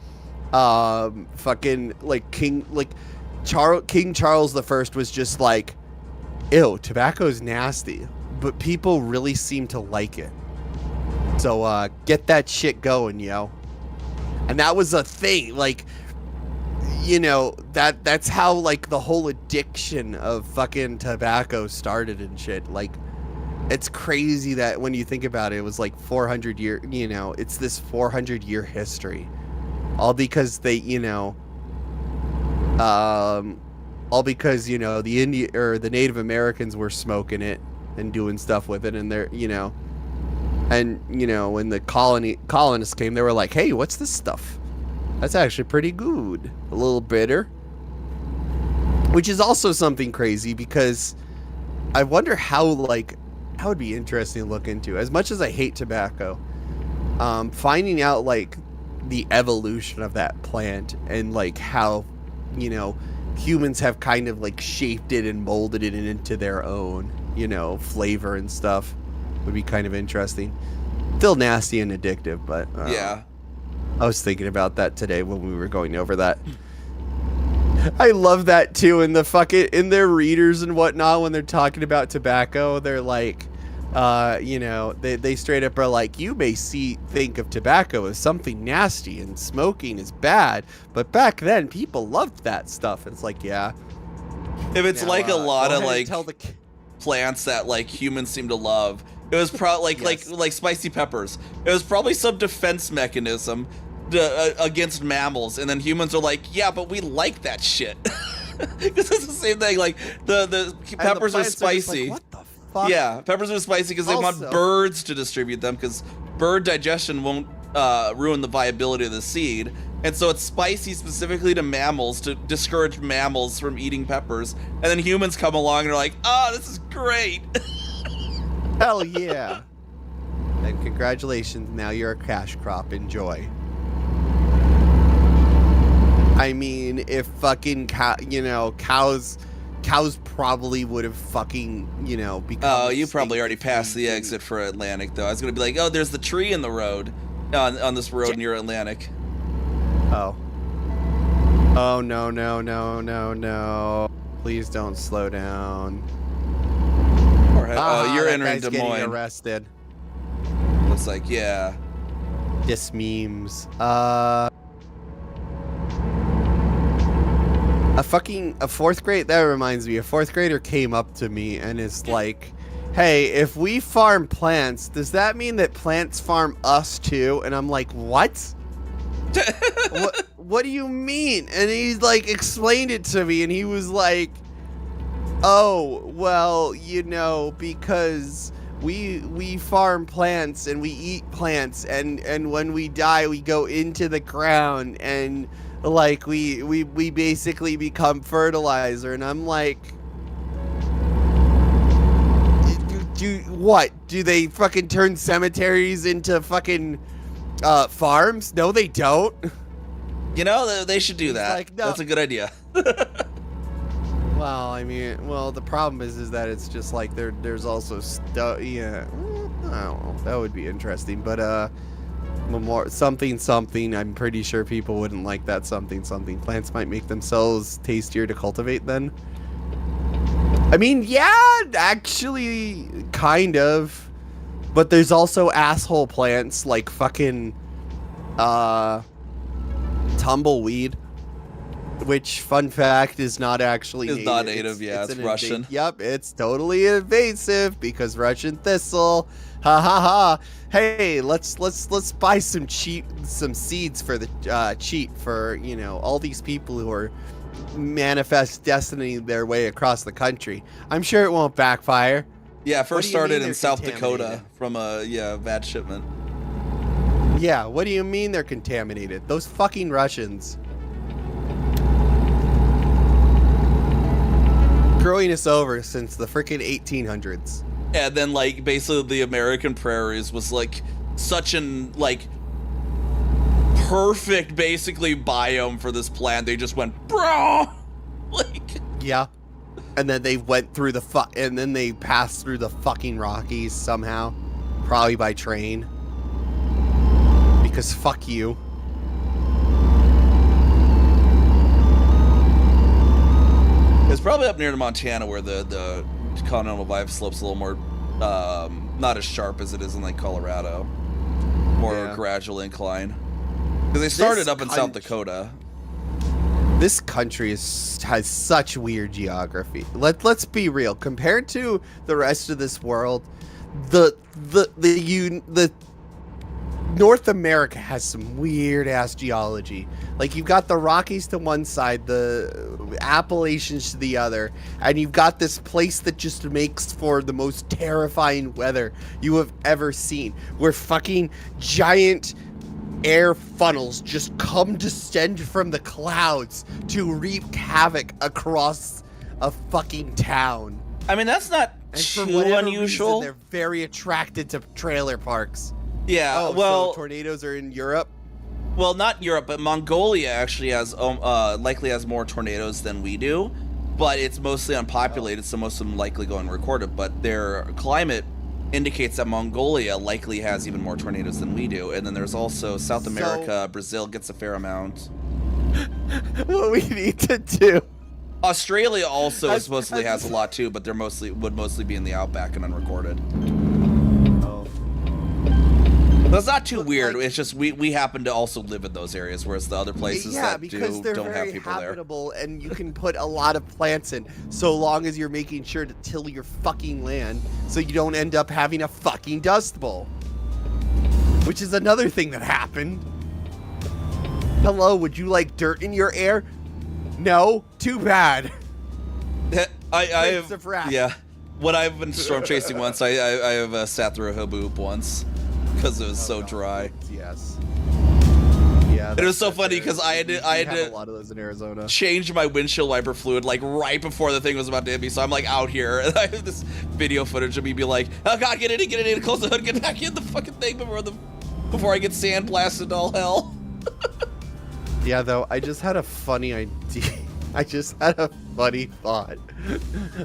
fucking like King Charles the First was just like, ew, tobacco's nasty, but people really seem to like it. So get that shit going, yo. And that was a thing, like, you know, that's how like the whole addiction of fucking tobacco started and shit. Like, it's crazy that when you think about it, it was like 400 year, you know, it's this 400-year history, all because they, you know, all because, you know, the Native Americans were smoking it and doing stuff with it, and they're, you know, and, you know, when the colonists came, they were like, hey, what's this stuff? That's actually pretty good. A little bitter. Which is also something crazy, because I wonder how, like, that would be interesting to look into. As much as I hate tobacco, finding out, like, the evolution of that plant and, like, how, you know, humans have kind of like shaped it and molded it into their own, you know, flavor and stuff would be kind of interesting. Still nasty and addictive, but Yeah. I was thinking about that today when we were going over that. I love that too, in their readers and whatnot, when they're talking about tobacco, they're like, you know, they straight up are like, you may think of tobacco as something nasty and smoking is bad, but back then people loved that stuff. It's like, yeah. If it's Now, like a lot go of ahead and like plants that like humans seem to love, it was probably like Yes. like spicy peppers. It was probably some defense mechanism against mammals, and then humans are like, yeah, but we like that shit. This is the same thing. Like the peppers are spicy. What the fuck? Yeah, peppers are spicy because they want Also- birds to distribute them, because bird digestion won't ruin the viability of the seed. And so it's spicy specifically to mammals to discourage mammals from eating peppers. And then humans come along and are like, oh, this is great. Hell yeah. And congratulations, now you're a cash crop. Enjoy. I mean, if fucking cows probably would have fucking, you know, become. Oh, you probably already passed the exit for Atlantic, though. I was going to be like, oh, there's the tree in the road, on this road near Atlantic. Oh. Oh, no, no, no, no, no. Please don't slow down. Or, oh, you're that entering guy's Des Moines. getting arrested. Looks like, yeah. This memes. A fourth grade, that reminds me, a fourth grader came up to me and is like, hey, if we farm plants, does that mean that plants farm us too? And I'm like, what? What do you mean? And he's like, explained it to me, and he was like, oh, well, you know, because we farm plants and we eat plants, and when we die we go into the ground, and like we basically become fertilizer. And I'm like, do they fucking turn cemeteries into fucking farms? No, they don't. You know, they should do that. like, no. That's a good idea. Well, I mean, the problem is that it's just like there's also stuff. Yeah, I don't know. That would be interesting, but more something. I'm pretty sure people wouldn't like that something. Plants might make themselves tastier to cultivate. Then, I mean, yeah, actually, kind of. But there's also asshole plants like fucking tumbleweed. which, fun fact, is not actually It's native. not native, yeah, it's an Russian. Yep, it's totally invasive because Russian thistle. Ha ha ha. Hey, let's buy some seeds for the cheap for, you know, all these people who are manifest destiny their way across the country. I'm sure it won't backfire. Yeah, What first do you mean started in they're South Dakota contaminated? from a bad shipment. Yeah, what do you mean they're contaminated? Those fucking Russians. Screwing us over since the freaking 1800s. And then, like, basically the American prairies was, like, such an, like, perfect, basically, biome for this plant. They just went, bro! Like... Yeah. And then they went through and then they passed through the fucking Rockies somehow. Probably by train. Because fuck you. It's probably up near to Montana where the continental divide slope's a little more, not as sharp as it is in, like, Colorado. More gradual incline. Because they started up in South Dakota. This country has such weird geography. Let's be real. Compared to the rest of this world, the North America has some weird ass geology. Like, you've got the Rockies to one side, the Appalachians to the other, and you've got this place that just makes for the most terrifying weather you have ever seen, where fucking giant air funnels just come descend from the clouds to wreak havoc across a fucking town. I mean, that's not And for too whatever unusual. reason, they're very attracted to trailer parks. Yeah, Oh, well... so tornadoes are in Europe? Well, not Europe, but Mongolia actually has likely has more tornadoes than we do, but it's mostly unpopulated, so most of them likely go unrecorded. But their climate indicates that Mongolia likely has even more tornadoes than we do. And then there's also South America, Brazil gets a fair amount. What we need to do. Australia also supposedly has a lot too, but they're would mostly be in the outback and unrecorded. That's not too weird. Like, it's just we happen to also live in those areas, whereas the other places that because they're don't very have people habitable, and you can put a lot of plants in, so long as you're making sure to till your fucking land, so you don't end up having a fucking dust bowl. Which is another thing that happened. Hello, would you like dirt in your air? No? Too bad. there. I Grapes have of wrath. yeah. When I've been storm chasing once, I have sat through a haboop once because it was so dry. Yes. Yeah. It was so funny because I had have to a lot of those in Arizona. change my windshield wiper fluid like right before the thing was about to hit me, so I'm like out here and I have this video footage of me be like, oh god, get in, close the hood, get back in the fucking thing before I get sandblasted to all hell. Yeah, though, I just had a funny idea. I just had a funny thought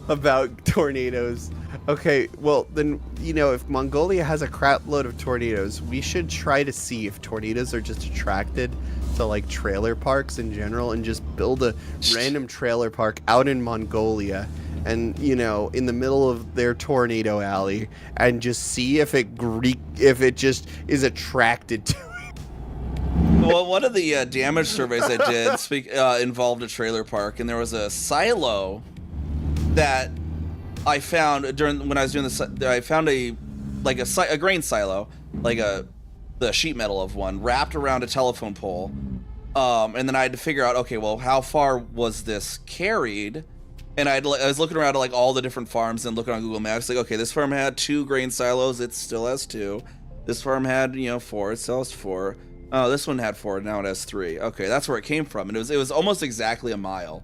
about tornadoes. Okay, well, then, you know, if Mongolia has a crap load of tornadoes, we should try to see if tornadoes are just attracted to, like, trailer parks in general and just build a random trailer park out in Mongolia and, you know, in the middle of their tornado alley and just see if it just is attracted to it. Well, one of the damage surveys I did involved a trailer park, and there was a silo that I found when I was doing this. I found a grain silo, like the sheet metal of one, wrapped around a telephone pole, and then I had to figure out, okay, well, how far was this carried? And I was looking around at like all the different farms and looking on Google Maps, like, okay, this farm had 2 grain silos, it still has 2. This farm had 4, it still has 4. Oh, this one had 4, now it has 3. Okay, that's where it came from, and it was almost exactly a mile.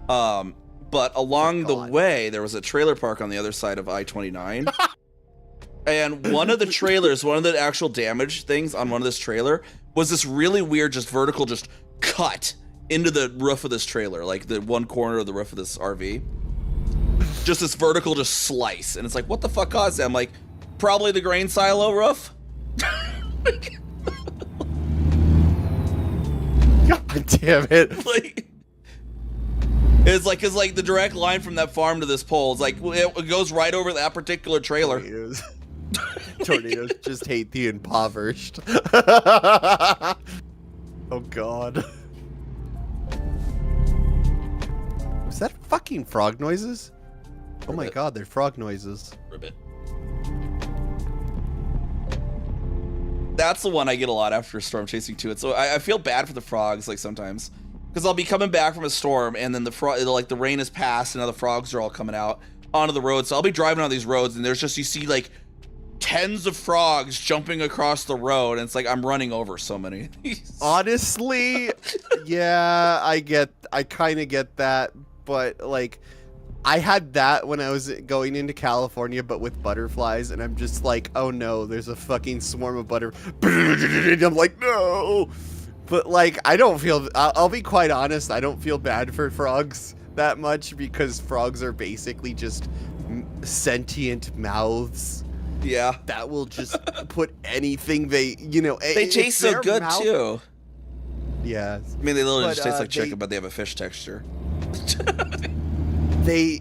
But along the way, there was a trailer park on the other side of I-29, and one of the actual damage things on one of this trailer was this really weird, just vertical, just cut into the roof of this trailer, like the one corner of the roof of this RV. Just this vertical, just slice, and it's like, what the fuck caused that? I'm like, probably the grain silo roof. God damn it. Like, it's like, cause like the direct line from that farm to this pole is like, it goes right over that particular trailer. Tornadoes just hate the impoverished. Oh god. that fucking frog noises? Oh my Ribbit. god, they're frog noises. Ribbit. That's the one I get a lot after storm chasing too. So I feel bad for the frogs like sometimes, because I'll be coming back from a storm and then the rain has passed and now the frogs are all coming out onto the road. So I'll be driving on these roads and there's just, you see like tens of frogs jumping across the road and it's like I'm running over so many. Honestly, yeah, I kind of get that, but like I had that when I was going into California, but with butterflies, and I'm just like, oh no, there's a fucking swarm of I'm like, no. But like, I don't feel, I'll be quite honest, I don't feel bad for frogs that much, because frogs are basically just sentient mouths. Yeah. That will just put anything they, you know, They taste so good too. Yeah. I mean, they literally just taste like they, chicken, but they have a fish texture. They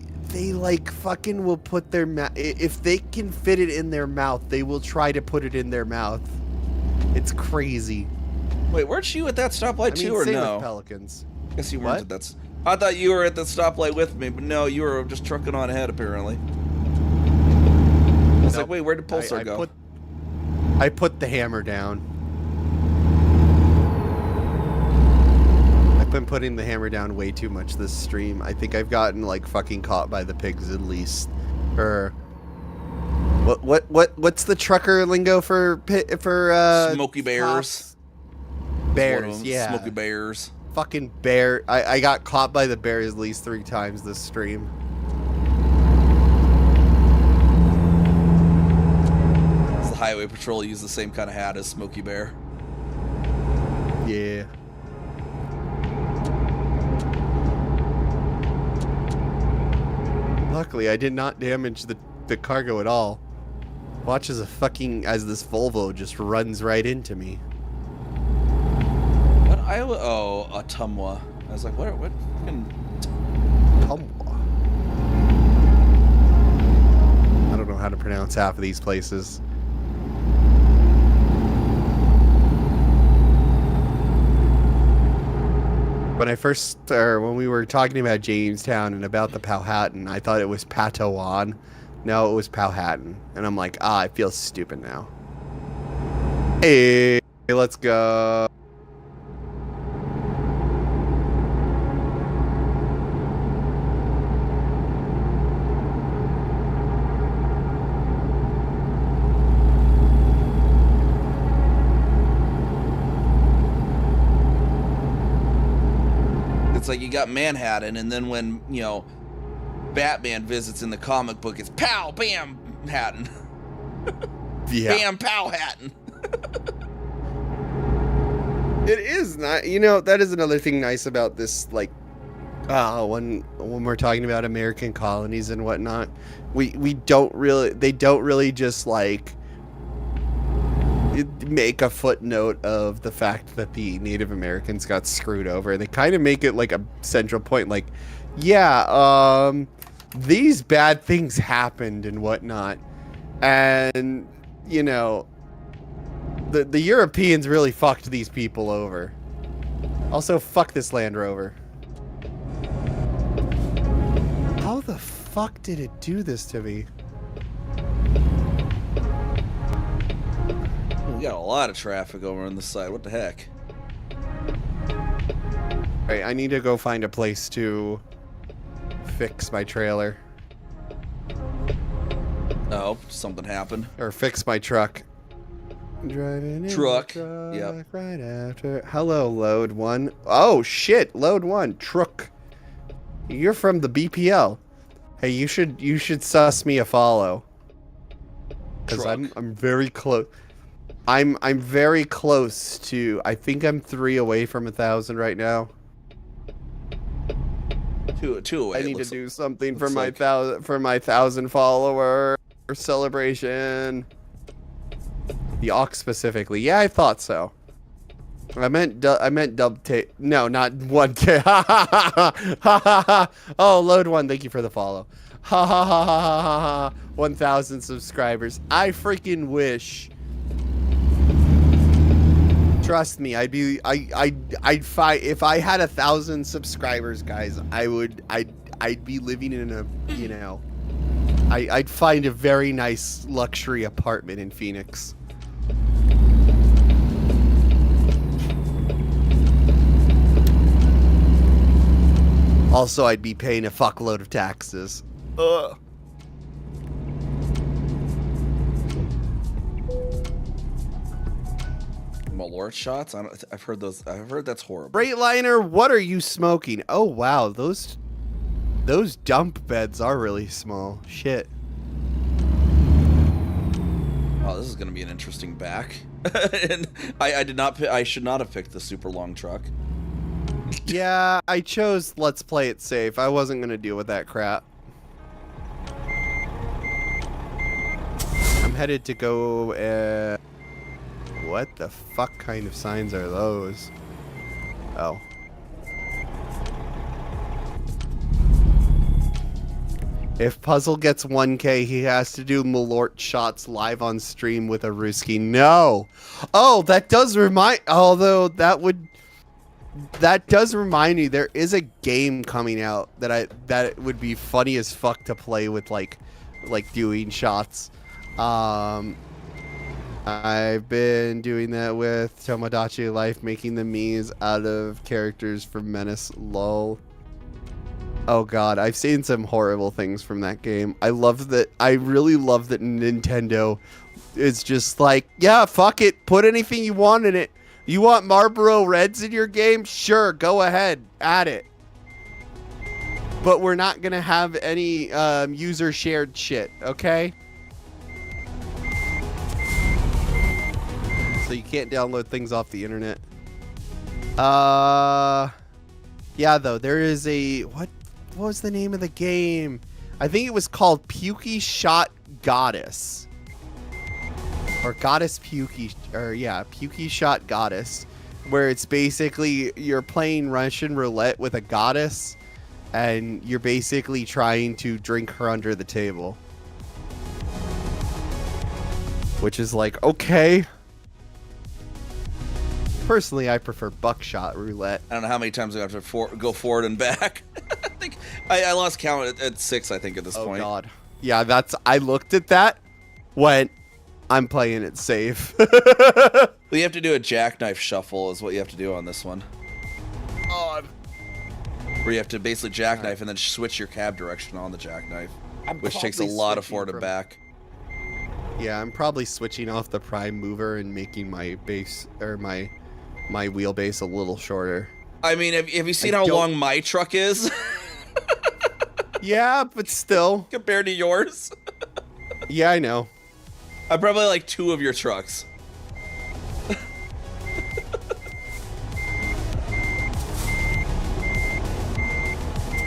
like fucking will put their if they can fit it in their mouth, they will try to put it in their mouth. It's crazy. Wait, weren't you at that stoplight too, or same no? with pelicans. I guess you What? weren't at that. I thought you were at the stoplight with me, but no, you were just trucking on ahead apparently. I was like, wait, where did Pulsar go? I put the hammer down. I've been putting the hammer down way too much this stream. I think I've gotten like fucking caught by the pigs at least. Or what's the trucker lingo for Smoky bears. cops? Bears, yeah. Smoky bears. Fucking bear. I got caught by the bears at least 3 times this stream. The highway patrol use the same kind of hat as Smoky Bear. Yeah. Luckily, I did not damage the cargo at all. Watch as this Volvo just runs right into me. What Iowa? Oh, Ottumwa. I was like, what fucking Tumwa. I don't know how to pronounce half of these places. When we were talking about Jamestown and about the Powhatan, I thought it was Patowan. No, it was Powhatan. And I'm like, I feel stupid now. Hey, let's go. It's like you got Manhattan, and then when, you know, Batman visits in the comic book, it's pow, bam, Hatton. Yeah. Bam, pow, Hatton. It is not, you know, that is another thing nice about this, like, when we're talking about American colonies and whatnot, they don't really just, like, make a footnote of the fact that the Native Americans got screwed over. They kind of make it like a central point, like, yeah, these bad things happened and whatnot, and you know, the Europeans really fucked these people over. Also, fuck this Land Rover. How the fuck did it do this to me? We got a lot of traffic over on this side. What the heck? Alright, I need to go find a place to fix my trailer. Oh, something happened. Or fix my truck. Driving in Truck. the truck Yep. right after. Hello, Load 1. Oh, shit. Load 1. Truck. You're from the BPL. Hey, you should suss me a follow. Because I'm very close. I'm very close to. I think I'm 3 away from 1,000 right now. Two away. I need to looks do something for looks my like. 1,000 follower celebration. The Aux specifically. Yeah, I thought so. I meant dub tape. No, not 1K. Ha ha ha ha ha ha. Oh, Load 1. Thank you for the follow. Ha ha ha ha ha ha. 1,000 subscribers. I freaking wish. Trust me, I'd fight if I had 1,000 subscribers, guys. I'd be living in a, you know, I'd find a very nice luxury apartment in Phoenix. Also, I'd be paying a fuckload of taxes. Ugh. Malort shots? I've heard those. I've heard that's horrible. Freightliner, what are you smoking? Oh wow, those dump beds are really small. Shit. Oh, this is gonna be an interesting back. And I did not. I should not have picked the super long truck. Yeah, I chose let's play it safe. I wasn't gonna deal with that crap. I'm headed to go. What the fuck kind of signs are those? Oh. If Puzzle gets 1K, he has to do Malort shots live on stream with a Ruski. No. Oh, that does remind. Although that does remind me, there is a game coming out that it would be funny as fuck to play with, like doing shots. I've been doing that with Tomodachi Life, making the Miis out of characters from Menace. LOL. Oh god, I've seen some horrible things from that game. I really love that Nintendo is just like, yeah, fuck it, put anything you want in it. You want Marlboro Reds in your game? Sure, go ahead, add it. But we're not gonna have any user shared shit, okay? So you can't download things off the internet. Yeah, though, there is a... What was the name of the game? I think it was called Pukey Shot Goddess. Or Goddess Pukey... Or, yeah, Pukey Shot Goddess. Where it's basically... You're playing Russian roulette with a goddess. And you're basically trying to drink her under the table. Which is like, okay... Personally, I prefer buckshot roulette. I don't know how many times I have to go forward and back. I think I lost count at 6. I think at this point. Oh god. Yeah, I looked at that. Went. I'm playing it safe. Well, you have to do a jackknife shuffle, is what you have to do on this one. God. Where you have to basically jackknife and then switch your cab direction on the jackknife, which takes a lot of forward and back. Yeah, I'm probably switching off the prime mover and making my base or my wheelbase a little shorter. I mean, have you seen how long my truck is? Yeah, but still. Compared to yours? Yeah, I know. I'm probably like 2 of your trucks.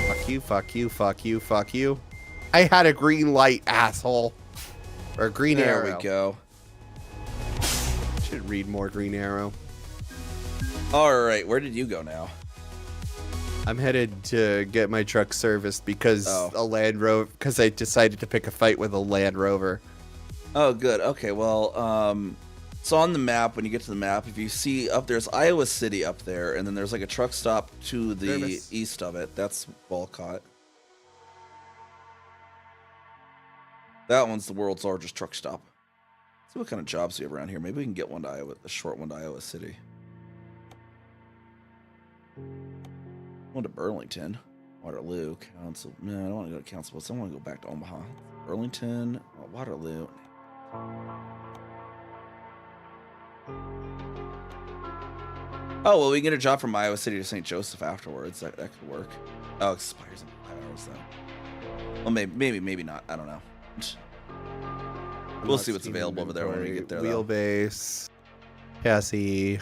Fuck you, fuck you, fuck you, fuck you. I had a green light, asshole. Or green arrow. There we go. Should read more Green Arrow. Alright, where did you go now? I'm headed to get my truck serviced because a Land Rover. Because I decided to pick a fight with a Land Rover. Oh, good. Okay, well, so on the map, when you get to the map, if you see up there's Iowa City up there, and then there's like a truck stop to the east of it. That's Walcott. That one's the world's largest truck stop. Let's see what kind of jobs we have around here. Maybe we can get one to Iowa, a short one to Iowa City. One to Burlington, Waterloo, Council. No, I don't want to go to Council. I want to go back to Omaha. Burlington, Waterloo. Oh, well, we can get a job from Iowa City to St. Joseph afterwards. That could work. Oh, it expires in 5 hours, though. Well, maybe not. I don't know. We'll see what's available over there when we get there. Wheelbase, chassis.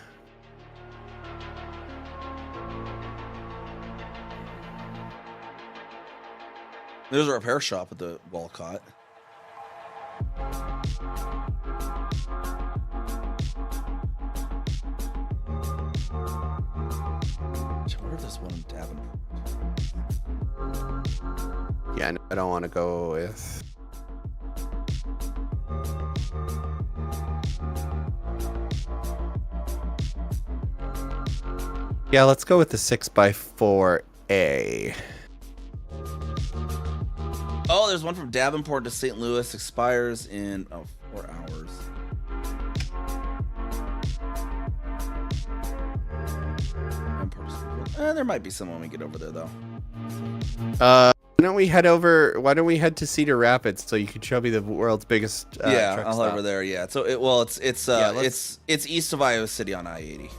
There's a repair shop at the Walcott. I wonder if there's one in Davenport. Yeah, no, I don't want to go with. Yeah, let's go with the 6x4A. Oh, there's one from Davenport to St. Louis. Expires in 4 hours. There might be some when we get over there, though. Why don't we head to Cedar Rapids so you can show me the world's biggest yeah, truck I'll stop. head over there. Yeah. So it's east of Iowa City on I-80.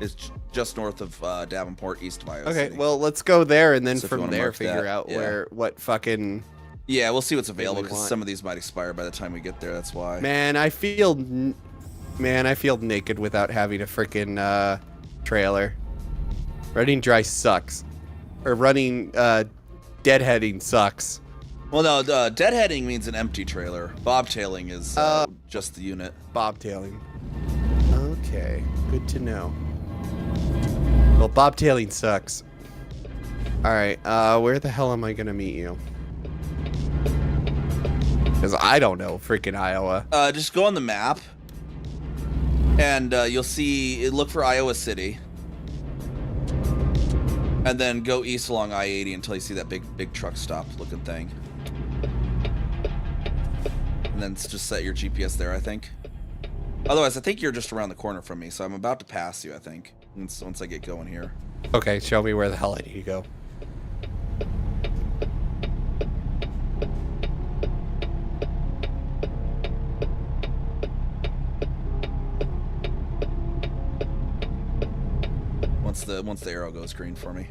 It's just north of Davenport, east of Iowa City. Okay, well, let's go there and then So if you from wanna there mark figure that, out yeah. what fucking. Yeah, we'll see what's available we because want. some of these might expire by the time we get there. That's why. Man, I feel naked without having a freaking trailer. Running dry sucks, or running deadheading sucks. Well, no, deadheading means an empty trailer. Bobtailing is just the unit. Bobtailing. Okay, good to know. Well, bobtailing sucks. All right, where the hell am I gonna meet you? Because I don't know freaking Iowa. Just go on the map, and you'll see. Look for Iowa City, and then go east along I-80 until you see that big truck stop looking thing, and then just set your GPS there. I think. Otherwise, I think you're just around the corner from me, so I'm about to pass you. I think once I get going here. Okay, show me where the hell I need to go. Once the arrow goes green for me.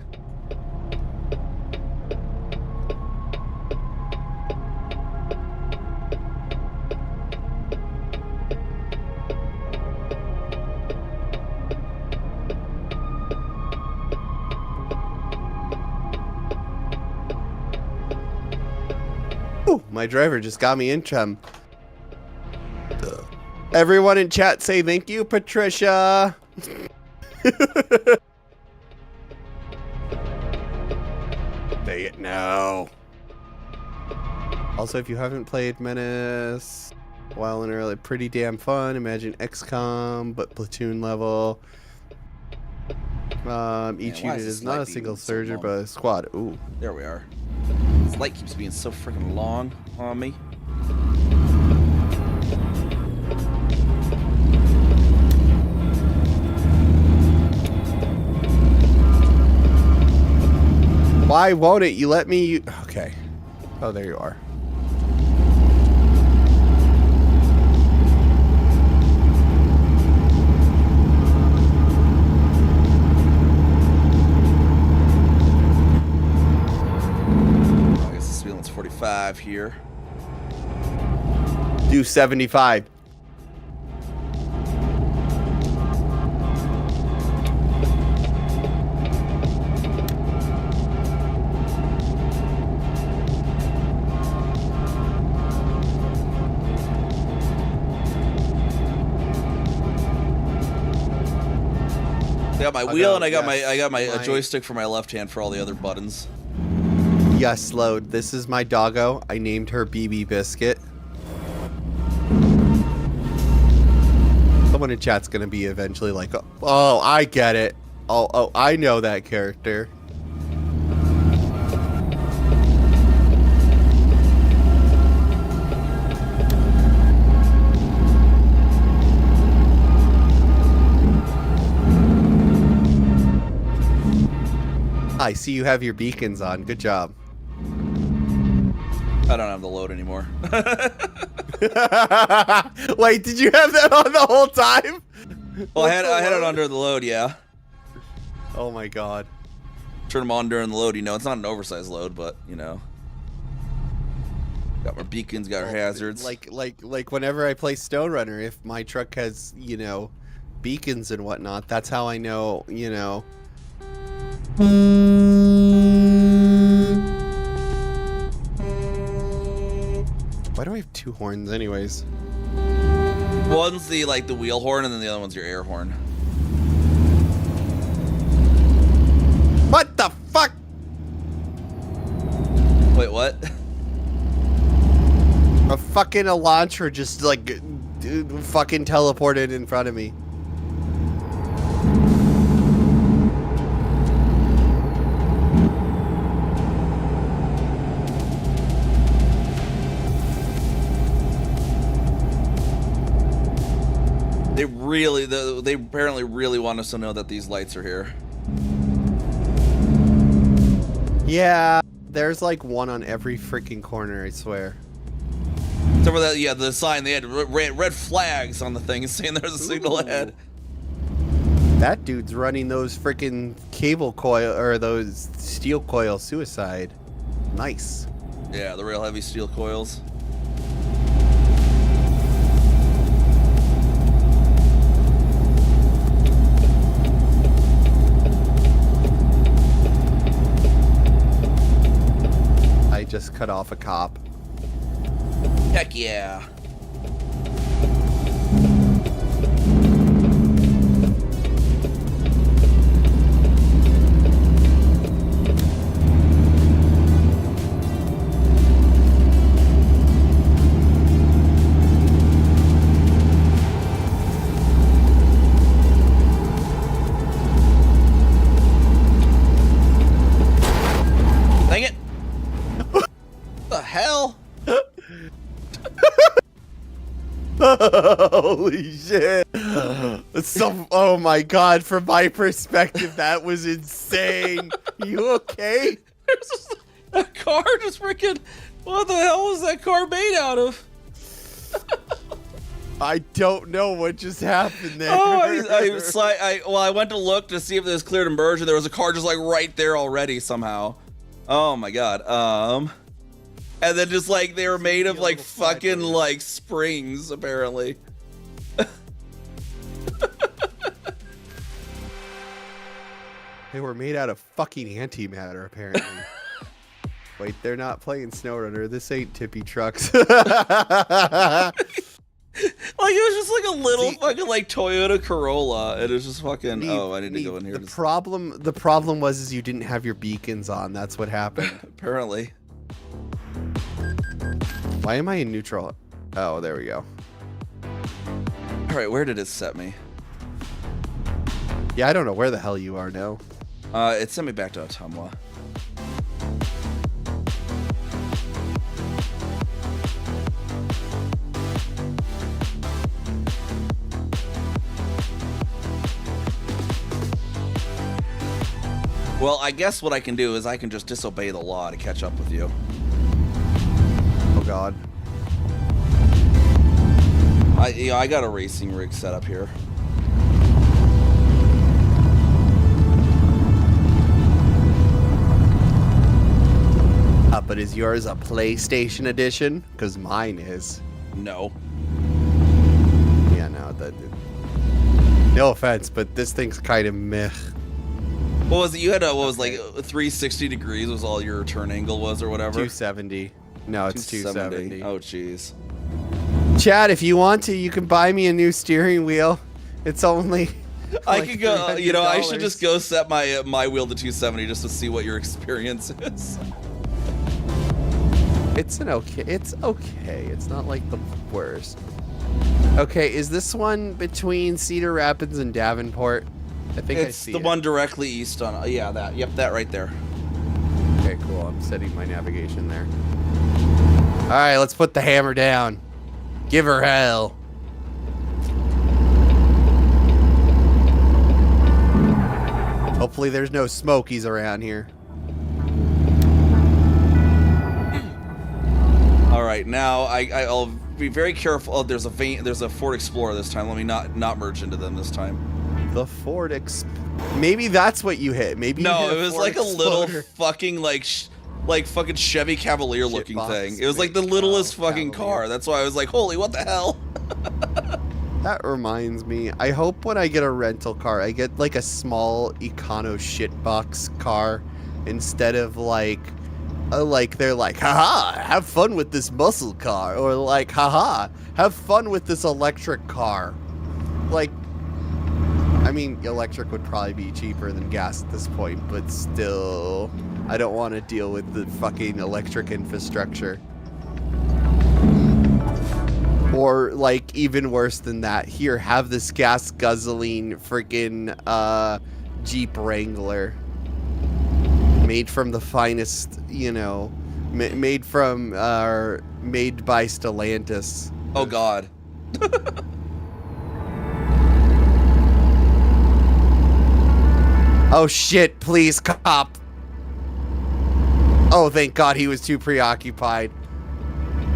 Ooh, my driver just got me in chum. Everyone in chat say thank you, Patricia. Dang it, no. Also, if you haven't played Menace while in early, pretty damn fun. Imagine XCOM, but platoon level. Each why unit is is this not a light single being so surgeon, long? but a squad. Ooh. There we are. This light keeps being so freaking long on me. Why won't it? You let me. Okay. Oh, there you are. I guess this feeling's 45 here. Do 75. I got my I'll wheel go, and I got yes, my my- joystick for my left hand for all the other buttons. Yes, load. This is my doggo. I named her BB Biscuit. Someone in chat's gonna be eventually like, oh, I get it. Oh, I know that character. I see you have your beacons on. Good job. I don't have the load anymore. Wait, did you have that on the whole time? Well, I had it under the load, yeah. Oh my god. Turn them on during the load, you know. It's not an oversized load, but, you know. Got our beacons, got our hazards. Like whenever I play Stone Runner, if my truck has, you know, beacons and whatnot, that's how I know, you know. Why do I have two horns anyways? One's the wheel horn, and then the other one's your air horn. What the fuck? Wait, what? A fucking Elantra just like fucking teleported in front of me. really, they apparently really want us to know that these lights are here. Yeah, there's like one on every freaking corner, I swear. Except for that, yeah, the sign, they had red flags on the thing saying there's a signal ahead. That dude's running those freaking cable coil, or those steel coil suicide. Nice. Yeah, the real heavy steel coils. I just cut off a cop. Heck yeah. Dang it. What the hell? Holy shit. Oh my god, from my perspective, that was insane. You okay? That car just freaking... What the hell was that car made out of? I don't know what just happened there. Oh, I went to look to see if there's cleared immersion. There was a car just like right there already somehow. Oh my god. And then just like they were made of like fucking like springs apparently. They were made out of fucking antimatter, apparently. Wait, they're not playing SnowRunner. This ain't Tippy Trucks. Like it was just like a little fucking like Toyota Corolla, and it was just fucking. I need to go in here. The problem was is you didn't have your beacons on. That's what happened. Apparently. Why am I in neutral? Oh, there we go. All right, where did it set me? Yeah, I don't know where the hell you are now. It sent me back to Ottumwa. Well, I guess what I can do is I can just disobey the law to catch up with you. Oh god. I got a racing rig set up here. But is yours a PlayStation edition? Because mine is. No. Yeah, no. No offense, but this thing's kind of meh. What was it? You had what was like 360 degrees was all your turn angle was or whatever? 270. No, it's 270. Oh, jeez. Chad, if you want to, you can buy me a new steering wheel. It's only... I could go, you know, I should just go set my wheel to 270 just to see what your experience is. It's okay. It's okay. It's not like the worst. Okay, is this one between Cedar Rapids and Davenport? I think I see the one directly east on. Yeah, that. Yep, that right there. Okay, cool. I'm setting my navigation there. All right, let's put the hammer down. Give her hell. Hopefully there's no smokies around here. All right, now I'll be very careful. Oh, there's a Ford Explorer this time. Let me not merge into them this time. The Ford maybe that's what you hit. Maybe no, you hit it was Ford like Explorer. a little fucking like fucking Chevy Cavalier looking thing. It was like the littlest fucking car. That's why I was like, holy, what the hell? That reminds me. I hope when I get a rental car, I get like a small econo shitbox car instead of like they're like, haha, have fun with this muscle car, or like, haha, have fun with this electric car. Like, I mean, electric would probably be cheaper than gas at this point, but still, I don't want to deal with the fucking electric infrastructure. Or, like, even worse than that, here, have this gas guzzling freaking Jeep Wrangler. Made from the finest, you know, made by Stellantis. Oh God. Oh shit, please, cop. Oh, thank God he was too preoccupied.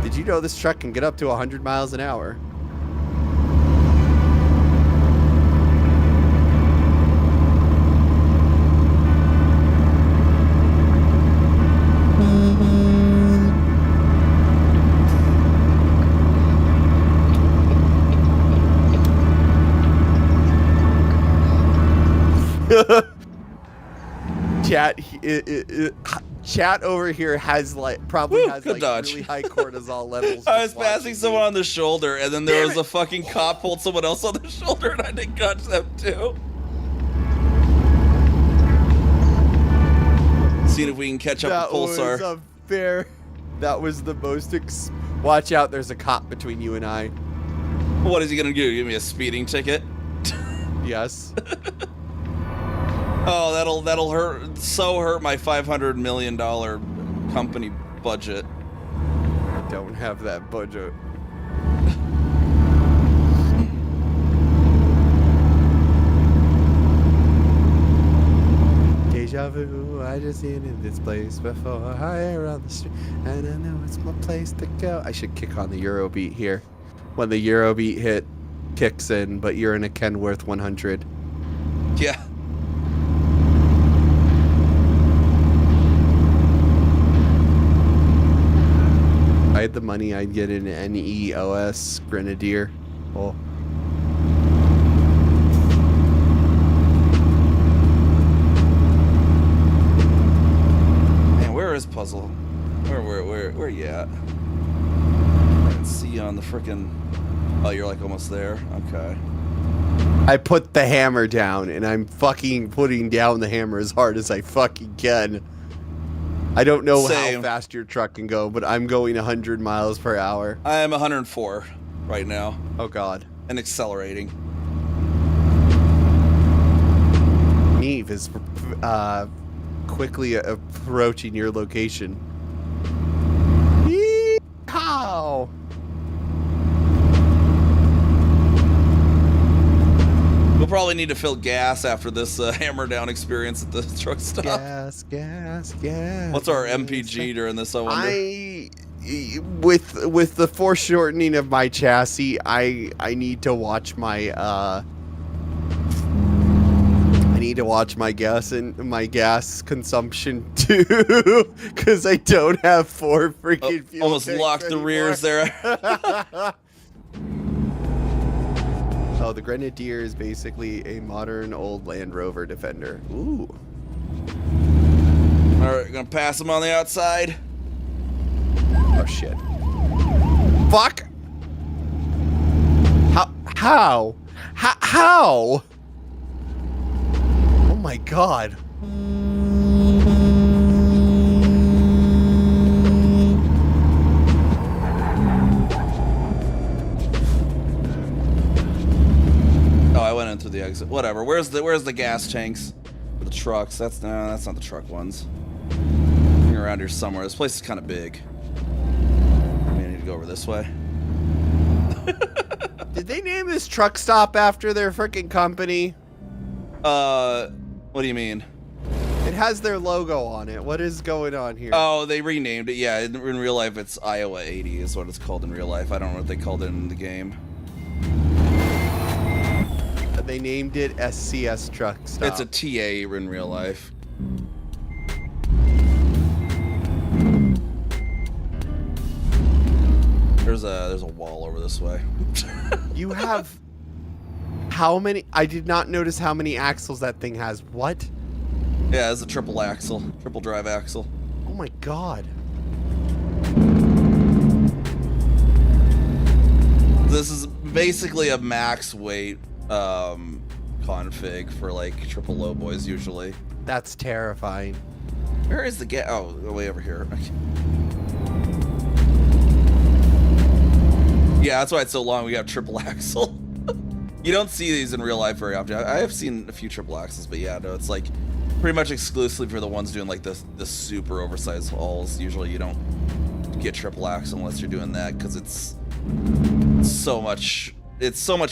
Did you know this truck can get up to 100 miles an hour? Chat over here has probably Woo, has good dodge. really high cortisol levels. I was just passing watching someone me. on the shoulder, and then there was a fucking cop pulled someone else on the shoulder, and I didn't catch them too. Seeing if we can catch up with Pulsar. That was a fair. That was the most. Watch out! There's a cop between you and I. What is he gonna do? Give me a speeding ticket? Yes. Oh, that'll hurt my $500 million company budget. I don't have that budget. Deja vu, I just seen in this place before. Higher on the street, and I know it's my place to go. I should kick on the Eurobeat here. When the Eurobeat hit kicks in, but you're in a Kenworth 100. Yeah. If I had the money, I'd get an NEOS Grenadier. Oh. Man, where is Puzzle? Where you at? I can see you on the frickin'. Oh, you're like almost there. Okay. I put the hammer down, and I'm fucking putting down the hammer as hard as I fucking can. I don't know Same. how fast your truck can go, but I'm going 100 miles per hour. I am 104 right now Oh God. and accelerating. Neve is quickly approaching your location. Yeehaw! We'll probably need to fill gas after this hammer down experience at the truck stop. Gas. What's our MPG during this? I wonder. With the foreshortening of my chassis, I need to watch my gas and my gas consumption too, because I don't have 4 freaking fuel Almost tanks locked the anymore. rears there. Oh, the Grenadier is basically a modern old Land Rover Defender. Ooh. All right, gonna pass him on the outside. Oh shit. Fuck. How? How? Oh my God. Oh, I went into the exit. Whatever. Where's the gas tanks for the trucks? That's not the truck ones. They're around here somewhere. This place is kind of big. Maybe I need to go over this way. Did they name this truck stop after their freaking company? What do you mean? It has their logo on it. What is going on here? Oh, they renamed it. Yeah, in real life, it's Iowa 80 is what it's called in real life. I don't know what they called it in the game. They named it SCS Truck Stop. It's a TA in real life. There's a wall over this way. You have how many? I did not notice how many axles that thing has. What? Yeah, it's a triple drive axle. Oh my God. This is basically a max weight config for like triple low boys usually. That's terrifying. Where is the oh, way over here. Yeah, that's why it's so long. We got triple axle. You don't see these in real life very often. I have seen a few triple axles, but yeah, no, it's like pretty much exclusively for the ones doing like the super oversized hauls. Usually you don't get triple axle unless you're doing that because it's so much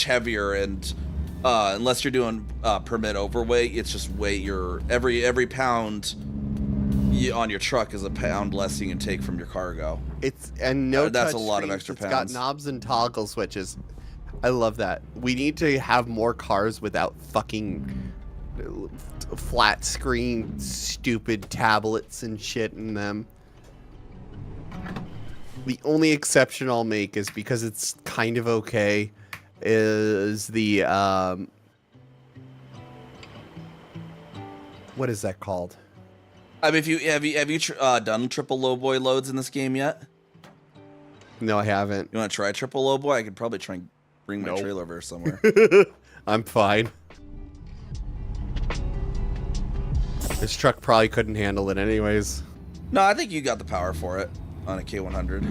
heavier and unless you're doing permit overweight, it's just weight your every pound on your truck is a pound less you can take from your cargo. It's and no that's touch a lot of screens. extra It's got pounds. knobs and toggle switches. I love that. We need to have more cars without fucking flat screen stupid tablets and shit in them. The only exception I'll make is because it's kind of okay is the what is that called? I mean, if have you done triple low boy loads in this game yet? No, I haven't. You want to try triple low boy? I could probably try and bring my Nope. trailer over somewhere. I'm fine. This truck probably couldn't handle it anyways. No, I think you got the power for it on a K100.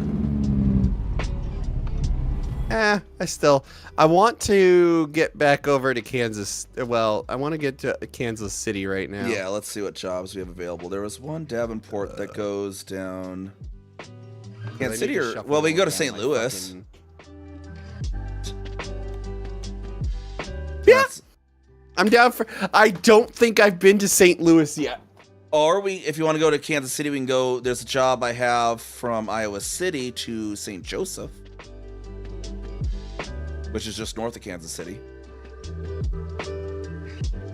I want to get back over to Kansas. Well, I want to get to Kansas City right now. Yeah, let's see what jobs we have available. There was one Davenport that goes down Kansas City, or well, we go to St. Louis. Yeah, I'm down for. I don't think I've been to St. Louis yet. Or if you want to go to Kansas City, we can go. There's a job I have from Iowa City to St. Joseph, which is just north of Kansas City.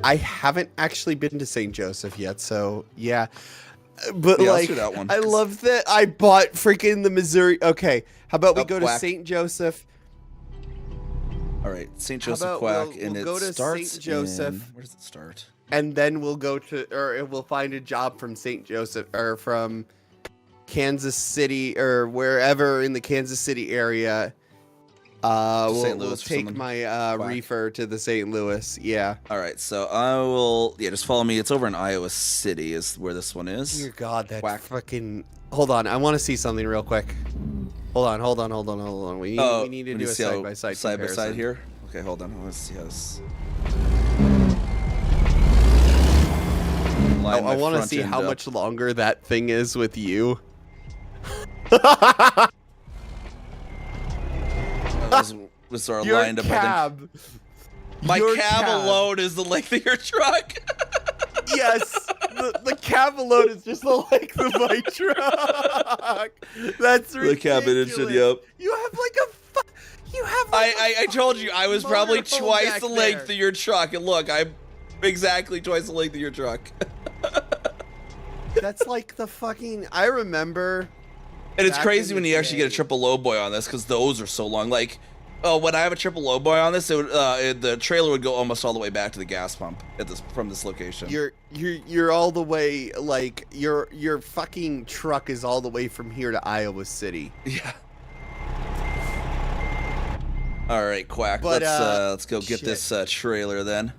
I haven't actually been to St. Joseph yet, so yeah. But Yeah, like, let's do that one. I love that I bought freaking the Missouri. Okay, how about we go to Quack. St. Joseph? All right, St. How Joseph about Quack, we'll and go it to starts St. Joseph. in, where does it start? And then we'll go to, or we'll find a job from St. Joseph, or from Kansas City, or wherever in the Kansas City area. St. We'll Louis or take something. my reefer to the St. Louis. Yeah. All right, so I will. Yeah, just follow me. It's over in Iowa City, is where this one is. Dear God, that Quack. fucking. Hold on, I want to see something real quick. Hold on. We need to do a side by side here. Okay, hold on. Let's see how this. I want to see how much longer that thing is with you. Was our Your lined up. cab. My Your cab cab. alone is the length of your truck. Yes, the cab alone is just the length of my truck. That's ridiculous. The cabin and shit, yep. You have like a. You have. Like I told you I was probably motorhome twice back the length there. of your truck, and look, I'm exactly twice the length of your truck. That's like the fucking. I remember. And it's Back crazy in when the you actually get a day. triple low boy on this, because those are so long. Like, oh, when I have a triple low boy on this, it would, the trailer would go almost all the way back to the gas pump at this from this location. You're all the way like your fucking truck is all the way from here to Iowa City. Yeah. All right, Quack. But, let's go get shit. this trailer then.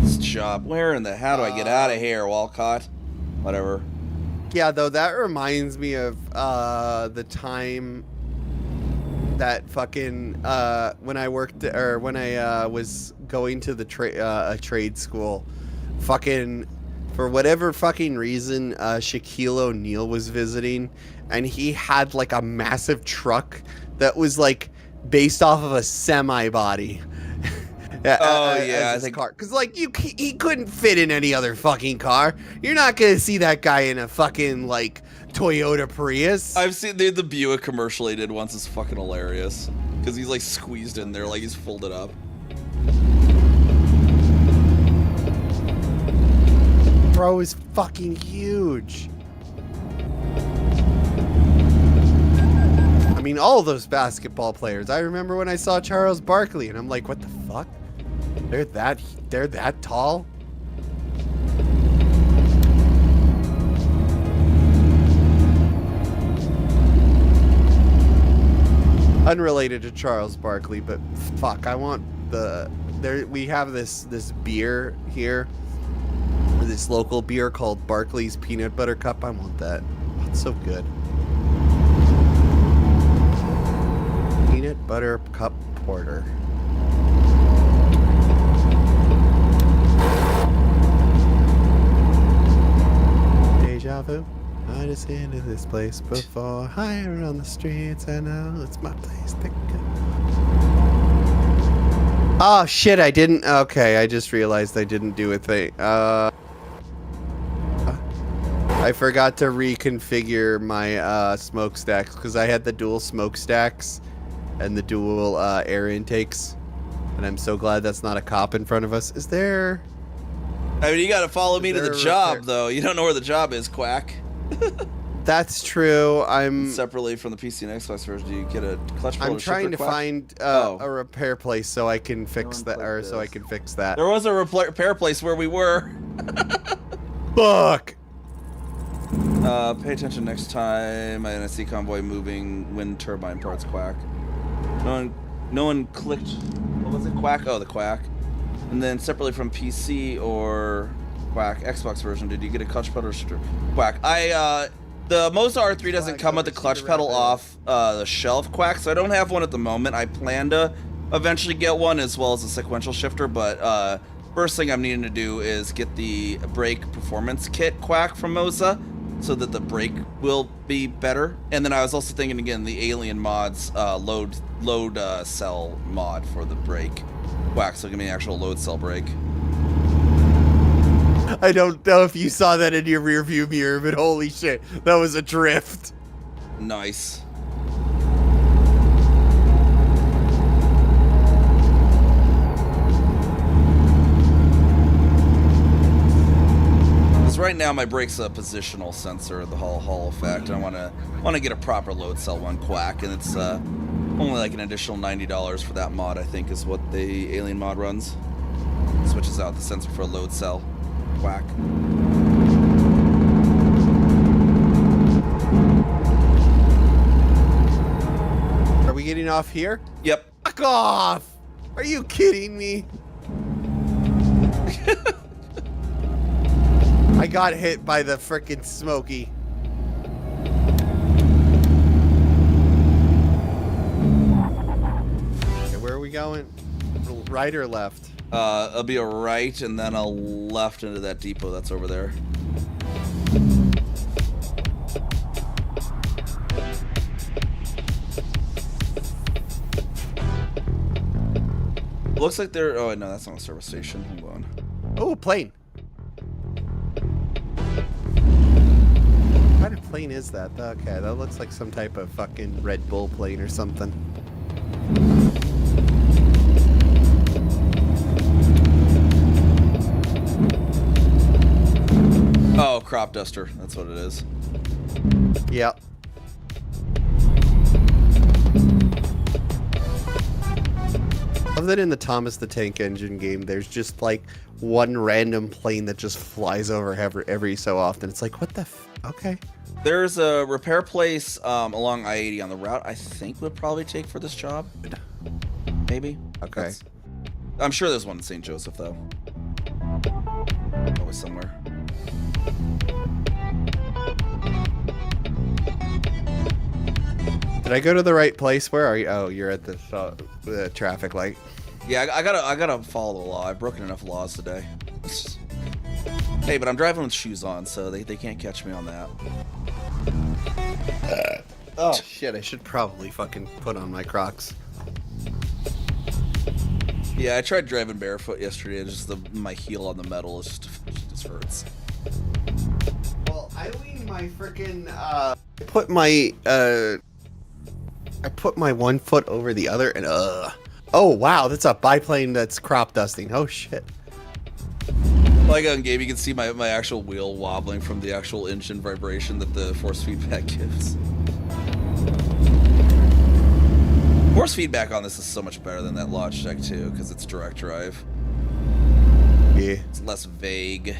This job. Where in the? How do I get out of here, Walcott? Whatever. Yeah, though that reminds me of the time that fucking when I worked or when I was going to the trade school, fucking for whatever fucking reason, Shaquille O'Neal was visiting, and he had like a massive truck that was like based off of a semi body. Oh, yeah, I think- car, because like he couldn't fit in any other fucking car. You're not gonna see that guy in a fucking like Toyota Prius. I've seen the Buick commercial they did once. It's fucking hilarious because he's like squeezed in there, like he's folded up. Bro is fucking huge. I mean, all those basketball players. I remember when I saw Charles Barkley, and I'm like, what the fuck? They're that tall? Unrelated to Charles Barkley, but fuck, I want we have this beer here, this local beer called Barkley's Peanut Butter Cup. I want that. It's so good. Peanut Butter Cup Porter. Deja vu. I just been to this place before. Higher on the streets, I know it's my place to go. Oh shit, I didn't. Okay, I just realized I didn't do a thing. I forgot to reconfigure my smokestacks because I had the dual smokestacks and the dual air intakes. And I'm so glad that's not a cop in front of us. Is there... I mean, you gotta follow me to the there a job, repair- though. You don't know where the job is, Quack. That's true. Separately from the PC and Xbox version, do you get a clutch pedal I'm or trying shifter, to Quack? find Oh. a repair place so I can fix that, or so I can fix that. There was a repair place where we were. Fuck! Pay attention next time. I see convoy moving wind turbine parts, Quack. No one clicked. What was it, Quack? Oh, the Quack. And then separately from PC or Quack Xbox version, did you get a clutch pedal or shifter? Quack. The Moza R3 doesn't come with the clutch pedal off the shelf, Quack, so I don't have one at the moment. I plan to eventually get one as well as a sequential shifter, but first thing I'm needing to do is get the brake performance kit, Quack, from Moza, so that the brake will be better. And then I was also thinking again the Alien Mods load cell mod for the brake, Quack, so give me an actual load cell brake. I don't know if you saw that in your rear view mirror, but holy shit, that was a drift. Nice. Because right now my brake's a positional sensor, the Hall effect, and I want to get a proper load cell one, Quack, and it's only like an additional $90 for that mod, I think, is what the Alien mod runs. Switches out the sensor for a load cell, Quack. Are we getting off here? Yep. Fuck off! Are you kidding me? I got hit by the frickin' Smokey. Okay, where are we going? Right or left? It'll be a right and then a left into that depot that's over there. Looks like they're. Oh no, that's not a service station. Hold on. Oh, a plane. What kind of plane is that? Okay, that looks like some type of fucking Red Bull plane or something. Oh, crop duster. That's what it is. Yep. Love that in the Thomas the Tank Engine game, there's just like one random plane that just flies over every so often. It's like, what the okay. There's a repair place along I-80 on the route I think would probably take for this job. Maybe. Okay. I'm sure there's one in St. Joseph, though. Always somewhere. Did I go to the right place? Where are you? Oh, you're at the traffic light. Yeah, I gotta follow the law. I've broken enough laws today. Hey, but I'm driving with shoes on, so they can't catch me on that. Oh shit! I should probably fucking put on my Crocs. Yeah, I tried driving barefoot yesterday. And just my heel on the metal just hurts. Well, I lean my freaking I put my one foot over the other and oh wow, that's a biplane that's crop dusting. Oh shit. Like on game, you can see my actual wheel wobbling from the actual engine vibration that the force feedback gives. Force feedback on this is so much better than that Logitech too, because it's direct drive. Yeah. It's less vague.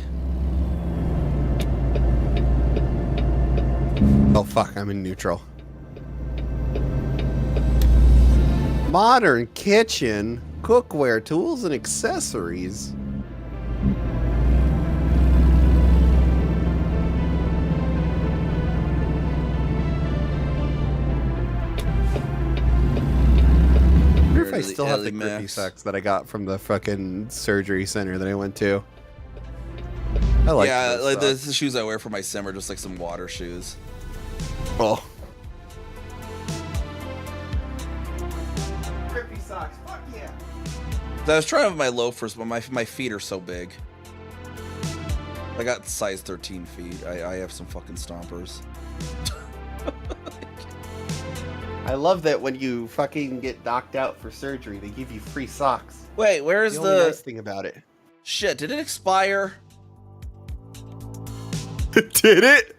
Oh fuck, I'm in neutral. Modern kitchen, cookware, tools, and accessories. I wonder if I still have the grippy socks that I got from the fucking surgery center that I went to. I like yeah, like socks. the shoes I wear for my sim are just like some water shoes. Oh. Grippy socks. Fuck yeah. I was trying with my loafers, but my feet are so big. I got size 13 feet. I have some fucking stompers. I love that when you fucking get knocked out for surgery, they give you free socks. Wait, where's The only nice thing about it. Shit, did it expire? Did it?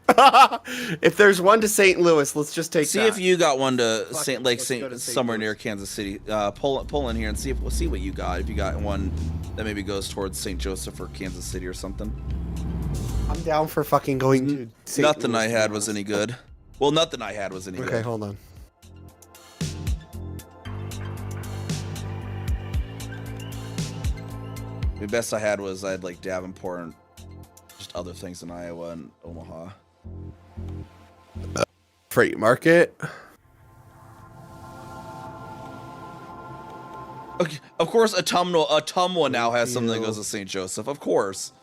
If there's one to St. Louis, let's just take See that. if you got one to Fuck St. it, like let's go St. to St. somewhere Louis. near Kansas City. Pull in here and see if we'll see what you got. If you got one that maybe goes towards St. Joseph or Kansas City or something. I'm down for fucking going to St. Nothing Louis, I to had be was honest. any good. Well, nothing I had was any Okay, good. hold on. The best I had was I had like Davenport and just other things in Iowa and Omaha. Freight market. Okay, of course, Atumwa now has something that goes to St. Joseph. Of course.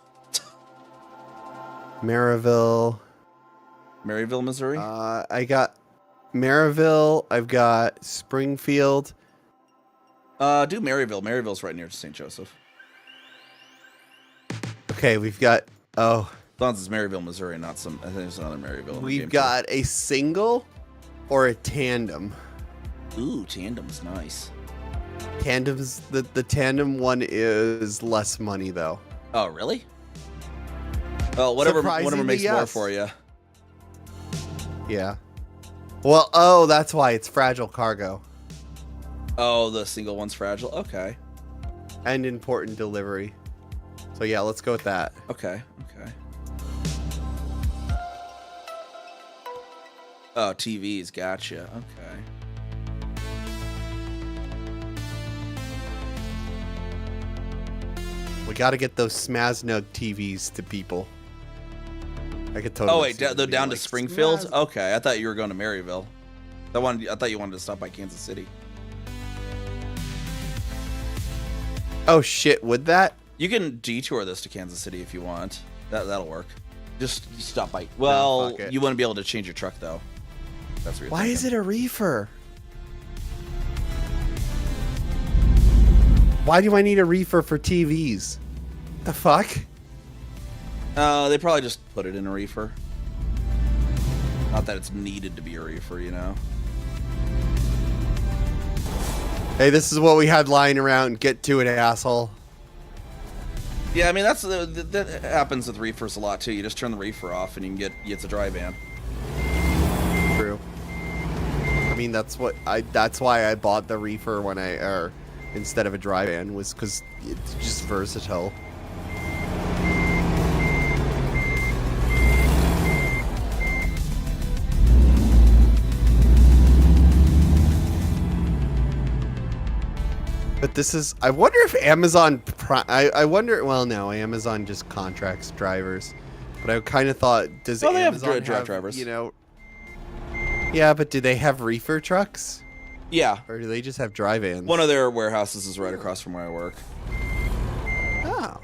Maryville. Maryville, Missouri. I got Maryville. I've got Springfield. Do Maryville. Maryville's right near St. Joseph. Okay, we've got. Oh, As long as it's Maryville, Missouri, not some. I think there's another Maryville. in the we've game, got a single or a tandem. too. Ooh, tandem's nice. Tandems. The tandem one is less money though. Oh, really? Well, whatever Surprisingly, makes more yes. for you. Yeah. Well, oh, that's why it's fragile cargo Oh, the single one's fragile. Okay. and important delivery. So yeah, let's go with that. Okay. Oh, TVs. Gotcha. Okay. We got to get those Smaznug TVs to people. I could totally. Oh wait, see them they're being down like, to Springfield. "Smaz-" Okay, I thought you were going to Maryville. I thought you wanted to stop by Kansas City. Oh shit! Would that? You can detour this to Kansas City if you want. That'll work. Just stop by. Well, fuck it. you wouldn't be able to change your truck though. That's what you're Why is it a reefer? Why do I need a reefer for TVs? The fuck? They probably just put it in a reefer. Not that it's needed to be a reefer, you know. Hey, this is what we had lying around. Get to it, asshole. Yeah, I mean that happens with reefers a lot too. You just turn the reefer off and you can it's a dry van. True. I mean, that's why I bought the reefer instead of a dry van, was because it's just versatile. But this is, I wonder if Amazon, well, no, Amazon just contracts drivers. But I kind of thought, does Oh, they have Amazon truck drivers. you know, yeah, but do they have reefer trucks? Yeah, Or do they just have dry vans? one of their warehouses is right across from where I work. Oh.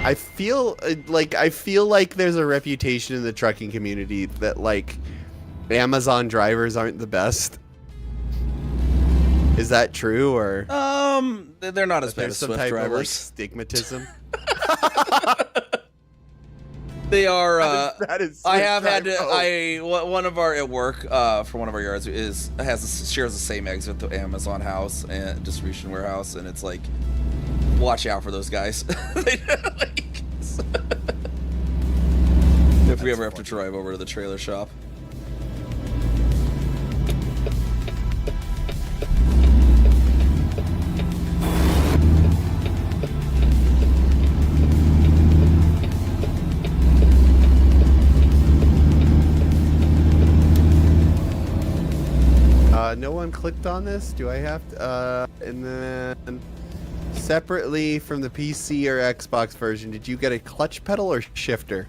I feel like there's a reputation in the trucking community that like Amazon drivers aren't the best. Is that true, or They're not as bad there's as some Swift type of like drivers. stigmatism? They are. That is I have had to. oh. One of our at work for one of our yards shares the same exit with the Amazon house and distribution warehouse, and it's like, watch out for those guys. If we ever have to drive over to the trailer shop. No one clicked on this. Do I have to? And then separately from the PC or Xbox version, did you get a clutch pedal or shifter?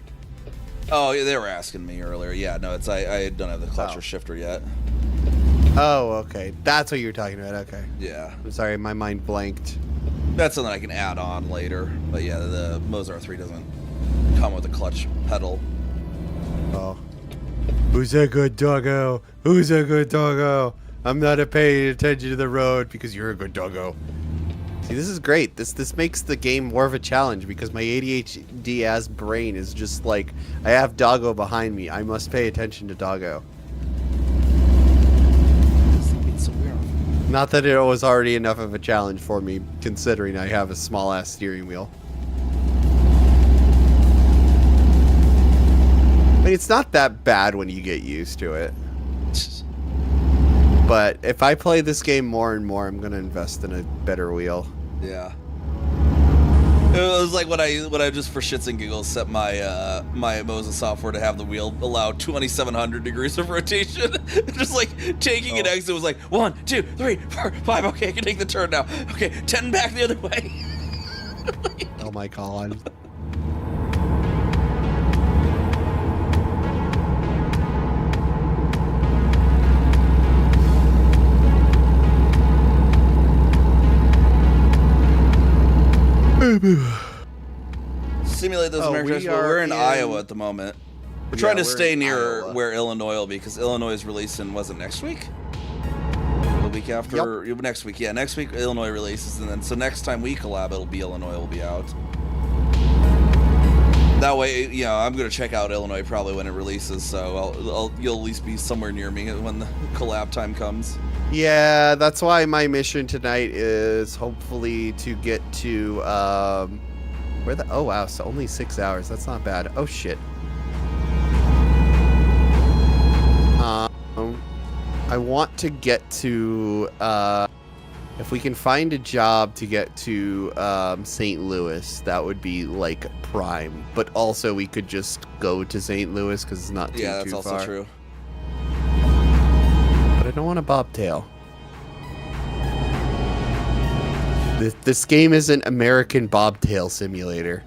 Oh, yeah, they were asking me earlier. Yeah, no, I don't have the clutch Oh. or shifter yet. Oh, okay. That's what you were talking about. Okay. Yeah, I'm sorry, my mind blanked. that's something I can add on later. But yeah, the Mozart 3 doesn't come with a clutch pedal. Oh. Who's a good doggo? Who's a good doggo? I'm not paying attention to the road because you're a good doggo. See, this is great. This makes the game more of a challenge because my ADHD ass brain is just like, I have doggo behind me. I must pay attention to doggo. It's so weird. Not that it was already enough of a challenge for me, considering I have a small ass steering wheel. I mean, it's not that bad when you get used to it. But if I play this game more and more, I'm gonna invest in a better wheel. Yeah. It was like when I just for shits and giggles set my my Moses software to have the wheel allow 2,700 degrees of rotation. Just like taking an exit was like 1, 2, 3, 4, 5. Okay, I can take the turn now. Okay, 10 back the other way. Oh my god. Simulate those American trucks, but we're in Iowa at the moment. We're trying to stay near where Illinois will be, because Illinois is releasing, was it next week? The week after? Yep. Next week, yeah. Next week, Illinois releases, and then so next time we collab, it'll be Illinois will be out. That way, you know, I'm going to check out Illinois probably when it releases, so you'll at least be somewhere near me when the collab time comes. Yeah, that's why my mission tonight is hopefully to get to, oh wow, so only 6 hours, that's not bad. Oh shit. I want to get to, if we can find a job to get to, St. Louis, that would be, like, prime. But also we could just go to St. Louis, because it's not too far. Yeah, that's also true. But I don't want a bobtail. This game isn't American Bobtail Simulator.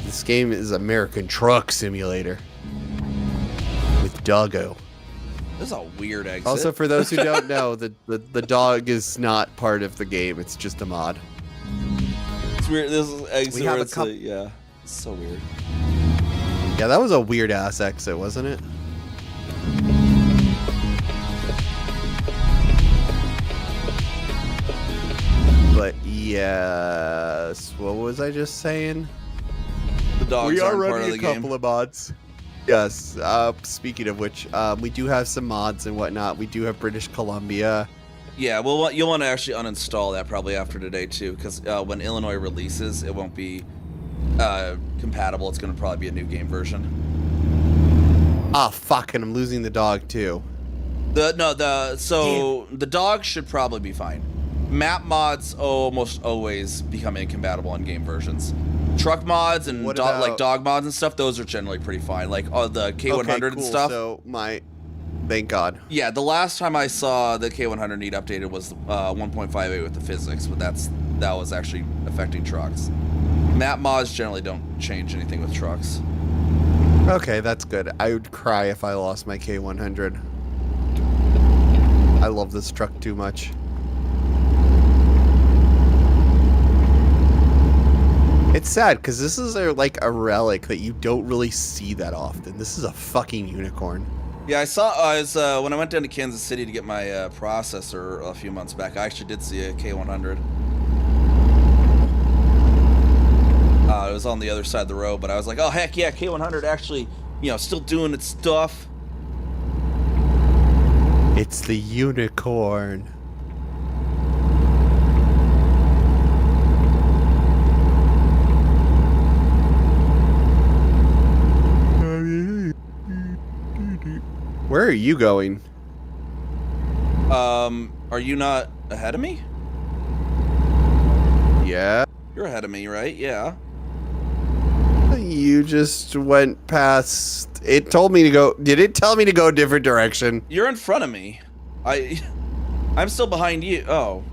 This game is American Truck Simulator. With doggo. This is a weird exit. Also, for those who don't know, the dog is not part of the game. It's just a mod. It's weird. This is exit. We have a couple. Yeah, it's so weird. Yeah, that was a weird ass exit, wasn't it? But yes, what was I just saying? The dogs We are aren't part of running the a game. couple of mods. Yes. Speaking of which, we do have some mods and whatnot. We do have British Columbia. Yeah, well, you'll want to actually uninstall that probably after today too, because when Illinois releases, it won't be compatible. It's going to probably be a new game version. Ah, fuck, and I'm losing the dog too. The dog should probably be fine. Map mods almost always become incompatible in game versions. Truck mods and like dog mods and stuff, those are generally pretty fine. Like the K100 and stuff. So thank God. Yeah, the last time I saw the K100 need updated was 1.58 with the physics, but that was actually affecting trucks. Map mods generally don't change anything with trucks. Okay, that's good. I would cry if I lost my K100. I love this truck too much. It's sad because this is like a relic that you don't really see that often. This is a fucking unicorn. Yeah, I saw when I went down to Kansas City to get my processor a few months back. I actually did see a K100. It was on the other side of the road, but I was like, oh heck yeah, K100 actually, still doing its stuff. It's the unicorn. Where are you going? Are you not ahead of me? Yeah. You're ahead of me, right? Yeah. You just went past. It told me to go. Did it tell me to go a different direction? You're in front of me. I'm still behind you. Oh.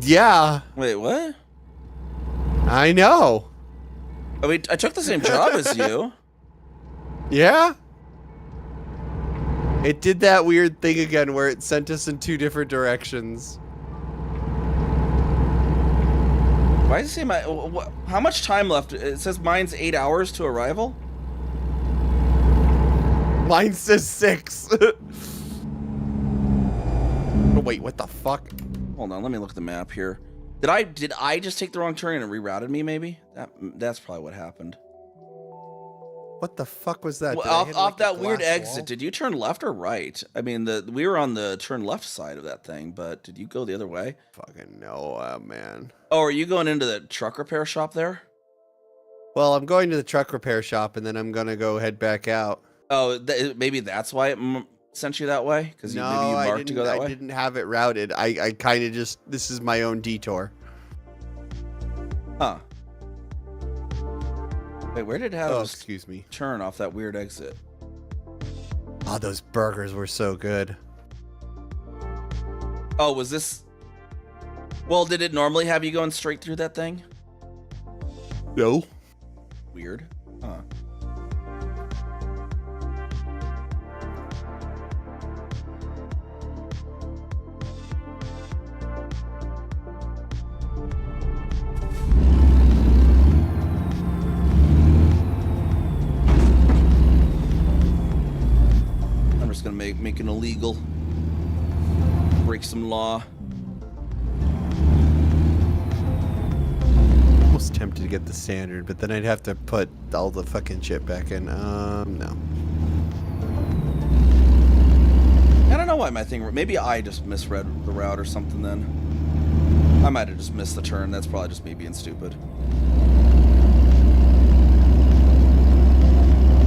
Yeah. Wait, what? I know. Oh, wait, I took the same job as you. Yeah? It did that weird thing again where it sent us in two different directions. Why does it say how much time left? It says mine's 8 hours to arrival? Mine says 6. Oh, wait, what the fuck? Hold on, let me look at the map here. Did I just take the wrong turn and it rerouted me? Maybe that's probably what happened. What the fuck was that? Well, off that weird exit, did you turn left or right? I mean, we were on the turn left side of that thing, but did you go the other way? Fucking no, man. Oh, are you going into the truck repair shop there? Well, I'm going to the truck repair shop, and then I'm gonna go head back out. Oh, maybe that's why it sent you that way? Because maybe you marked to go that way? I didn't have it routed. I kind of just, this is my own detour. Huh. Wait, where did it have us excuse me. turn off that weird exit? Oh, those burgers were so good. Oh, was this... Well, did it normally have you going straight through that thing? No. Weird. Huh. I'm just gonna make it illegal. Break some law. Almost tempted to get the standard, but then I'd have to put all the fucking shit back in. No. I don't know why my thing... Maybe I just misread the route or something then. I might have just missed the turn. That's probably just me being stupid.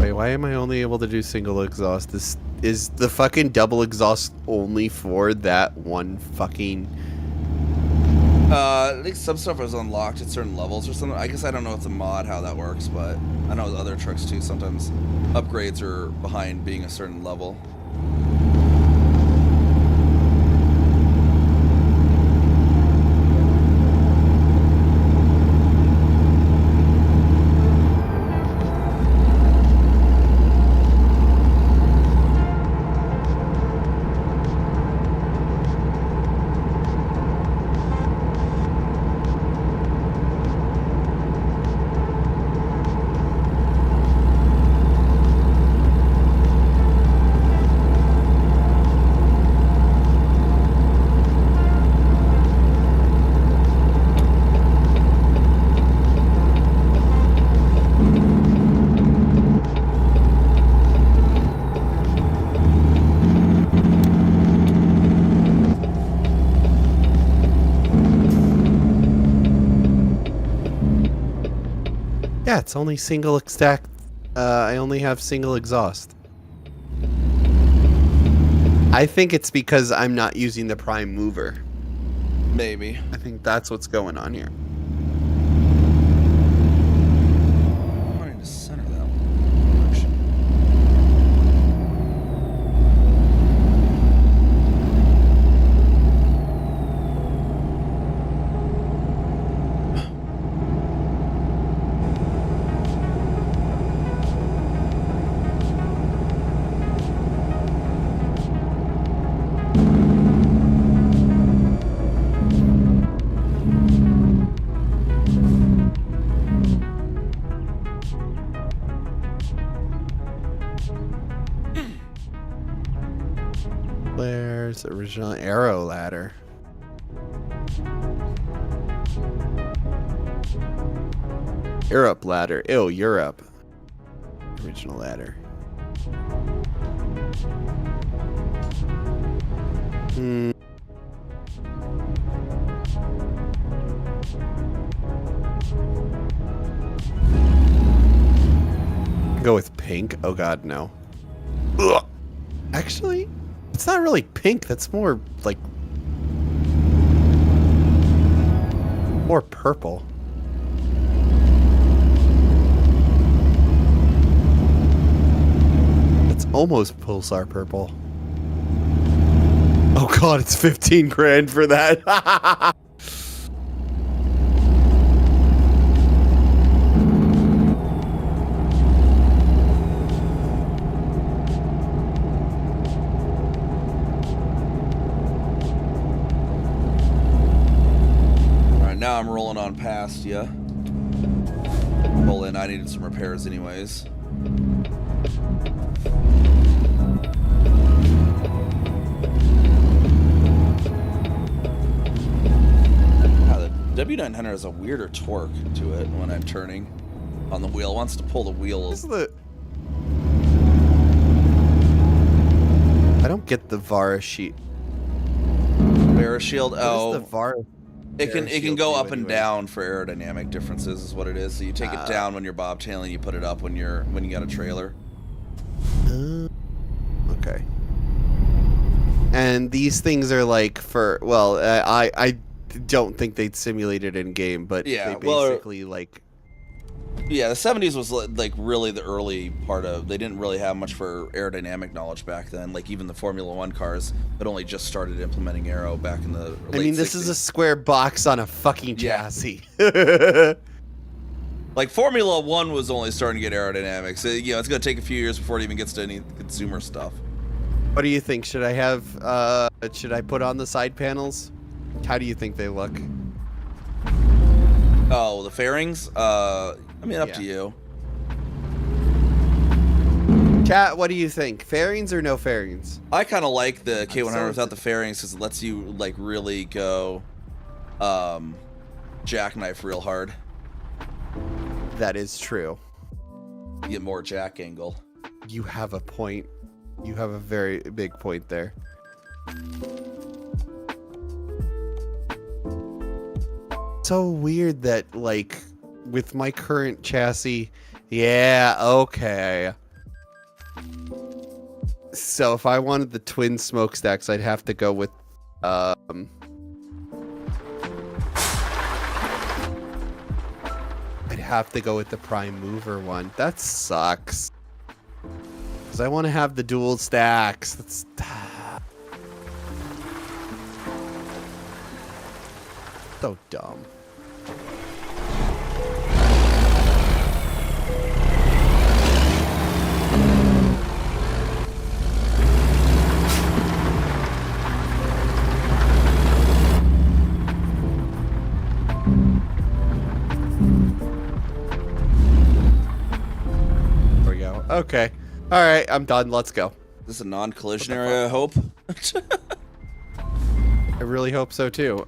Wait, why am I only able to do single exhaust? This is the fucking double exhaust only for that one fucking... I think some stuff was unlocked at certain levels or something. I guess I don't know if it's a mod how that works, but I know with other trucks too, sometimes upgrades are behind being a certain level. Yeah, it's only single stack. I only have single exhaust. I think it's because I'm not using the prime mover. Maybe. I think that's what's going on here. I'm wanting to center that one. Actually. Where's the original arrow ladder? Europe ladder. Ew, Europe. Original ladder. Go with pink. Oh god, no. Ugh. Actually, it's not really pink. That's more like more purple. It's almost Pulsar purple. Oh god, it's 15 grand for that. Now I'm rolling on past you. Roll in. I needed some repairs anyways. W900 has a weirder torque to it when I'm turning on the wheel. It wants to pull the wheels. I don't get the VAR sheet. Parashield. Oh, the VAR? it can Parashield go do up and anyway? down for aerodynamic differences, is what it is. So you take it down when you're bobtailing, you put it up when you got a trailer. Okay. And these things are like for I don't think they'd simulate it in game, but Yeah, they basically like. Yeah, the 70s was like really the early part of. They didn't really have much for aerodynamic knowledge back then. Like even the Formula One cars had only just started implementing aero back in the. I late mean, this 60s. is a square box on a fucking Yeah. chassis. Like Formula One was only starting to get aerodynamics. So, it's gonna take a few years before it even gets to any consumer stuff. What do you think? Should I have? Should I put on the side panels? How do you think they look? Oh, the fairings. I mean, up to Yeah. you. Chat, what do you think? Fairings or no fairings? I kind of like the K100 so- without the fairings because it lets you like really go, jackknife real hard. That is true. You get more jack angle. You have a point. You have a very big point there. So weird that, like, with my current chassis, yeah, okay. So if I wanted the twin smokestacks, I'd have to go with, I'd have to go with the prime mover one. That sucks. Because I want to have the dual stacks. That's so dumb. There we go. Okay. All right, I'm done. Let's go. Is this a non-collision area, I hope? I really hope so too.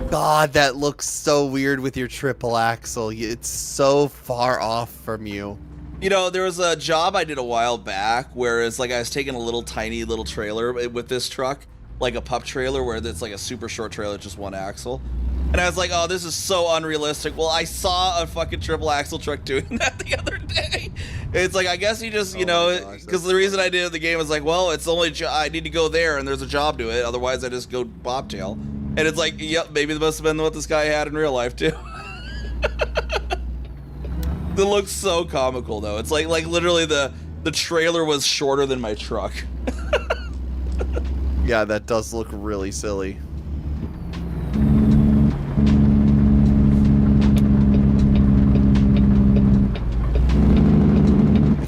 God, that looks so weird with your triple axle. It's so far off from you. There was a job I did a while back where it's like I was taking a little tiny little trailer with this truck, like a pup trailer where it's like a super short trailer, just one axle. And I was like, oh, this is so unrealistic. Well, I saw a fucking triple axle truck doing that the other day. It's like, I guess you just, because the reason I did it in the game is like, well, it's only, I need to go there and there's a job to it. Otherwise, I just go bobtail. And it's like, yep, maybe that must have been what this guy had in real life, too. It looks so comical, though. It's like literally the trailer was shorter than my truck. Yeah, that does look really silly.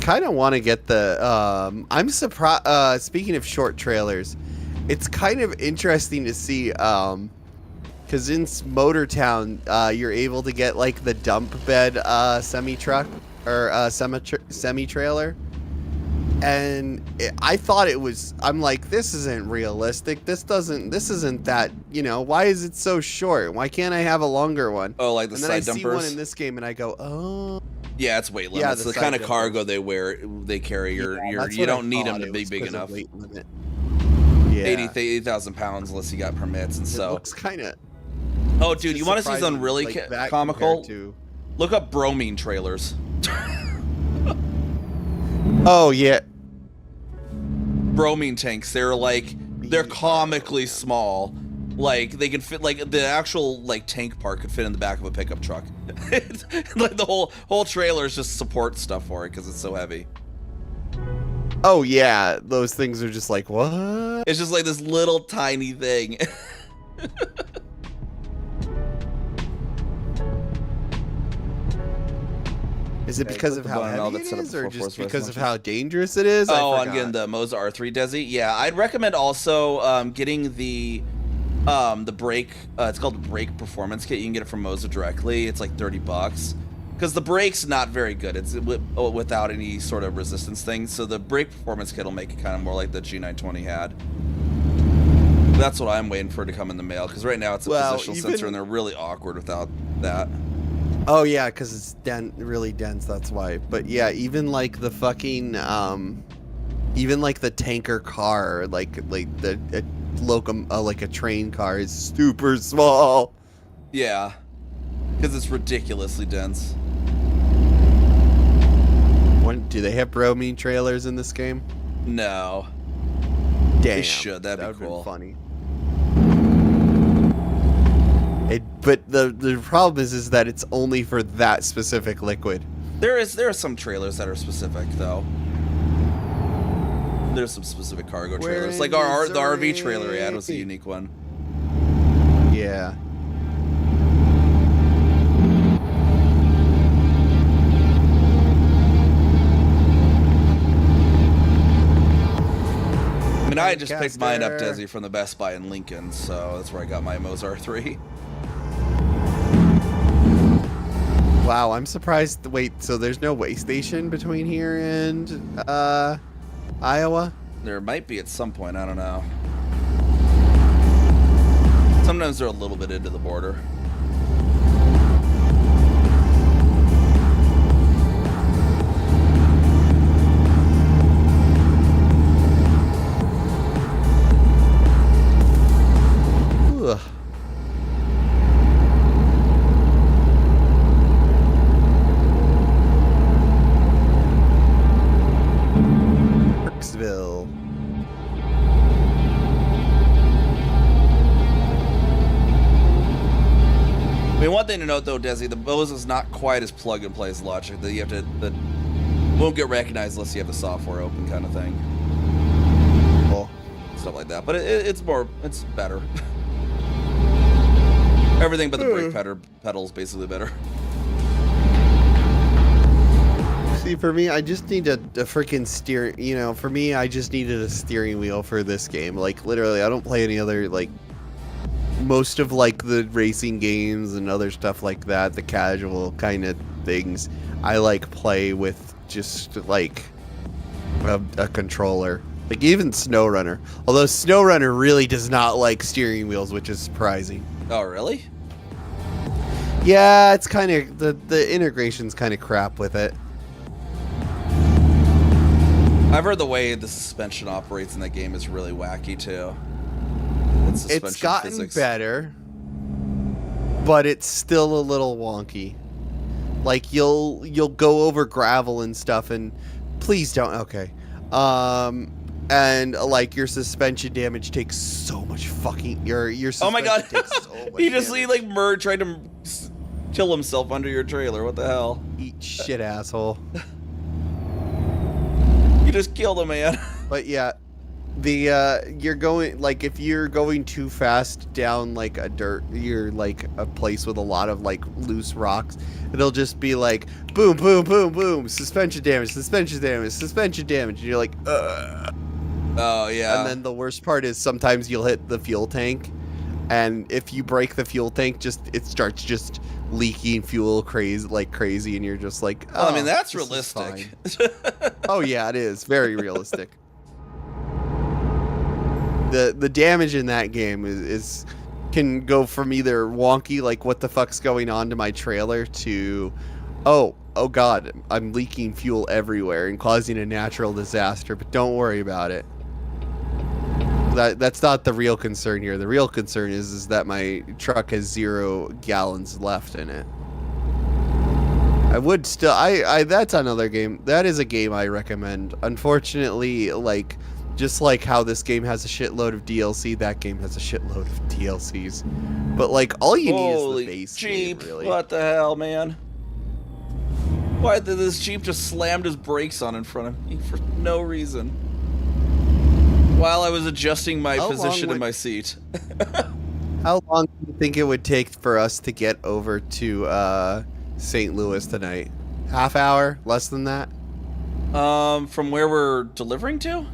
Kind of want to get the I'm surprised speaking of short trailers, it's kind of interesting to see because in Motortown you're able to get like the dump bed semi truck or semi trailer, and I thought it was, I'm like, this isn't realistic, this isn't that, why is it so short, why can't I have a longer one? Oh, like the and then side I dumpers? see one in this game and I go, oh. Yeah, it's weight Yeah, limits. the the kind side of cargo dumpers. they carry. Yeah, that's You what I don't need them thought. to It be was big 'cause of enough. weight limit. Yeah. 80,000 pounds unless you got permits, and It so. looks kind of. Oh, dude, you want to see something really comical? Look up bromine trailers. Oh yeah. Bromine tanks. They're comically small. Like they can fit, like the actual like tank part could fit in the back of a pickup truck. It's, like the whole trailer is just support stuff for it because it's so heavy. Oh yeah, those things are just like, what? It's just like this little tiny thing. Is it because of how button, I'll heavy get it set up is, or before just force race because of launches. how dangerous it is? Oh, I I'm getting the Moza R3 Desi. Yeah, I'd recommend also getting the brake. It's called the brake performance kit. You can get it from Moza directly. It's like $30 because the brake's not very good. It's without any sort of resistance thing. So the brake performance kit will make it kind of more like the G920 had. That's what I'm waiting for to come in the mail, because right now it's a Well, positional even- sensor, and they're really awkward without that. Oh yeah, because it's really dense. That's why. But yeah, even like the fucking even like the tanker car, like the like a train car is super small. Yeah, because it's ridiculously dense. Do they have bromine trailers in this game? No. Damn, They should. That'd be would've been cool. funny. But the problem is that it's only for that specific liquid. There are some trailers that are specific though. There's some specific cargo We're trailers, in like the RV Missouri. trailer we had was a unique one. Yeah. I mean, I just picked mine up, Lancaster. Desi, from the Best Buy in Lincoln, so that's where I got my Mozart 3. Wow, I'm surprised. Wait, so there's no way station between here and Iowa? There might be at some point, I don't know. Sometimes they're a little bit into the border. Ugh. Kirksville. I mean, one thing to note though, Desi, the Bose is not quite as plug and play as Logic. That you have to, that won't get recognized unless you have the software open, kind of thing. Cool. Stuff like that. But it's better. Everything but the brake pedal is basically better. See, for me, I just need a freaking steer. You know, for me, I just needed a steering wheel for this game. Like, literally, I don't play any other, like, most of, like, the racing games and other stuff like that, the casual kind of things, I, like, play with just, like, a controller. Like, even SnowRunner. Although SnowRunner really does not like steering wheels, which is surprising. Oh, really? Yeah, it's kind of, the integration's kind of crap with it. I've heard the way the suspension operates in that game is really wacky too. It's gotten better, but it's still a little wonky. Like you'll go over gravel and stuff, and please don't. Okay, and like your suspension damage takes so much fucking your Oh my god! suspension takes so much He just damage. like Murr tried to kill himself under your trailer. What the hell? Eat shit, asshole. You just killed a man. But yeah, the you're going, like, if you're going too fast down like you're like a place with a lot of like loose rocks, it'll just be like boom, boom, boom, boom, suspension damage, suspension damage, suspension damage, and you're like, ugh. Oh yeah. And then the worst part is sometimes you'll hit the fuel tank, and if you break the fuel tank, it starts just leaking fuel crazy, and you're just like, oh, well, I mean, that's this is realistic. fine. Oh yeah, it is very realistic. The damage in that game is can go from either wonky, like what the fuck's going on to my trailer, to oh god, I'm leaking fuel everywhere and causing a natural disaster, but don't worry about it. That's not the real concern here. The real concern is that my truck has 0 gallons left in it. I would still, that's another game. That is a game I recommend. Unfortunately, like, just like how this game has a shitload of DLC, that game has a shitload of DLCs. But like, all you need is the base Jeep! game, really. What the hell, man? Why did this Jeep just slammed his brakes on in front of me for no reason? While I was adjusting my position in my seat. How long do you think it would take for us to get over to St. Louis tonight? Half hour? Less than that? From where we're delivering to?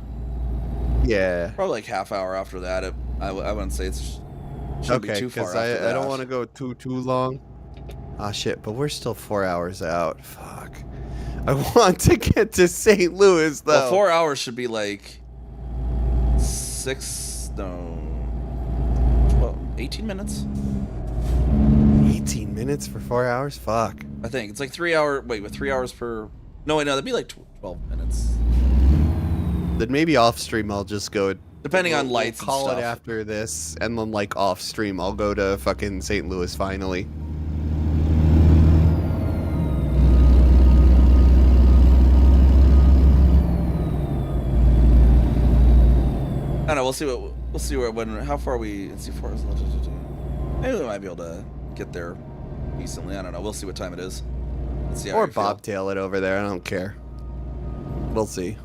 Yeah. Probably like half hour after that. I wouldn't say it's shouldn't be Okay, too far because after that. I don't want to go too long. Ah, shit, but we're still 4 hours out. Fuck. I want to get to St. Louis, though. Well, 4 hours should be like 18 minutes. 18 minutes for 4 hours? Fuck. I think it's like 3 hour. Wait, with 3 hours per. No, wait, no, that'd be like 12 minutes. Then maybe off stream I'll just go. Depending on lights. We'll call and it stuff. after this, and then like off stream I'll go to fucking St. Louis finally. I don't know. We'll see what when how far we. Let's see far as maybe we might be able to get there decently. I don't know. We'll see what time it is. Let's see how Or we feel. bobtail it over there. I don't care. We'll see.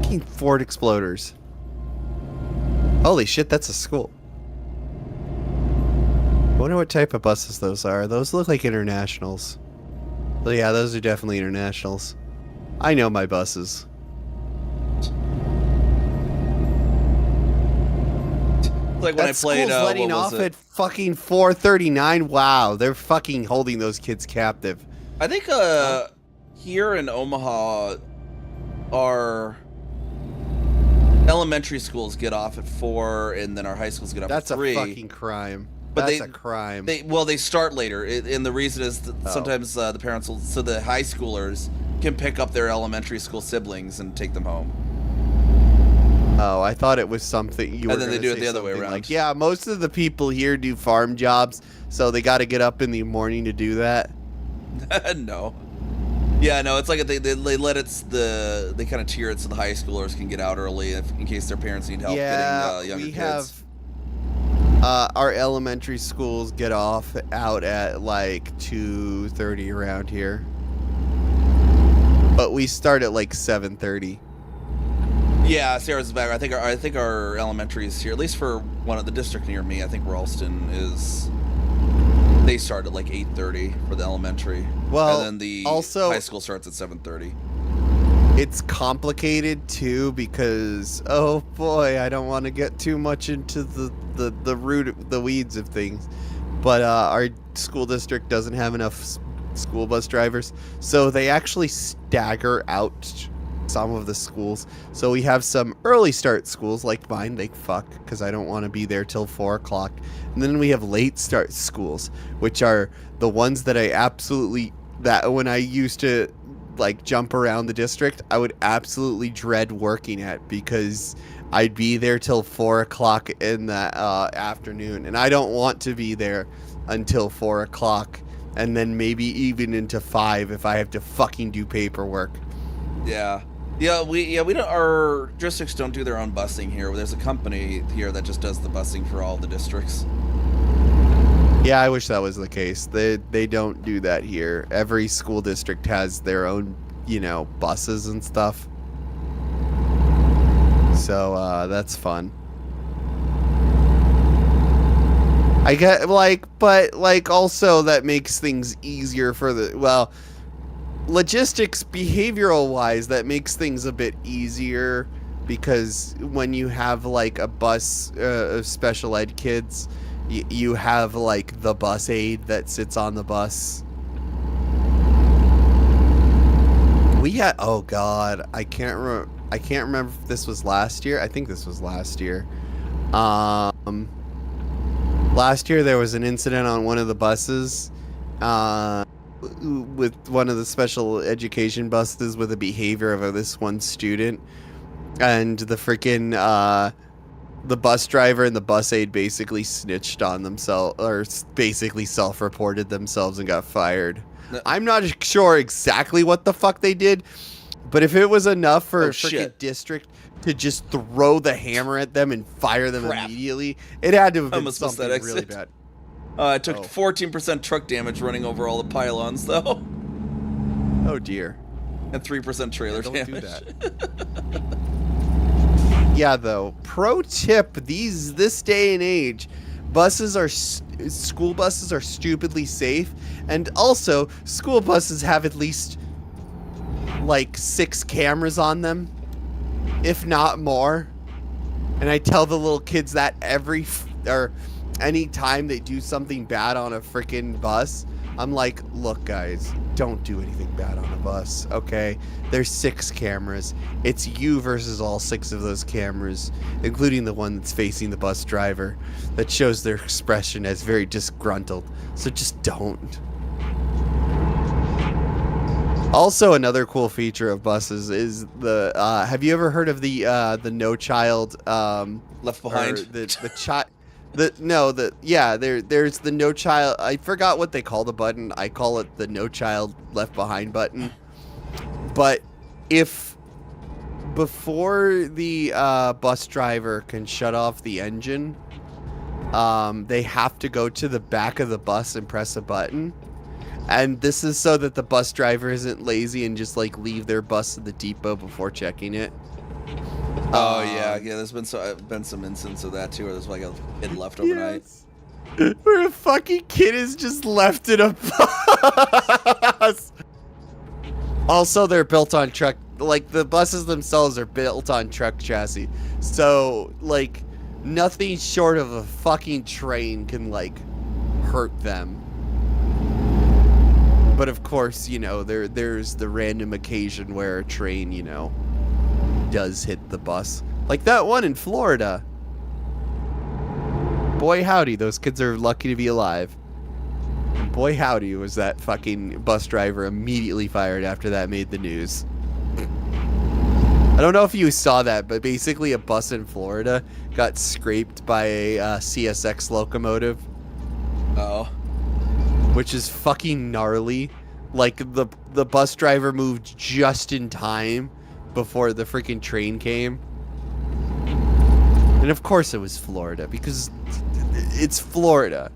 Fucking Ford Exploders. Holy shit, that's a school. I wonder what type of buses those are. Those look like internationals. Well, yeah, those are definitely internationals. I know my buses. Like when I played. School's letting what was off it? at fucking 4:39. Wow, they're fucking holding those kids captive. I think here in Omaha, our elementary schools get off at 4, and then our high schools get off That's at 3. a fucking crime. But That's a crime. They start later, and the reason is that sometimes the parents will, so the high schoolers can pick up their elementary school siblings and take them home. Oh, I thought it was something you were. And then they gonna do it say the other way something around. Like, yeah, most of the people here do farm jobs, so they got to get up in the morning to do that. No. Yeah, no, it's like they let they kind of tier it so the high schoolers can get out early in case their parents need help getting younger we kids. have. Our elementary schools get off out at like 2:30 around here, but we start at like 7:30. Yeah, Sarah's back. I think our elementary is here, at least for one of the district near me. I think Ralston is. They start at like 8:30 for the elementary. Well, and then the also- high school starts at 7:30. It's complicated too because oh boy, I don't want to get too much into the weeds of things, but our school district doesn't have enough school bus drivers, so they actually stagger out some of the schools. So we have some early start schools like mine, they fuck, because I don't want to be there till 4 o'clock. And then we have late start schools, which are the ones that that when I used to like jump around the district, I would absolutely dread working at, because I'd be there till 4 o'clock in the afternoon, and I don't want to be there until 4 o'clock, and then maybe even into 5 if I have to fucking do paperwork. Yeah. We don't. Our districts don't do their own busing here. There's a company here that just does the busing for all the districts. Yeah, I wish that was the case. They don't do that here. Every school district has their own, buses and stuff. So that's fun. I get but also that makes things easier for logistics, behavioral wise, that makes things a bit easier, because when you have like a bus of special ed kids, you have like the bus aide that sits on the bus. We had, oh god, I can't remember if this was last year. I think this was last year. Last year there was an incident on one of the buses with one of the special education buses with the behavior of this one student, and the freaking the bus driver and the bus aide basically snitched on themselves, or basically self-reported themselves and got fired. I'm not sure exactly what the fuck they did, but if it was enough for a freaking district to just throw the hammer at them and fire them immediately, it had to have been something really bad. I took 14% truck damage running over all the pylons, though. Oh dear. And 3% trailer don't damage. do that. Yeah, though. Pro tip: this day and age, school buses are stupidly safe, and also school buses have at least like 6 cameras on them, if not more. And I tell the little kids that any time they do something bad on a freaking bus, I'm like, look, guys, don't do anything bad on a bus, okay? There's 6 cameras. It's you versus all 6 of those cameras, including the one that's facing the bus driver, that shows their expression as very disgruntled. So just don't. Also, another cool feature of buses is the. Have you ever heard of the no child Left behind. the child? There's the no child. I forgot what they call the button. I call it the no child left behind button. But if before the bus driver can shut off the engine, they have to go to the back of the bus and press a button. And this is so that the bus driver isn't lazy and just like leave their bus at the depot before checking it. Oh yeah. There's been some instances of that too, where there's like a kid left overnight. Yes. Where a fucking kid is just left in a bus. Also, they're built on truck. Like the buses themselves are built on truck chassis, so like nothing short of a fucking train can like hurt them. But of course, you know, there's the random occasion where a train, you know, does hit the bus. Like that one in Florida. Boy howdy, those kids are lucky to be alive. And boy howdy was that fucking bus driver immediately fired after that made the news. I don't know if you saw that, but basically a bus in Florida got scraped by a CSX locomotive. Oh. Which is fucking gnarly. Like the bus driver moved just in time before the freaking train came. And of course it was Florida, because it's Florida.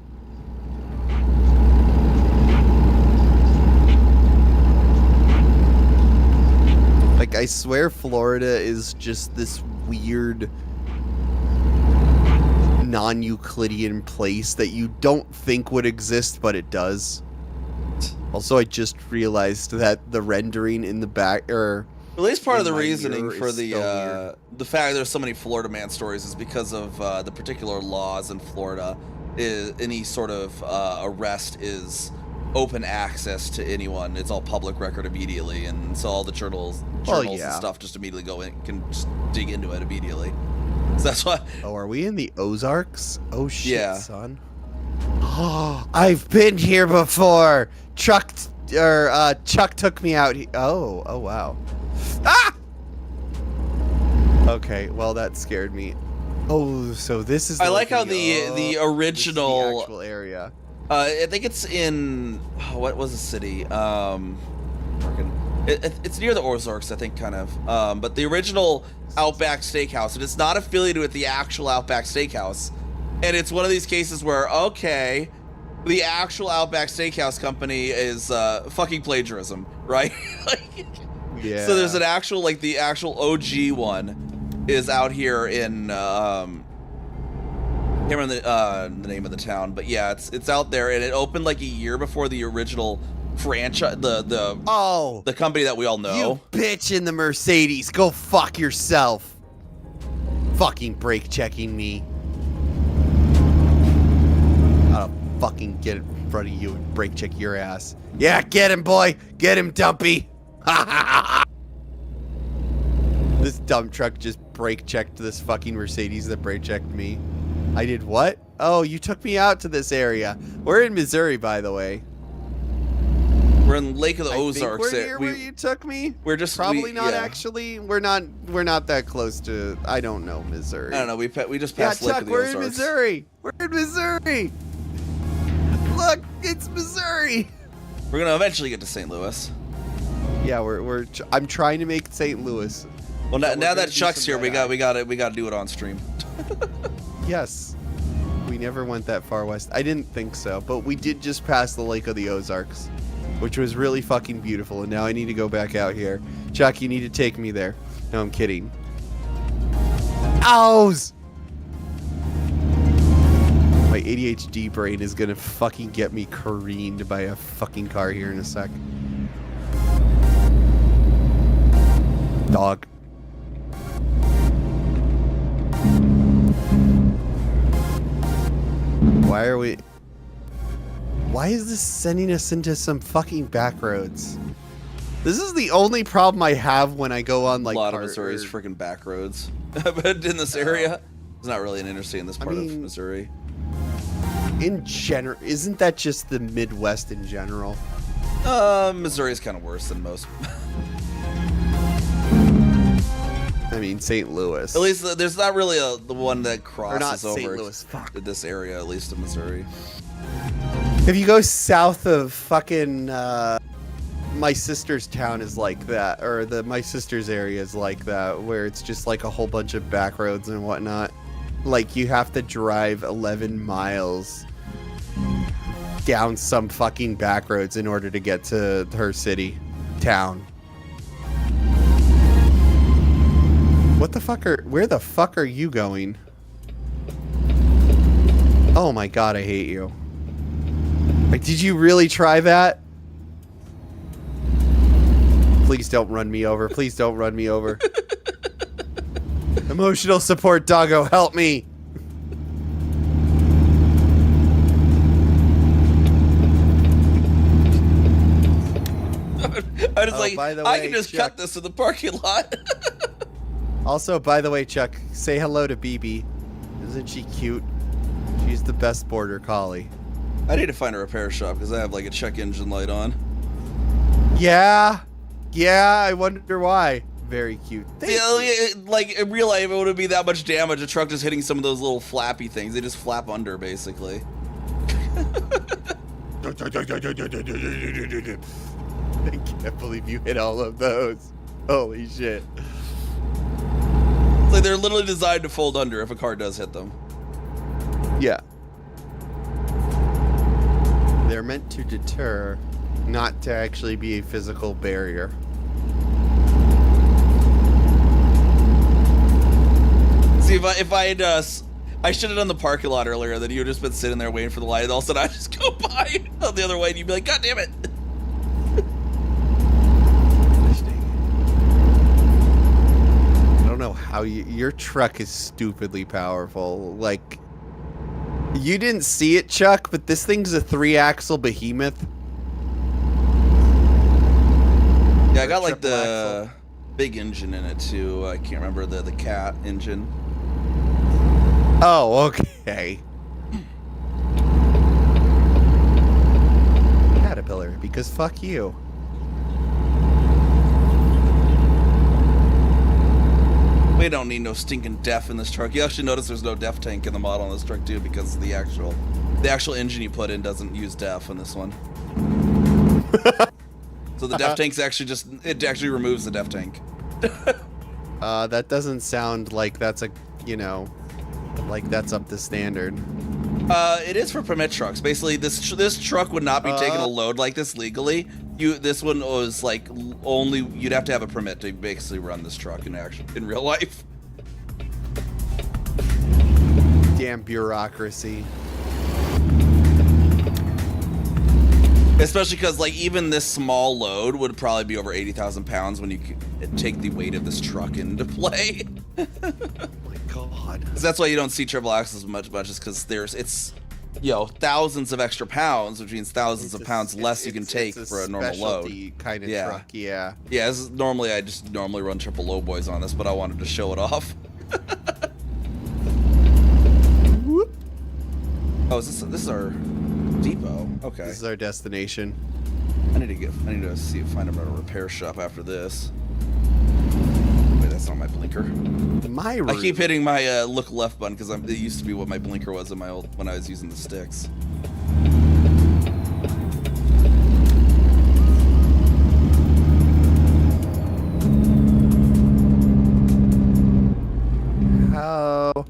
Like, I swear Florida is just this weird non-Euclidean place that you don't think would exist, but it does. Also, I just realized that the rendering in the back, or At least part of the my reasoning mirror for is so the fact there's so many Florida man stories is because of the particular laws in Florida. Any sort of arrest is open access to anyone. It's all public record immediately, and so all the journals and stuff just immediately go in, can just dig into it immediately. So that's why. Oh, are we in the Ozarks? Oh shit, Yeah. son. Oh, I've been here before. Chuck took me out. Oh wow. Ah! Okay, well that scared me. Oh, so this is. I like how the original this is the actual area. I think it's in what was the city? It's near the Ozarks, I think, kind of. But the original Outback Steakhouse, and it's not affiliated with the actual Outback Steakhouse. And it's one of these cases where, okay, the actual Outback Steakhouse company is fucking plagiarism, right? Yeah. So there's an actual, like, the actual OG one is out here in I can't remember the name of the town, but yeah, it's out there, and it opened like a year before the original franchise, the company that we all know. You bitch in the Mercedes, go fuck yourself. Fucking brake checking me. I'll fucking get in front of you and brake check your ass. Yeah, get him, boy. Get him, Dumpy. This dump truck just brake checked this fucking Mercedes that brake checked me. I did what? Oh, you took me out to this area. We're in Missouri, by the way. We're in Lake of the Ozarks. We're near where you took me. We're just probably not actually. We're not that close to. I don't know Missouri. I don't know. We just passed Lake Chuck, of the we're Ozarks. in Missouri. We're in Missouri. Look, it's Missouri. We're gonna eventually get to St. Louis. Yeah, I'm trying to make St. Louis. Well, now that Chuck's here, we got to do it on stream. Yes. We never went that far west. I didn't think so, but we did just pass the Lake of the Ozarks, which was really fucking beautiful, and now I need to go back out here. Chuck, you need to take me there. No, I'm kidding. Ows! My ADHD brain is gonna fucking get me careened by a fucking car here in a sec. Dog. Why are we... Why is this sending us into some fucking back roads? This is the only problem I have when I go on like a lot of Missouri's freaking back roads. But in this area, it's not really an interesting in this part of Missouri. In general, isn't that just the Midwest in general? Missouri's kind of worse than most. I mean, St. Louis. At least there's not really the one that crosses over St. Louis. Fuck. this area, at least in Missouri. If you go south of fucking my sister's town is like that, or my sister's area is like that, where it's just like a whole bunch of back roads and whatnot. Like you have to drive 11 miles down some fucking back roads in order to get to her town. What the fuck where the fuck are you going? Oh my god, I hate you. Like, did you really try that? Please don't run me over. Please don't run me over. Emotional support doggo, help me. I was like, by the I way, can just Chuck. cut this in the parking lot. Also, by the way, Chuck, say hello to BB. Isn't she cute? She's the best border collie. I need to find a repair shop because I have like a check engine light on. Yeah. Yeah, I wonder why. Very cute. Like in real life, it wouldn't be that much damage. A truck just hitting some of those little flappy things. They just flap under, basically. I can't believe you hit all of those. Holy shit. It's like they're literally designed to fold under if a car does hit them. Yeah. They're meant to deter, not to actually be a physical barrier. See, if I had, I should have done the parking lot earlier, then you would have just been sitting there waiting for the light, and all of a sudden I just go by the other way, and you'd be like, God damn it. I don't know how your truck is stupidly powerful. Like, you didn't see it, Chuck, but this thing's a 3-axle behemoth. Yeah, I got like the big engine in it too. I can't remember the cat engine. Oh, okay. Caterpillar, because fuck you. We don't need no stinking DEF in this truck. You actually notice there's no DEF tank in the model on this truck too, because the actual engine you put in doesn't use DEF in this one. So the DEF tank's actually it actually removes the DEF tank. That doesn't sound like that's a, like that's up to standard. It is for permit trucks. Basically, this truck would not be taking a load like this legally. This one was like only you'd have to have a permit to basically run this truck in real life. Damn bureaucracy. Especially because like even this small load would probably be over 80,000 pounds when you take the weight of this truck into play. Oh my god. That's why you don't see triple axles much is because it's thousands of extra pounds, which means thousands of pounds less you can take for a normal load. Kind of truck, yeah. Yeah, I just normally run triple low boys on this, but I wanted to show it off. Oh, this is our depot? Okay. This is our destination. I need to find a repair shop after this. Wait, that's not my blinker. My room. I keep hitting my look left button because it used to be what my blinker was in my when I was using the sticks. Oh.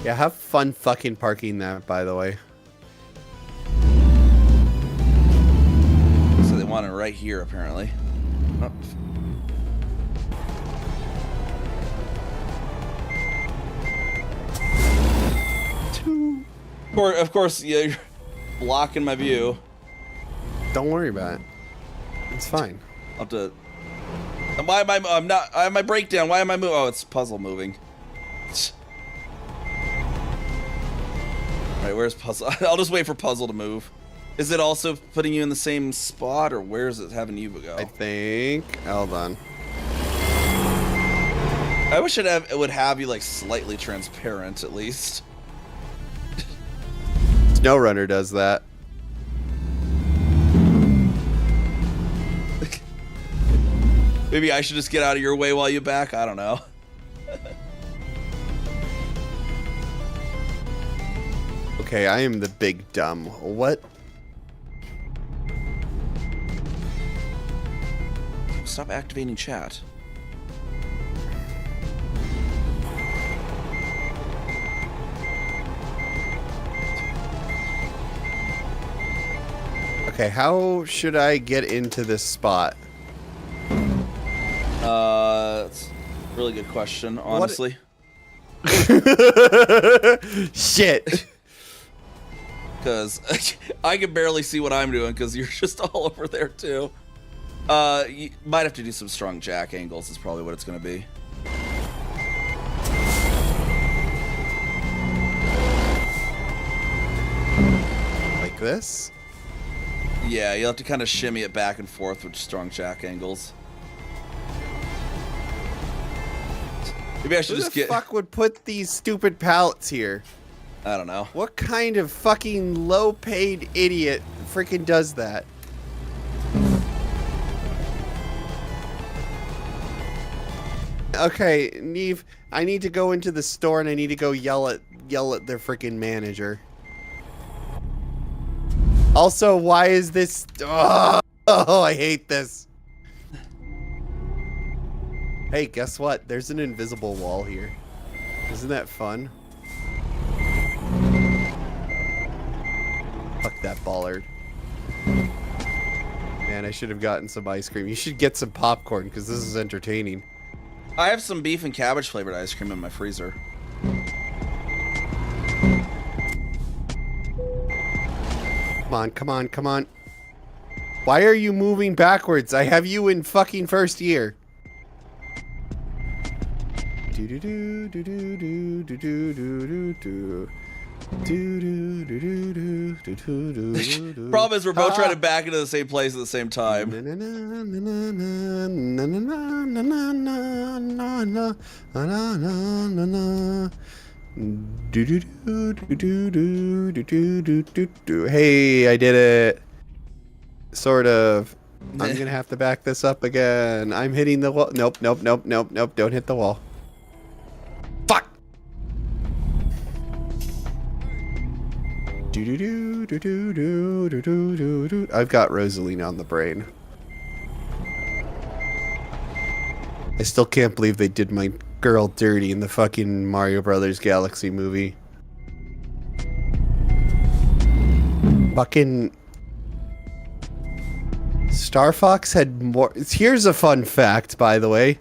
Yeah, have fun fucking parking that, by the way. So they want it right here, apparently. Oh. Of course, yeah, you're blocking my view. Don't worry about it. It's fine. I'll have to. Why am I'm not. I have my breakdown. Why am I moving? Oh, it's puzzle moving. Alright, where's Puzzle? I'll just wait for Puzzle to move. Is it also putting you in the same spot, or where is it having you go? I think. Hold on. I wish it would have you, like, slightly transparent, at least. SnowRunner does that. Maybe I should just get out of your way while you back? I don't know. Okay, I am the big dumb. What? Stop activating chat. Okay, how should I get into this spot? That's a really good question, honestly. Shit. Because I can barely see what I'm doing because you're just all over there too. You might have to do some strong jack angles is probably what it's going to be. Like this? Yeah, you'll have to kind of shimmy it back and forth with strong jack angles. Maybe I should Who just the get... fuck would put these stupid pallets here? I don't know. What kind of fucking low-paid idiot freaking does that? Okay, Neve, I need to go into the store and I need to go yell at their freaking manager. Also, why is this? Oh, I hate this. Hey, guess what? There's an invisible wall here. Isn't that fun? Fuck that bollard. Man, I should have gotten some ice cream. You should get some popcorn because this is entertaining. I have some beef and cabbage flavored ice cream in my freezer. Come on, come on, come on. Why are you moving backwards? I have you in fucking first year. Do do do do do do do do do do. Problem is we're both trying to back into the same place at the same time. Hey, I did it. Sort of. I'm gonna have to back this up again. I'm hitting the wall. Nope, nope, nope, nope, nope. Don't hit the wall. Fuck. I've got Rosaline on the brain. I still can't believe they did my girl dirty in the fucking Mario Brothers Galaxy movie. Fucking Star Fox had more. Here's a fun fact, by the way.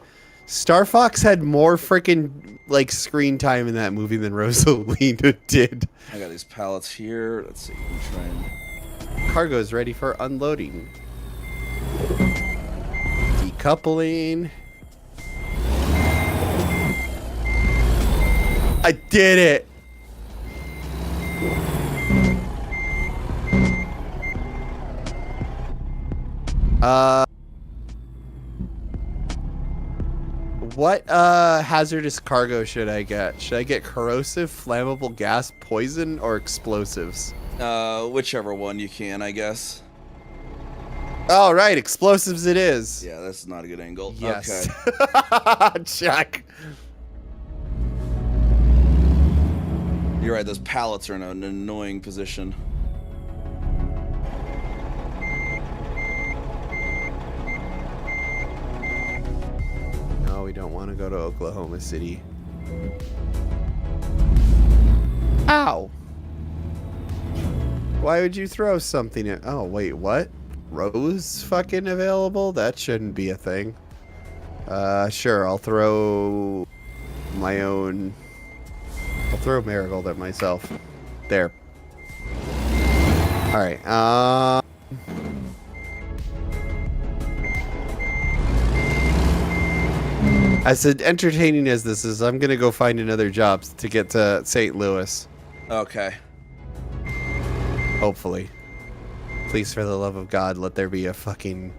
Star Fox had more freaking like screen time in that movie than Rosalina did. I got these pallets here. Let's see. I'm trying. Cargo's ready for unloading. Decoupling. I did it. What hazardous cargo should I get? Should I get corrosive, flammable gas, poison, or explosives? Whichever one you can, I guess. All right, explosives it is. Yeah, that's not a good angle. Yes. Okay. Check. You're right, those pallets are in an annoying position. No, we don't want to go to Oklahoma City. Ow! Why would you throw something at... Oh, wait, what? Rose fucking available? That shouldn't be a thing. Sure, I'll throw my own... I'll throw Marigold at myself. There. Alright, as entertaining as this is, I'm gonna go find another job to get to St. Louis. Okay. Hopefully. Please, for the love of God, let there be a fucking...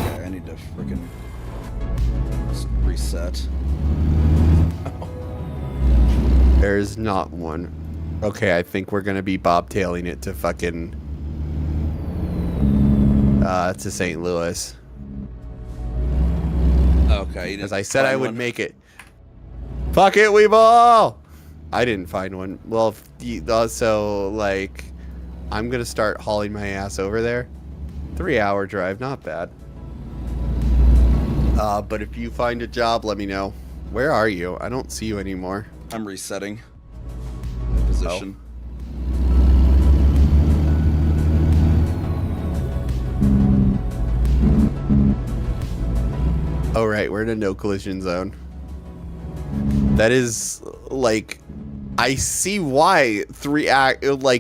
Okay, I need to freaking reset. There's not one. Okay, I think we're gonna be bobtailing it to fucking... to St. Louis. Okay, As I said I would make it. Fuck it, Weeble! I didn't find one. Well, so, like, I'm gonna start hauling my ass over there. 3-hour drive, not bad. But if you find a job, let me know. Where are you? I don't see you anymore. I'm resetting my position. Oh, right, we're in a no collision zone. That is, like, I see why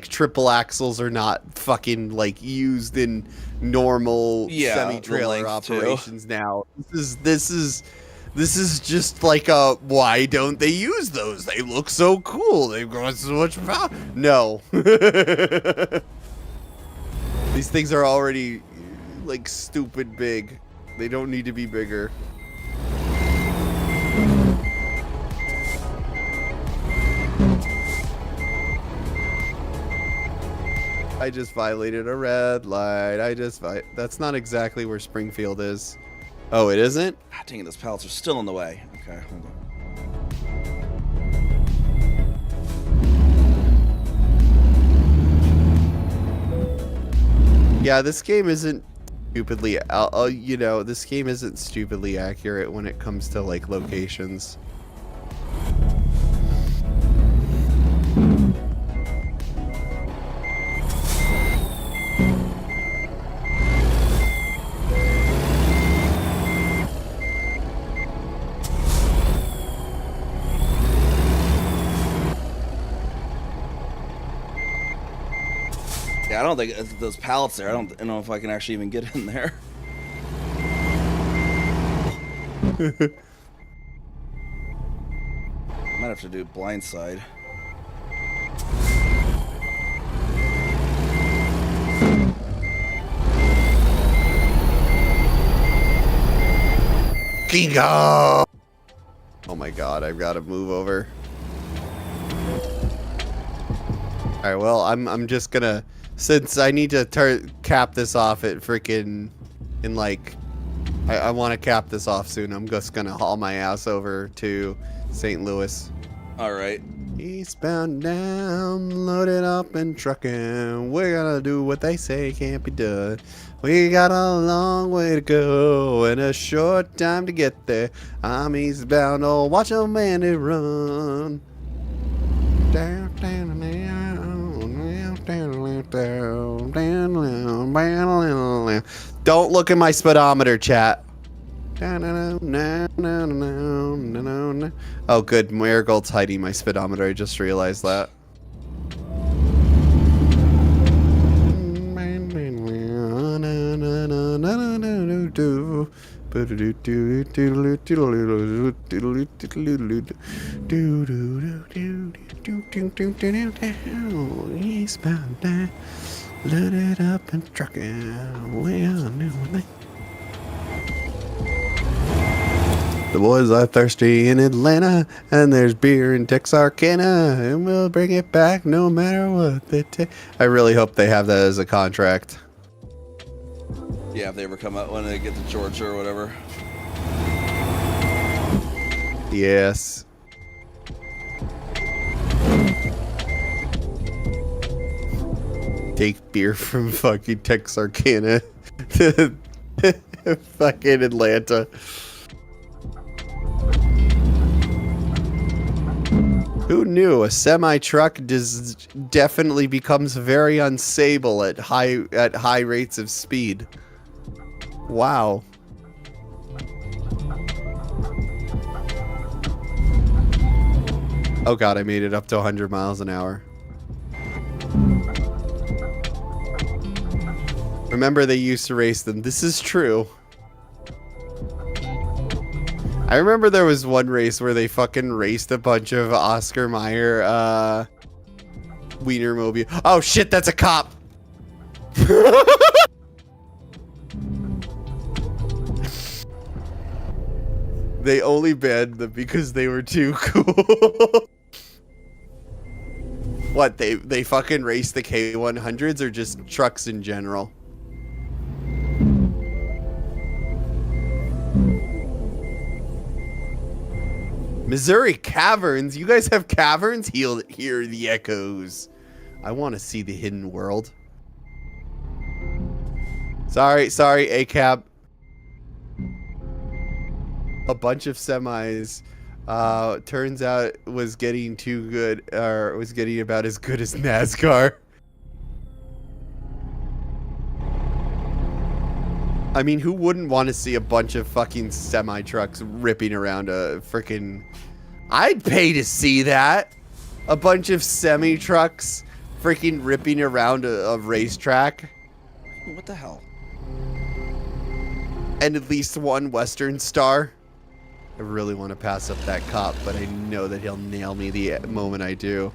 triple axles are not fucking, like, used in normal semi-trailer operations now. This is just like a, why don't they use those? They look so cool. They've got so much power. No. These things are already, like, stupid big. They don't need to be bigger. I just violated a red light. That's not exactly where Springfield is. Oh, it isn't? God dang it, those pallets are still in the way. Okay, hold on. Yeah, this game isn't stupidly, this game isn't stupidly accurate when it comes to, like, locations. Yeah, I don't think those pallets there. I don't know if I can actually even get in there. Might have to do blindside. Kingo! Oh my god, I've got to move over. Alright, well, I'm just gonna... Since I need to cap this off at freaking... In, like... I want to cap this off soon. I'm just gonna haul my ass over to St. Louis. Alright. Eastbound down, loaded up and trucking. We're gonna do what they say can't be done. We got a long way to go and a short time to get there. I'm eastbound, oh, watch a man run. Down, down, down. Don't look at my speedometer, chat. Oh, good. Marigold's hiding my speedometer. I just realized that. Eastbound down, loaded up and trucking. We all knew they. The boys are thirsty in Atlanta, and there's beer in Texarkana, and we'll bring it back no matter what they take. I really hope they have that as a contract. Yeah, if they ever come out when they get to Georgia or whatever. Yes. Take beer from fucking Texarkana to fucking Atlanta. Who knew a semi-truck definitely becomes very unstable at high rates of speed? Wow. Oh god, I made it up to 100 miles an hour. Remember, they used to race them. This is true. I remember there was one race where they fucking raced a bunch of Oscar Mayer Wienermobile. Oh shit, that's a cop. They only banned them because they were too cool. What, they fucking race the K100s or just trucks in general? Missouri Caverns? You guys have caverns? Hear the echoes. I want to see the hidden world. Sorry, ACAB. A bunch of semis. Turns out was getting too good, or was getting about as good as NASCAR. I mean, who wouldn't want to see a bunch of fucking semi-trucks ripping around a freaking... I'd pay to see that. A bunch of semi-trucks freaking ripping around a racetrack. What the hell? And at least one Western Star. I really want to pass up that cop, but I know that he'll nail me the moment I do.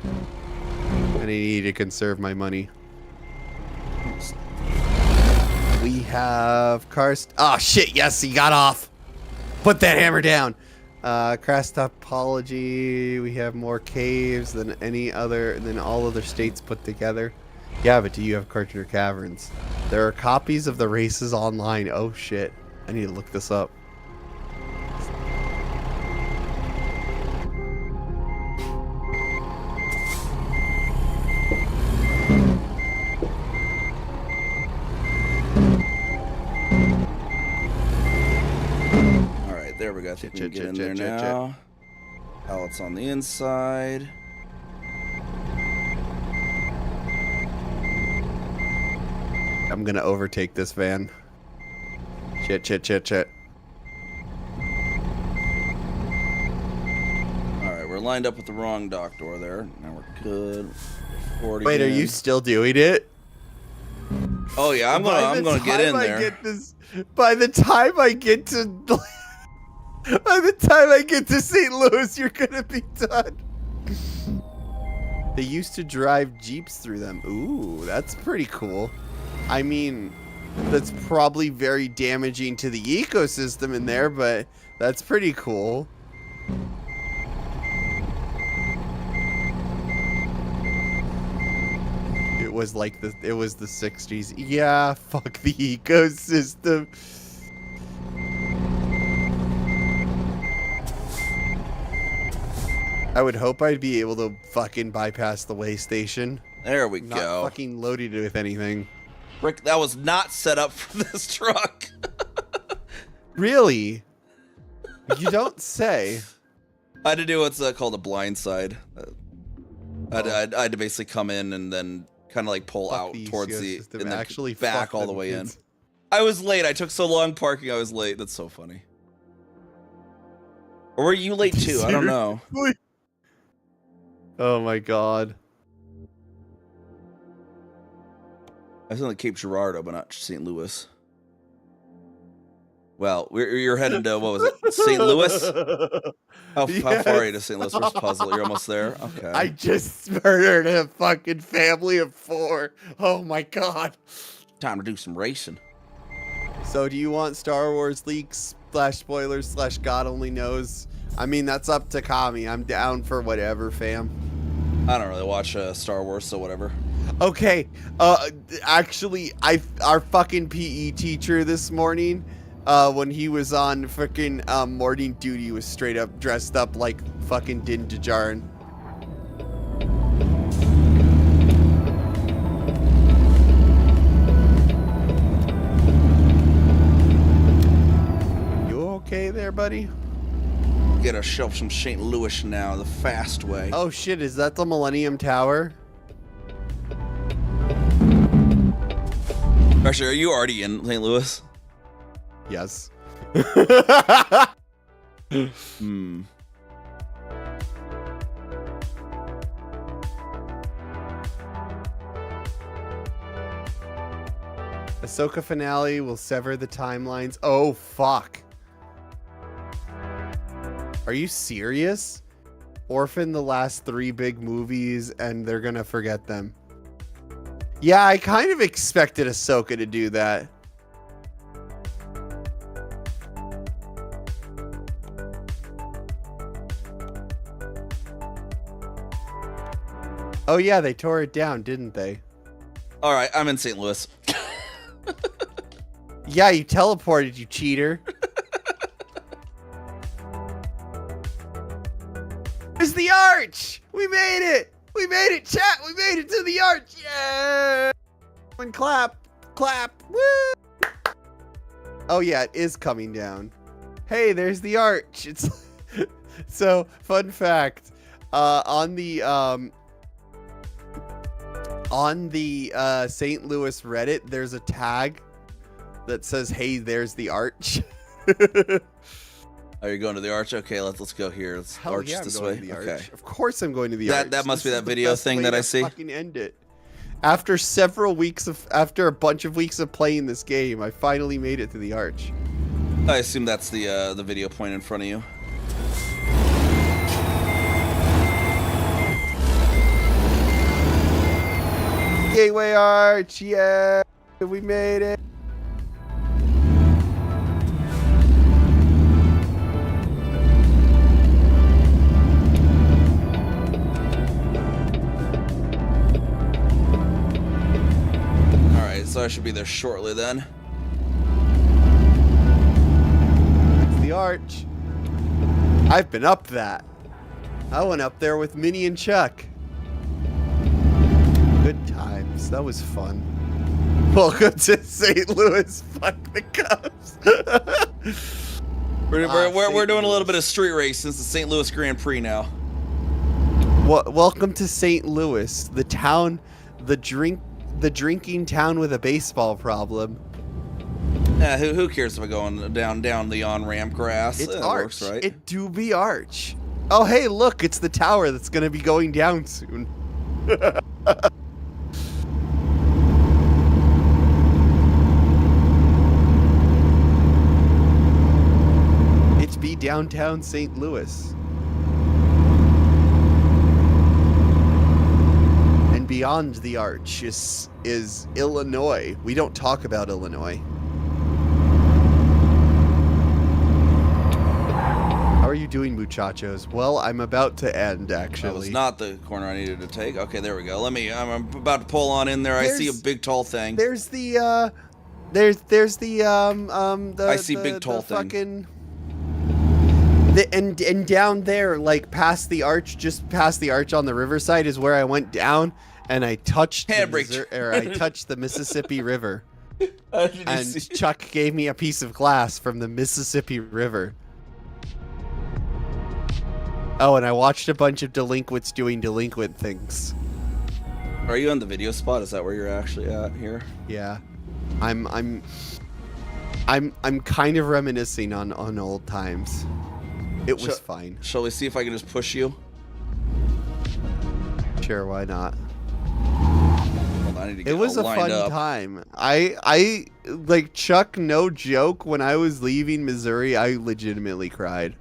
And I need to conserve my money. We have cars. Oh shit! Yes, he got off. Put that hammer down. Crash topology. We have more caves than all other states put together. Yeah, but do you have Carter Caverns? There are copies of the races online. Oh shit! I need to look this up. There we go. I think we can get in there now. Pallets on the inside. I'm gonna overtake this van. Shit. Alright, we're lined up with the wrong dock door there. Now we're good. Wait, are you still doing it? Oh yeah, I'm gonna get in there. By the time I get to St. Louis, you're gonna be done. They used to drive Jeeps through them. Ooh, that's pretty cool. I mean, that's probably very damaging to the ecosystem in there, but that's pretty cool. It was the 60s. Yeah, fuck the ecosystem. I would hope I'd be able to fucking bypass the way station. There we Not go. fucking loaded with anything. Rick, that was not set up for this truck. Really? You don't say. I had to do what's called a blind side. I had to basically come in and then kind of like pull out towards the and then actually back all the way in. I was late. I took so long parking. I was late. That's so funny. Or were you late too? I don't know. Oh my god. I was in Cape Girardeau, but not St. Louis. Well, you're heading to, what was it, St. Louis? How far are you to St. Louis? Where's Puzzle? You're almost there? Okay. I just murdered a fucking family of 4. Oh my god. Time to do some racing. So do you want Star Wars leaks / spoilers / God only knows? I mean, that's up to Kami. I'm down for whatever, fam. I don't really watch Star Wars, so whatever. Okay, actually, our fucking PE teacher this morning, when he was on freaking morning duty, was straight up dressed up like fucking Din Djarin. You okay there, buddy? Get ourselves some St. Louis now, the fast way. Oh shit, is that the Millennium Tower? Actually, are you already in St. Louis? Yes. Hmm. Ahsoka finale will sever the timelines. Oh, fuck. Are you serious? Orphan the last 3 big movies and they're gonna forget them. Yeah, I kind of expected Ahsoka to do that. Oh yeah, they tore it down, didn't they? All right, I'm in St. Louis. Yeah, you teleported, you cheater. There's the arch! We made it! We made it, chat! We made it to the arch! Yeah! And clap! Clap! Woo! Oh yeah, it is coming down. Hey, there's the arch! It's so, fun fact. On the St. Louis Reddit, there's a tag that says, "Hey, there's the arch." Are you going to the arch? Okay, let's go here. Let's Hell arch yeah, I'm this going way. to the Okay. arch. Of course, I'm going to the arch. That must be This that is the video best thing way that I to see. Fucking end it. After a bunch of weeks of playing this game, I finally made it to the arch. I assume that's the video point in front of you. Gateway arch, yeah, we made it. Alright, so I should be there shortly then. It's the arch. I've been up that. I went up there with Minnie and Chuck. Good times. That was fun. Welcome to St. Louis. Fuck the Cubs. We're doing a little bit of street race since the St. Louis Grand Prix now. Welcome to St. Louis, the town, the drinking town with a baseball problem. Who cares if I'm going down the on-ramp grass? It's That arch. works, right? It do be arch. Oh, hey, look, it's the tower that's going to be going down soon. It's be downtown St. Louis. And beyond the arch is Illinois. We don't talk about Illinois. How are you doing, muchachos? Well, I'm about to end, actually. That was not the corner I needed to take. Okay, there we go. I'm about to pull on in there. I see a big tall thing. There's the I see big tall thing. fucking and down there, like past the arch, just past the arch on the riverside is where I went down and I touched I touched the Mississippi River. And Chuck gave me a piece of glass from the Mississippi River. Oh, and I watched a bunch of delinquents doing delinquent things. Are you on the video spot? Is that where you're actually at here? Yeah. I'm kind of reminiscing on old times. It was fine. Shall we see if I can just push you? Sure, why not? Hold on, I need to get It was a all lined fun up. time. I like Chuck, no joke, when I was leaving Missouri, I legitimately cried.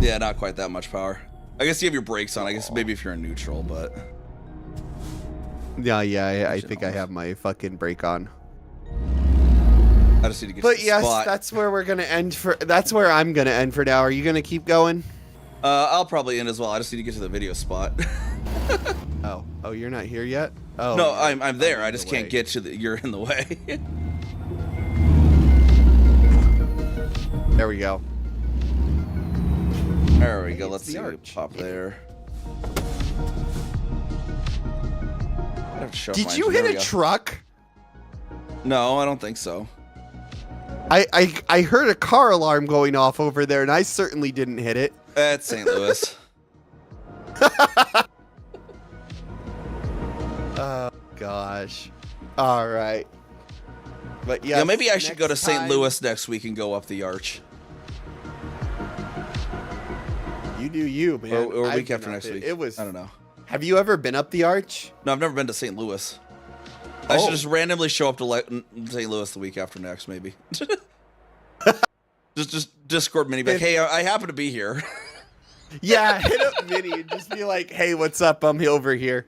Yeah, not quite that much power. I guess you have your brakes on. I guess maybe if you're in neutral, but Yeah, I think I have my fucking brake on. I just need to get to But the yes, spot. that's where we're gonna end for. That's where I'm gonna end for now. Are you gonna keep going? I'll probably end as well. I just need to get to the video spot. Oh, you're not here yet? Oh, No, I'm there. I in just the can't way. get to the. You're in the way. There we go. There we go. It's Let's the see. arch. Pop there. I have to shove Did mine. you There hit we a go. truck? No, I don't think so. I heard a car alarm going off over there, and I certainly didn't hit it. That's St. Louis. Oh gosh. All right. But yeah, Maybe I should go to next St. time- Louis next week and go up the arch. You do you, man. Or I've week been after up next it. week. It was. I don't know. Have you ever been up the arch? No, I've never been to St. Louis. I should just randomly show up to St. Louis the week after next, maybe. just Discord mini back. Hey, I happen to be here. Yeah, hit up Minnie and just be like, "Hey, what's up? I'm over here."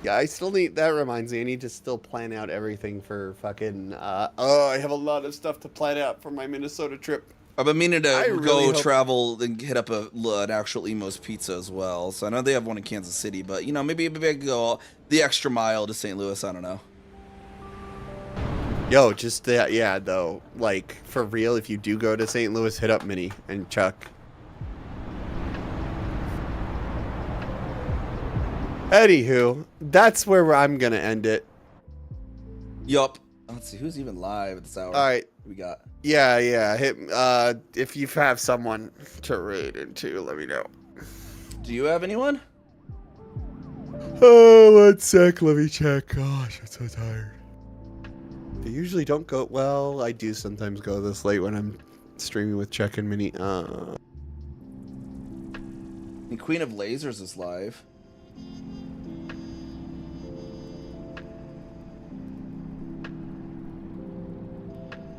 Yeah, I still need. That reminds me, I need to still plan out everything for fucking. I have a lot of stuff to plan out for my Minnesota trip. I've been meaning to really go hope- travel and hit up an actual Emo's Pizza as well. So I know they have one in Kansas City, but you know, maybe I could go the extra mile to St. Louis. I don't know. Yo, just that, yeah, though. Like, for real, if you do go to St. Louis, hit up Minnie and Chuck. Anywho, that's where I'm gonna end it. Yup. Let's see who's even live at this hour. All right. We got. Yeah. Hit. If you have someone to raid into, let me know. Do you have anyone? Oh, 1 sec. Let me check. Gosh, I'm so tired. They usually don't go. Well, I do sometimes go this late when I'm streaming with Chuck and Minnie. And Queen of Lasers is live.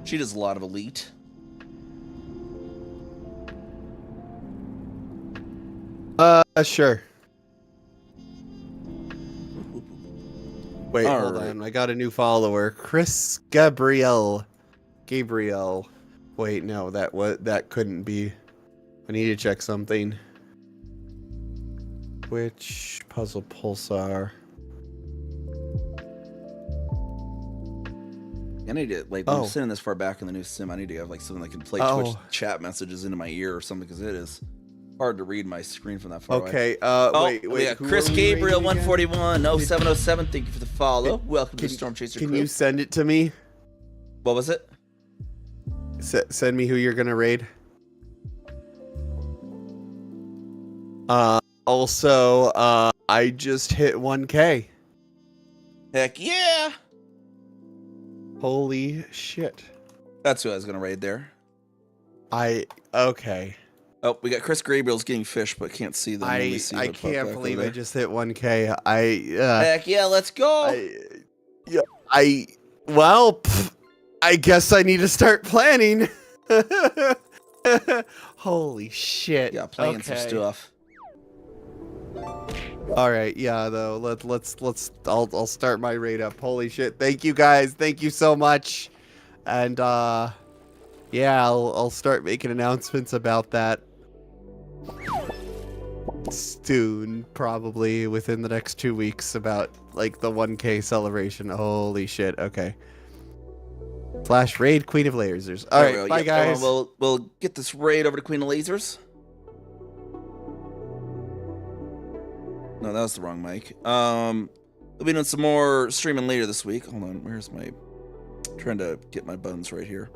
She does a lot of Elite. Sure. Wait, All hold right. on. I got a new follower, Chris Gabriel. Wait, no, that couldn't be. I need to check something. Which PuzzlePulsar? I need to, like, I'm sitting this far back in the new sim. I need to have, like, something that can play Twitch chat messages into my ear or something, because it is hard to read my screen from that far away. Okay, wait. Yeah, who Chris are we Gabriel, rating again? 141, 0707, thank you for the follow. Welcome to the Storm Chaser Can crew. you send it to me? What was it? Send me who you're gonna raid. Also, I just hit 1K. Heck yeah! Holy shit. That's who I was going to raid there. Okay. Oh, we got Chris Gabriel's getting fish, but can't see them. I can't believe I just hit 1K. Heck yeah, let's go! Well, I guess I need to start planning. Holy shit. Yeah, playing some stuff. All right, yeah, though. I'll start my raid up. Holy shit. Thank you guys. Thank you so much. And yeah, I'll start making announcements about that soon, probably within the next 2 weeks, about like the 1K celebration. Holy shit. Okay. / raid Queen of Lasers. All right, bye guys. We'll get this raid over to Queen of Lasers. No, that was the wrong mic. We'll be doing some more streaming later this week. Hold on, where's my... trying to get my buttons right here.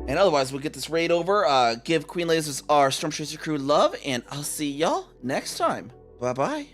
And otherwise, we'll get this raid over. Give Queen Lasers our Storm Chaser crew love, and I'll see y'all next time. Bye-bye.